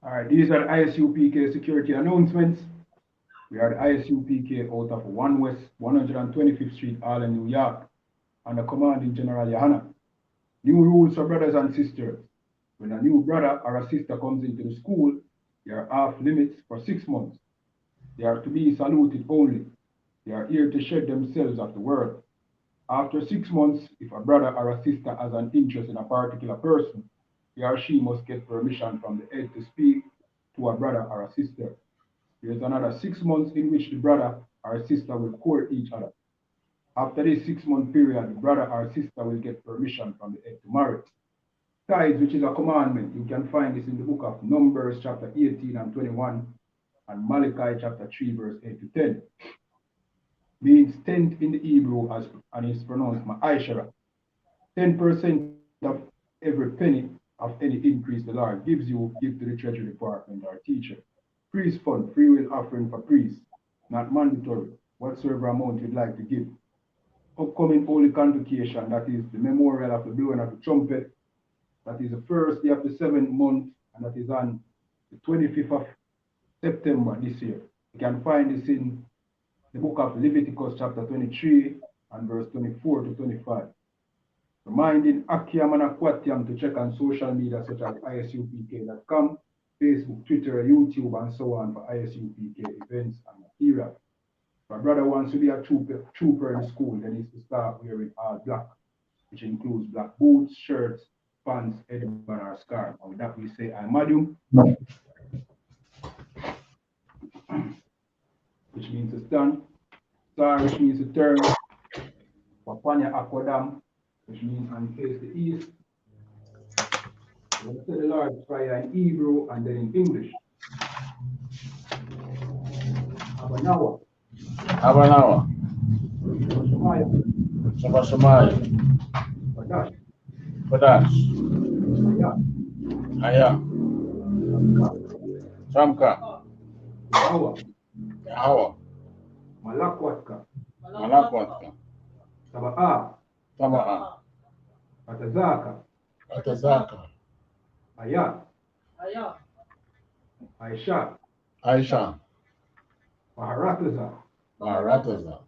I: All right, these are the I.S.U.P.K security announcements. We are the I.S.U.P.K out of 1 West 125th Street, Harlem, New York, under commanding General YAHANNA. New rules for brothers and sisters. When a new brother or a sister comes into the school, they are off limits for 6 months. They are to be saluted only. They are here to shed themselves of the world. After 6 months, if a brother or a sister has an interest in a particular person, he or she must get permission from the head to speak to a brother or a sister. There is another 6 months in which the brother or sister will court each other. After this 6-month period, the brother or sister will get permission from the head to marry. Tithes, which is a commandment, you can find this in the book of Numbers chapter 18 and 21 and Malachi chapter 3 verse 8 to 10. Means tenth in the Hebrew and it's pronounced ma'ashara. 10% of every penny of any increase the Lord gives you, give to the treasury department or teacher. Priest fund, free will offering for priests, not mandatory, whatsoever amount you'd like to give. Upcoming holy convocation, that is the memorial of the blowing of the trumpet. That is the first day of the 7th month, and that is on the 25th of September this year. You can find this in the book of Leviticus chapter 23 and verse 24 to 25. Reminding Akiam and Akwatiam to check on social media such as ISUPK.com, Facebook, Twitter, YouTube, and so on for ISUPK events and material. If a brother wants to be a trooper in school, then he needs to start wearing all black, which includes black boots, shirts, pants, headband, or scarf. And with that we say, I madam, which means to stand, star, which means to turn, Wapanya Akwadam, which means and face the east. We're going to say the Lord's Prayer in Hebrew and then in English. Abanawa.
H: Abanawa. Shabashomaya.
I: Badash.
H: Badash.
I: Aya.
H: Aya. Samka.
I: Hawa.
H: Hawa.
I: Malakwatka.
H: Malakwatka.
I: Taba'a.
H: Taba'a.
I: Atazaka.
H: Atazaka.
I: Aya.
J: Aya.
I: Aisha.
H: Aisha.
I: Maharataza,
H: Maharataza,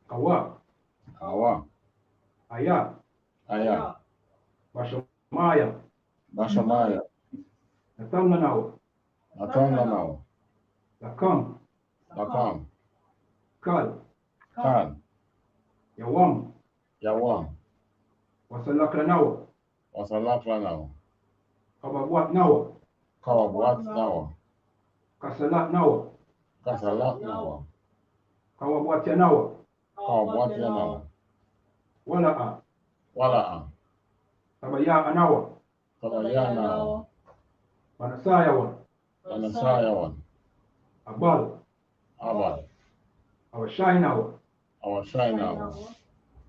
I: Kawa,
H: Kawa,
I: Aya,
H: Aya,
I: Bashamaya,
H: Bashamaya,
I: Natanganao,
H: Natanganao,
I: Lakam,
H: Lakam,
I: Kal,
H: Kal,
I: Yawam,
H: Yawam,
I: Wasalaklanao,
H: Wasalaklanao,
I: Kababwatnawa,
H: Kawabwatnawa,
I: Kasalatnawa,
H: Kasalatnawa,
I: Kawabwatyanawa,
H: Kawabwatyanawa,
I: Wala'a,
H: Wala'a,
I: Tabaya'anawa,
H: Tabayanawa,
I: Manasayawan,
H: Anasayawan,
I: Abal,
H: Abal,
I: Awashainawa,
H: Awashainawa,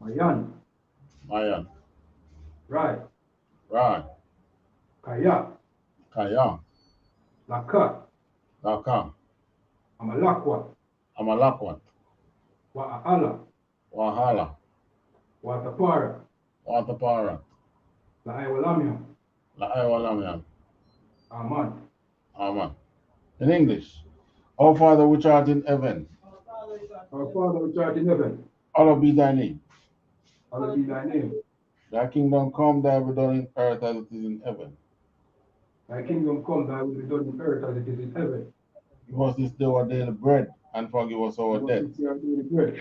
I: Mayan,
H: Mayan,
I: Rai,
H: Rai,
I: Kaya,
H: Kaya,
I: Laka,
H: Laka,
I: Amalakwa,
H: Amalakwat,
I: Wa'ala,
H: Wahala,
I: Watapara,
H: Watapara,
I: La'aywalamya,
H: La'aywalamyan,
I: Aman.
H: Amen. In English, Our Father which art in heaven,
I: Our Father which art in heaven,
H: hallowed be thy name.
I: hallowed be thy name.
H: Thy kingdom come, thy will be done in earth as it is in heaven.
I: Thy kingdom come, thy will be done in earth as it is in heaven.
H: Give us this day our daily bread, and forgive us our
I: Give us
H: debts.
I: this day our daily bread,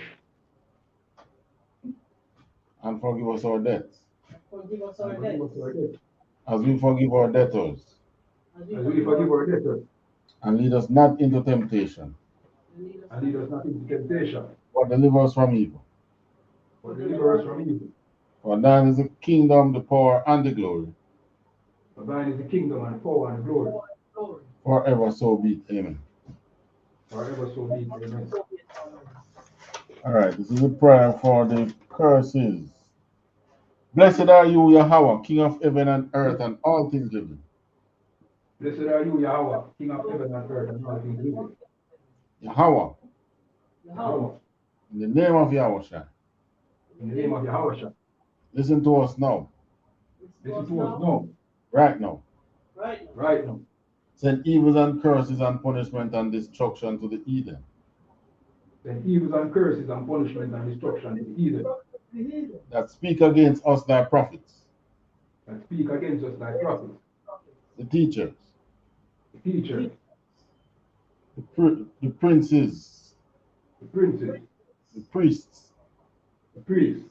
H: And forgive us our debts,
J: Forgive us
I: and
J: our
I: forgive us
J: debts.
I: our debts,
H: as we forgive our debtors.
I: as we forgive our debtors.
H: And lead us not into temptation,
I: And lead us not into temptation,
H: but deliver us from evil.
I: but deliver us from evil.
H: For thine is the kingdom, the power, and the glory,
I: For thine is the kingdom and power and glory,
H: forever so be it. Amen.
I: forever so be it. Amen.
H: All right, this is a prayer for the curses. Blessed are you, Yahweh, King of heaven and earth and all things living.
I: Blessed are you, Yahweh, King of heaven and earth and all things living.
H: Yahweh,
I: Yahweh,
H: in the name of Yahweh,
I: in the name of Yahweh,
H: listen to us now,
I: listen to us now,
H: right now.
I: right now.
H: Send evils and curses and punishment and destruction to the heathen
I: Send evils and curses and punishment and destruction to the heathen
H: that speak against us, thy prophets,
I: that speak against us, thy prophets,
H: the teachers,
I: the teachers,
H: the princes,
I: the princes,
H: the priests,
I: the priests,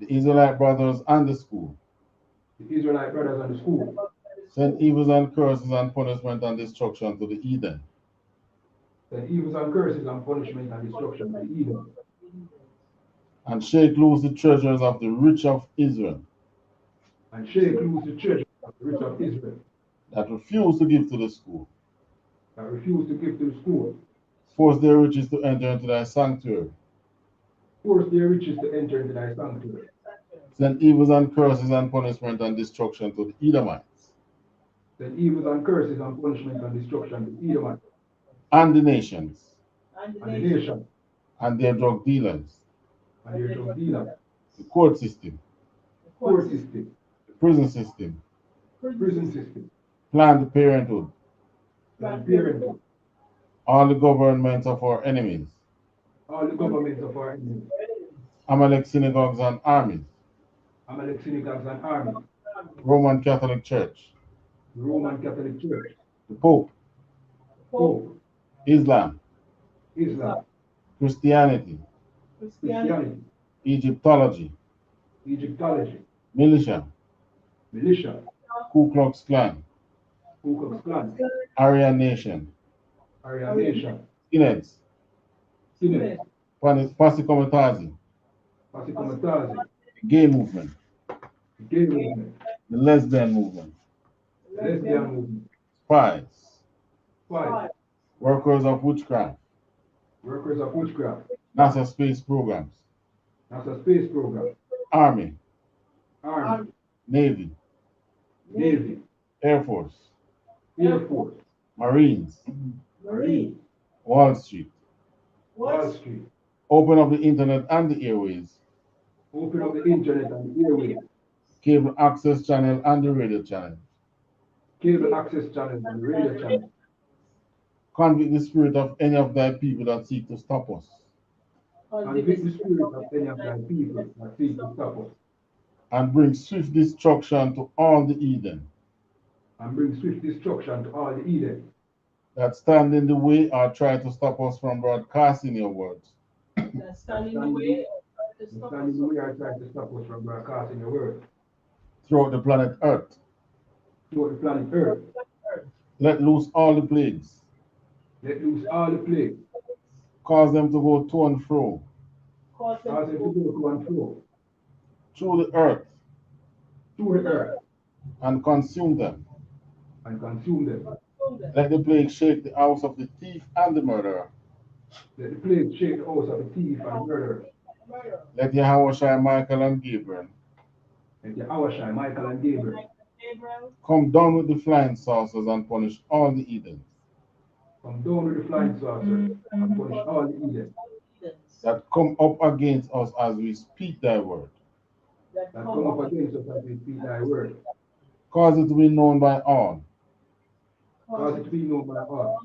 H: the Israelite brothers and the school.
I: the Israelite brothers and the school.
H: Send evils and curses and punishment and destruction to the heathen
I: Send evils and curses and punishment and destruction to the heathen.
H: and shake loose the treasures of the rich of Israel
I: And shake loose the treasure of the rich of Israel
H: that refuse to give to the school.
I: that refuse to give to the school.
H: Force their riches to enter into thy sanctuary.
I: Force their riches to enter into thy sanctuary.
H: Send evils and curses and punishment and destruction to the Edomites
I: Send evils and curses and punishment and destruction to the Edomites
H: and the nations
I: and the nation
H: and their drug dealers,
I: and their drug dealers,
H: the court system,
I: court system,
H: the prison system,
I: prison system,
H: Planned Parenthood,
I: Planned Parenthood,
H: all the governments of our enemies,
I: all the governments of our enemies,
H: Amalek synagogues and armies,
I: Amalek synagogues and armies,
H: Roman Catholic Church,
I: the Roman Catholic Church,
H: the Pope,
I: Pope,
H: Islam,
I: Islam,
H: Christianity,
I: Christianity,
H: Egyptology,
I: Egyptology,
H: militia,
I: militia,
H: Ku Klux Klan,
I: Ku Klux Klan,
H: Aryan Nation,
I: Aryan Nation,
H: Skinheads,
I: Synods,
H: Pasikomatazi,
I: Pasikomatazi,
H: the gay movement,
I: the gay movement,
H: the lesbian movement,
I: the lesbian movement,
H: spies,
I: spies,
H: workers of witchcraft,
I: workers of witchcraft,
H: NASA space programs,
I: NASA space program,
H: Army,
I: Army,
H: Navy,
I: Navy,
H: Air Force,
I: Air Force,
H: Marines,
J: Marine,
H: Wall Street.
I: Wall Street,
H: Open up the internet and the airways,
I: open up the internet and the airways,
H: cable access channel and the radio channel,
I: cable access channels and the radio channels,
H: Convict the spirit of any of thy people that seek to stop us.
I: Convict the spirit of any of thy people that seek to stop us.
H: And bring swift destruction to all the Eden.
I: And bring swift destruction to all the Eden.
H: That stand in the way or try to stop us from broadcasting your words.
J: That stand in the way
I: or try to stop us from broadcasting your word.
H: Throughout the planet Earth.
I: Throughout the planet Earth.
H: Let loose all the plagues.
I: Let loose all the plagues.
H: Cause them to go to and fro.
I: Cause them to go to and fro.
H: Through the earth.
I: Through the earth.
H: And consume them.
I: And consume them.
H: Let the plague shake the house of the thief and the murderer.
I: Let the plague shake the house of the thief and murderer.
H: Let Yahawashi, Michael, and Gabriel.
I: Let Yahawashi, Michael, and Gabriel.
H: Come down with the flying saucers and punish all the Edens.
I: Come down with the flying saucers and punish all the Edens.
H: That come up against us as we speak thy word.
I: That come up against us as we speak thy word.
H: Cause it to be known by all.
I: Cause it to be known by all.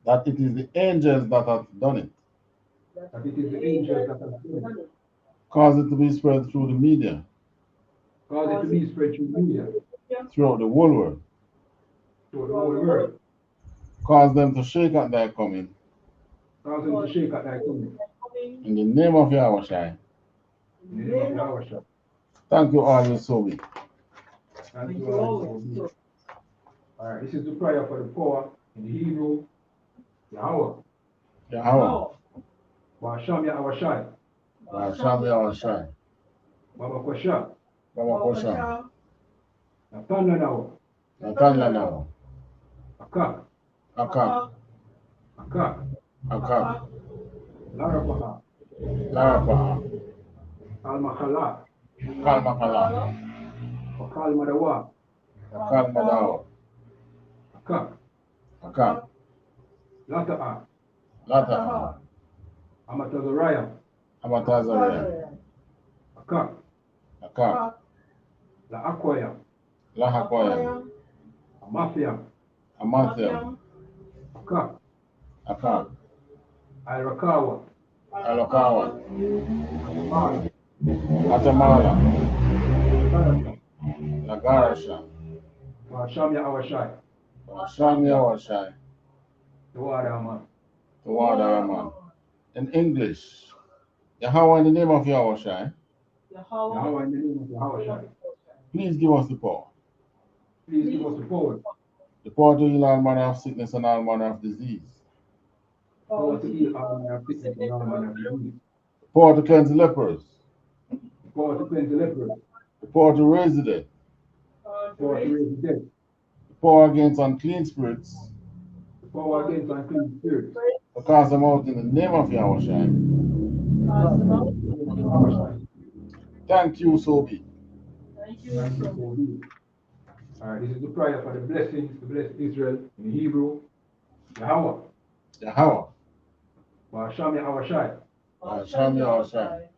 H: That it is the angels that have done it.
I: That it is the angels that have done it.
H: Cause it to be spread through the media.
I: Cause it to be spread through the media.
H: Throughout the whole world.
I: Throughout the whole world.
H: Cause them to shake at thy coming.
I: Cause them to shake at thy coming.
H: In the name of Yahawashi.
I: In the name of Yahawashi.
H: Thank you all, ISUPK.
I: Thank you all, ISUPK. All right, this is the prayer for the poor in the Hebrew. Yahweh.
H: Yahweh.
I: Washam Yahawashi.
H: Washam Yahawashi.
I: Baba Kosha.
H: Baba Kosha.
I: Nathana now.
H: Nathana now.
I: Akak.
H: Akak.
I: Akak.
H: Akak.
I: Larapaha.
H: Larapaha.
I: Kalmakala.
H: Kalmakala.
I: Wakal Madawa.
H: Wakal Madawa.
I: Akak.
H: Akak.
I: Lata'a.
H: Lata'a.
I: Amatazaraya.
H: Amatazaraya.
I: Akak.
H: Akak.
I: La Akwaya.
H: La Akwaya.
I: Amathia.
H: Amathia.
I: Akak.
H: Akak.
I: Irakawa.
H: Alakawa. Atamala. Lagarasha.
I: Washam Yahawashi.
H: Washam Yahawashi.
I: THAWADAH.
H: THAWADAH. In English, Yahweh in the name of Yahawashi.
I: Yahweh in the name of Yahawashi.
H: Please give us the power.
I: Please give us the power.
H: The power to heal all manner of sickness and all manner of disease.
I: Power to heal all manner of sickness and all manner of disease.
H: The power to cleanse the lepers.
I: The power to cleanse the lepers.
H: The power to raise the dead.
I: The power to raise the dead.
H: The power against unclean spirits.
I: The power against unclean spirits.
H: To cast them out in the name of Yahawashi. Thank you, ISUPK.
I: Thank you, ISUPK. All right, this is the prayer for the blessings to bless Israel in Hebrew. Yahweh.
H: Yahweh.
I: Washam Yahawashi.
H: Washam Yahawashi.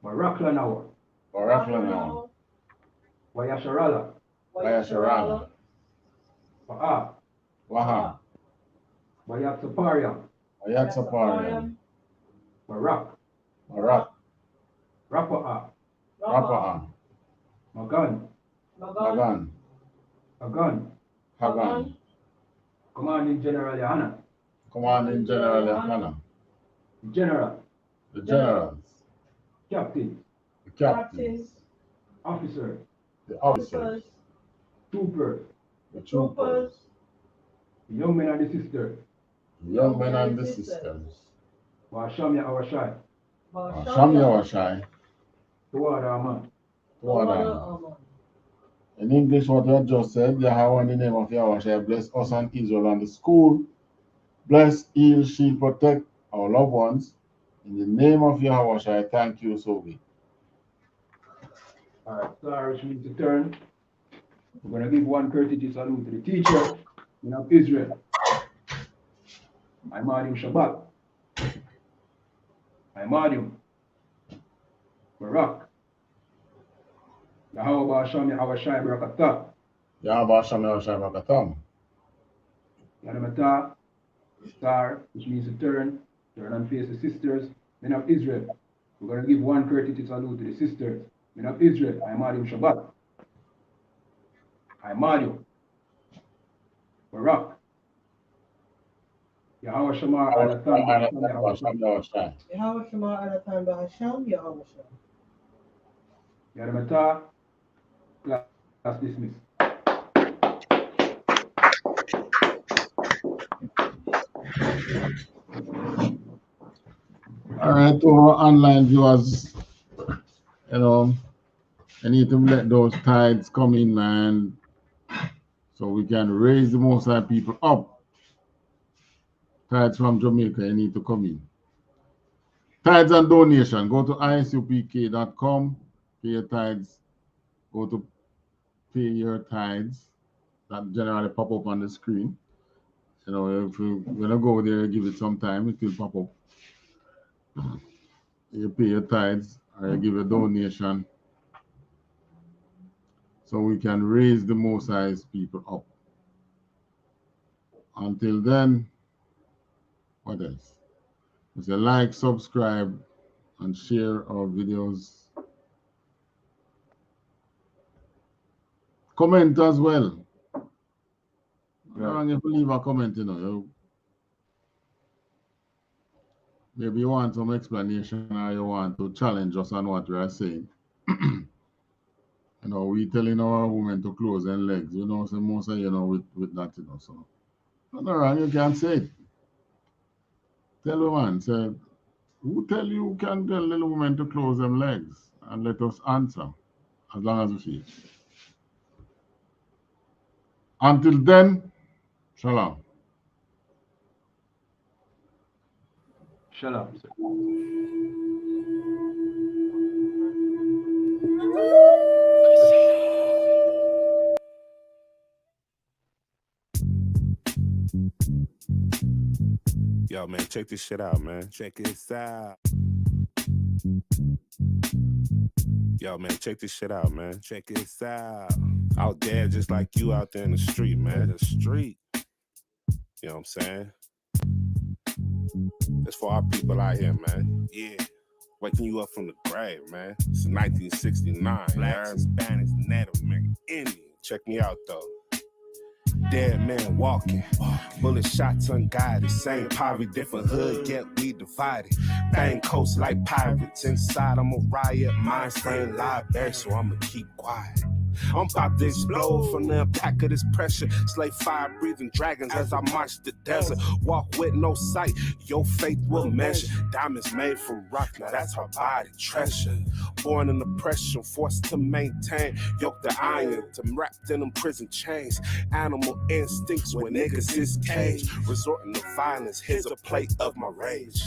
I: Baraklanawa.
H: Baraklanawa.
I: Wayasharala.
H: Wayasharala.
I: Waha.
H: Waha.
I: Wayatsaparia.
H: Wayatsaparia.
I: Barak.
H: Barak.
I: Rapa'a.
H: Rapa'a.
I: Magan.
H: Magan.
I: Hagan.
H: Hagan.
I: Commanding General YAHANNA.
H: Commanding General YAHANNA.
I: The General.
H: The Generals.
I: Captain.
H: The Captains.
I: Officer.
H: The Officers.
I: Troopers.
H: The Troopers.
I: The young men and the sisters.
H: The young men and the sisters.
I: Washam Yahawashi.
H: Washam Yahawashi.
I: THAWADAH.
H: THAWADAH. In English, what you have just said, Yahweh in the name of Yahawashi, bless us and Israel and the school. Bless, heal, shield, protect our loved ones. In the name of Yahawashi, thank you, ISUPK.
I: All right, sorry, which means to turn. We're going to give one courtesy salute to the teacher of Israel. Imadium Shabbat. Imadium. Barak. Yahweh Ba'asham Yahawashi Barakatah.
H: Yahweh Ba'asham Yahawashi Barakatam.
I: Yanamata. Star, which means to turn and face the sisters. Men of Israel, we're going to give one courtesy salute to the sisters. Men of Israel, I am Adim Shabbat. I am Adim. Barak. Yahweh Shamar Alatan B'Hasham.
J: Yahweh Shamar Alatan B'Hasham, Yahweh Shamar.
I: Yadamata, class dismissed.
H: All right, to our online viewers, you know, I need to let those tides come in, man, so we can raise the Most High people up. Tides from Jamaica, you need to come in. Tides and donation, go to ISUPK.com, pay your tides, go to pay your tides, that generally pop up on the screen. You know, if you're gonna go there, give it some time, it will pop up. You pay your tithes or you give a donation so we can raise the Most High's people up. Until then, what else? Just like, subscribe, and share our videos. Comment as well. You have to leave a comment, you know. Maybe you want some explanation or you want to challenge us on what we are saying. You know, we telling our women to close their legs, you know, so most of you know with that, you know, so. No wrong, you can say it. Tell a man, say, who tell you can tell the woman to close them legs? And let us answer, as long as we feel. Until then, shalom.
I: Shalom.
S: Yo, man, check this shit out, man. Check this out. Yo, man, check this shit out, man. Check this out. Out there just like you out there in the street, man. The street. You know what I'm saying? It's for our people out here, man. Yeah. Waking you up from the grave, man. It's 1969. Blacks, Hispanics, Native American, Indian. Check me out, though. Dead man walking, bullet shots unguided. Same poverty, different hood, yet we divided. Bang coast like pirates. Inside I'm a riot, mind frame library, so I'ma keep quiet. I'm about to explode from the impact of this pressure. Slay fire breathing dragons as I march the desert. Walk with no sight, your faith will measure. Diamonds made from rock, now that's our body treasure. Born in oppression, forced to maintain. Yoke the iron, to wrapped in them prison chains. Animal instincts when niggas is caged. Resorting to violence, here's a plate of my rage.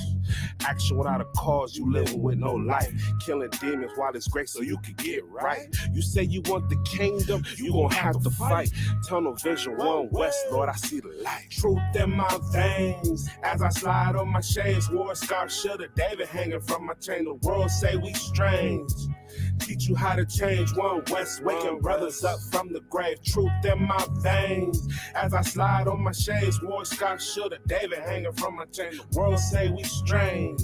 S: Action without a cause, you living with no life. Killing demons while it's great so you can get right. You say you want the kingdom, you gon' have to fight. Tunnel vision, one west, Lord, I see the light. Truth in my veins, as I slide on my shades. War scarf, shoulda David hanging from my chain. The world say we strange. Teach you how to change, one west, waking brothers up from the grave. Truth in my veins, as I slide on my shades. War scarf, shoulda David hanging from my chain. The world say we strange.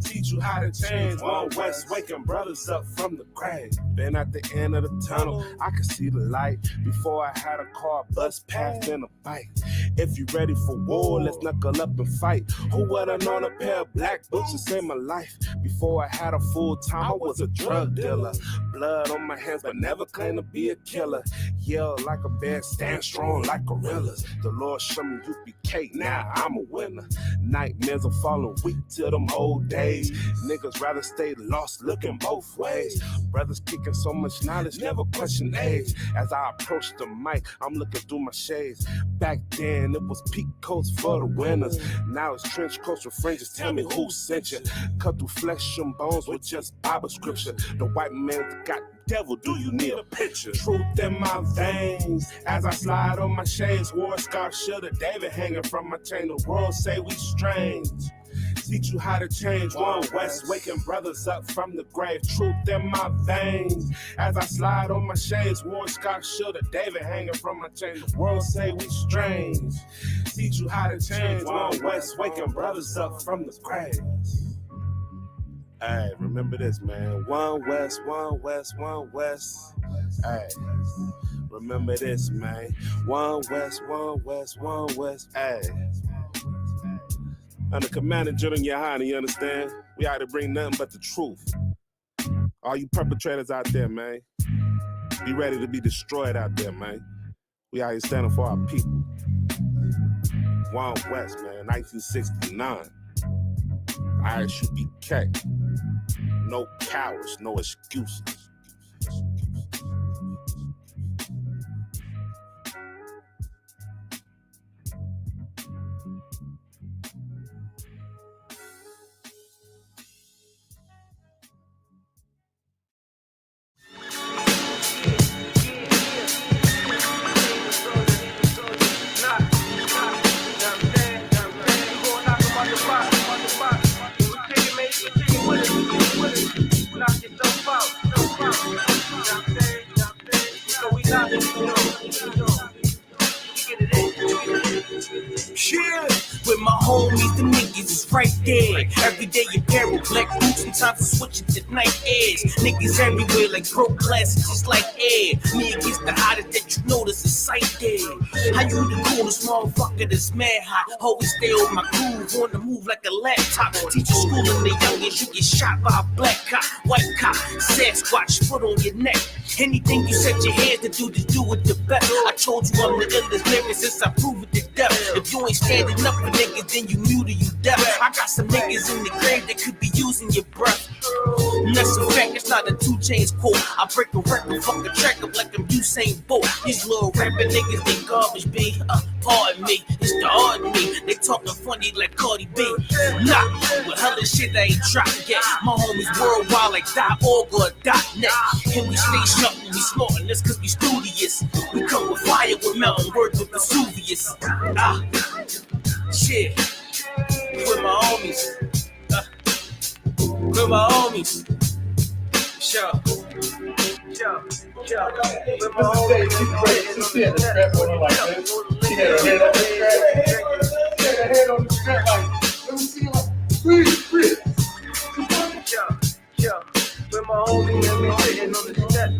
S: Teach you how to change, one west, waking brothers up from the grave. Been at the end of the tunnel, I could see the light. Before I had a car, bus path, and a bike. If you ready for war, let's knuckle up and fight. Who would've known a pair of black boots to save my life? Before I had a full time, I was a drug dealer. Blood on my hands, but never claimed to be a killer. Yell like a bear, stand strong like gorillas. The Lord showed me U.P.K, now I'm a winner. Nightmares are falling weak to them old days. Niggas rather stay lost looking both ways. Brothers kicking so much knowledge, never question age. As I approach the mic, I'm looking through my shades. Back then, it was peak coats for the winners. Now it's trench coats with fringes, tell me who sent you. Cut through flesh and bones with just Bible scripture. The white man got devil, do you need a picture? Truth in my veins, as I slide on my shades. War scarf, shoulda David hanging from my chain. The world say we strange. Teach you how to change. One West, waking brothers up from the grave. Truth in my veins. As I slide on my shades, Warren Scott shoulder, David hanging from my chain. The world say we strange. Teach you how to change. One West, waking brothers up from the grave. Hey, remember this, man. One West, one West, one West. Hey, remember this, man. One West, one West, one West. Hey. Under Commander General YAHANNA, you understand? We out to bring nothing but the truth. All you perpetrators out there, man, be ready to be destroyed out there, man. We out here standing for our people. One West, man, 1969. I.S.U.P.K. No cowards, no excuses.
A: With my homies, the niggas is right there. Every day in peril, black boots, sometimes I switch it to night airs. Niggas everywhere like broke glasses, just like air. Me against the hottest that you notice a sight there. How you the coolest motherfucker that's mad hot? Always stay on my groove, on the move like a laptop. Teacher schooling the youngest, you get shot by a black cop, white cop, Sasquatch, foot on your neck. Anything you set your hands to do, just do it the best. I told you I'm the illest lyricist, I prove it to death. If you ain't standing up for niggas, then you mute or you deaf. I got some niggas in the grave that could be using your breath. And that's a fact, it's not a 2 Chainz quote. I break a record, fuck a track up like I'm Usain Bolt. These little rapping niggas, they garbage B. Pardon me, it's the hard me. They talking funny like Cardi B. Nah, with hella shit I ain't dropped yet. My homies worldwide like .org or .net. And we stay sharp when we smartin', that's cause we studious. We come with fire with mountain words with Vesuvius. Shit, with my homies. With my homies. Sure. With my homies.
I: She had a strap on her like this. She had her head on the strap. She had her head on the strap like, let me see, like, please.
A: With my homies, and we sitting on the step.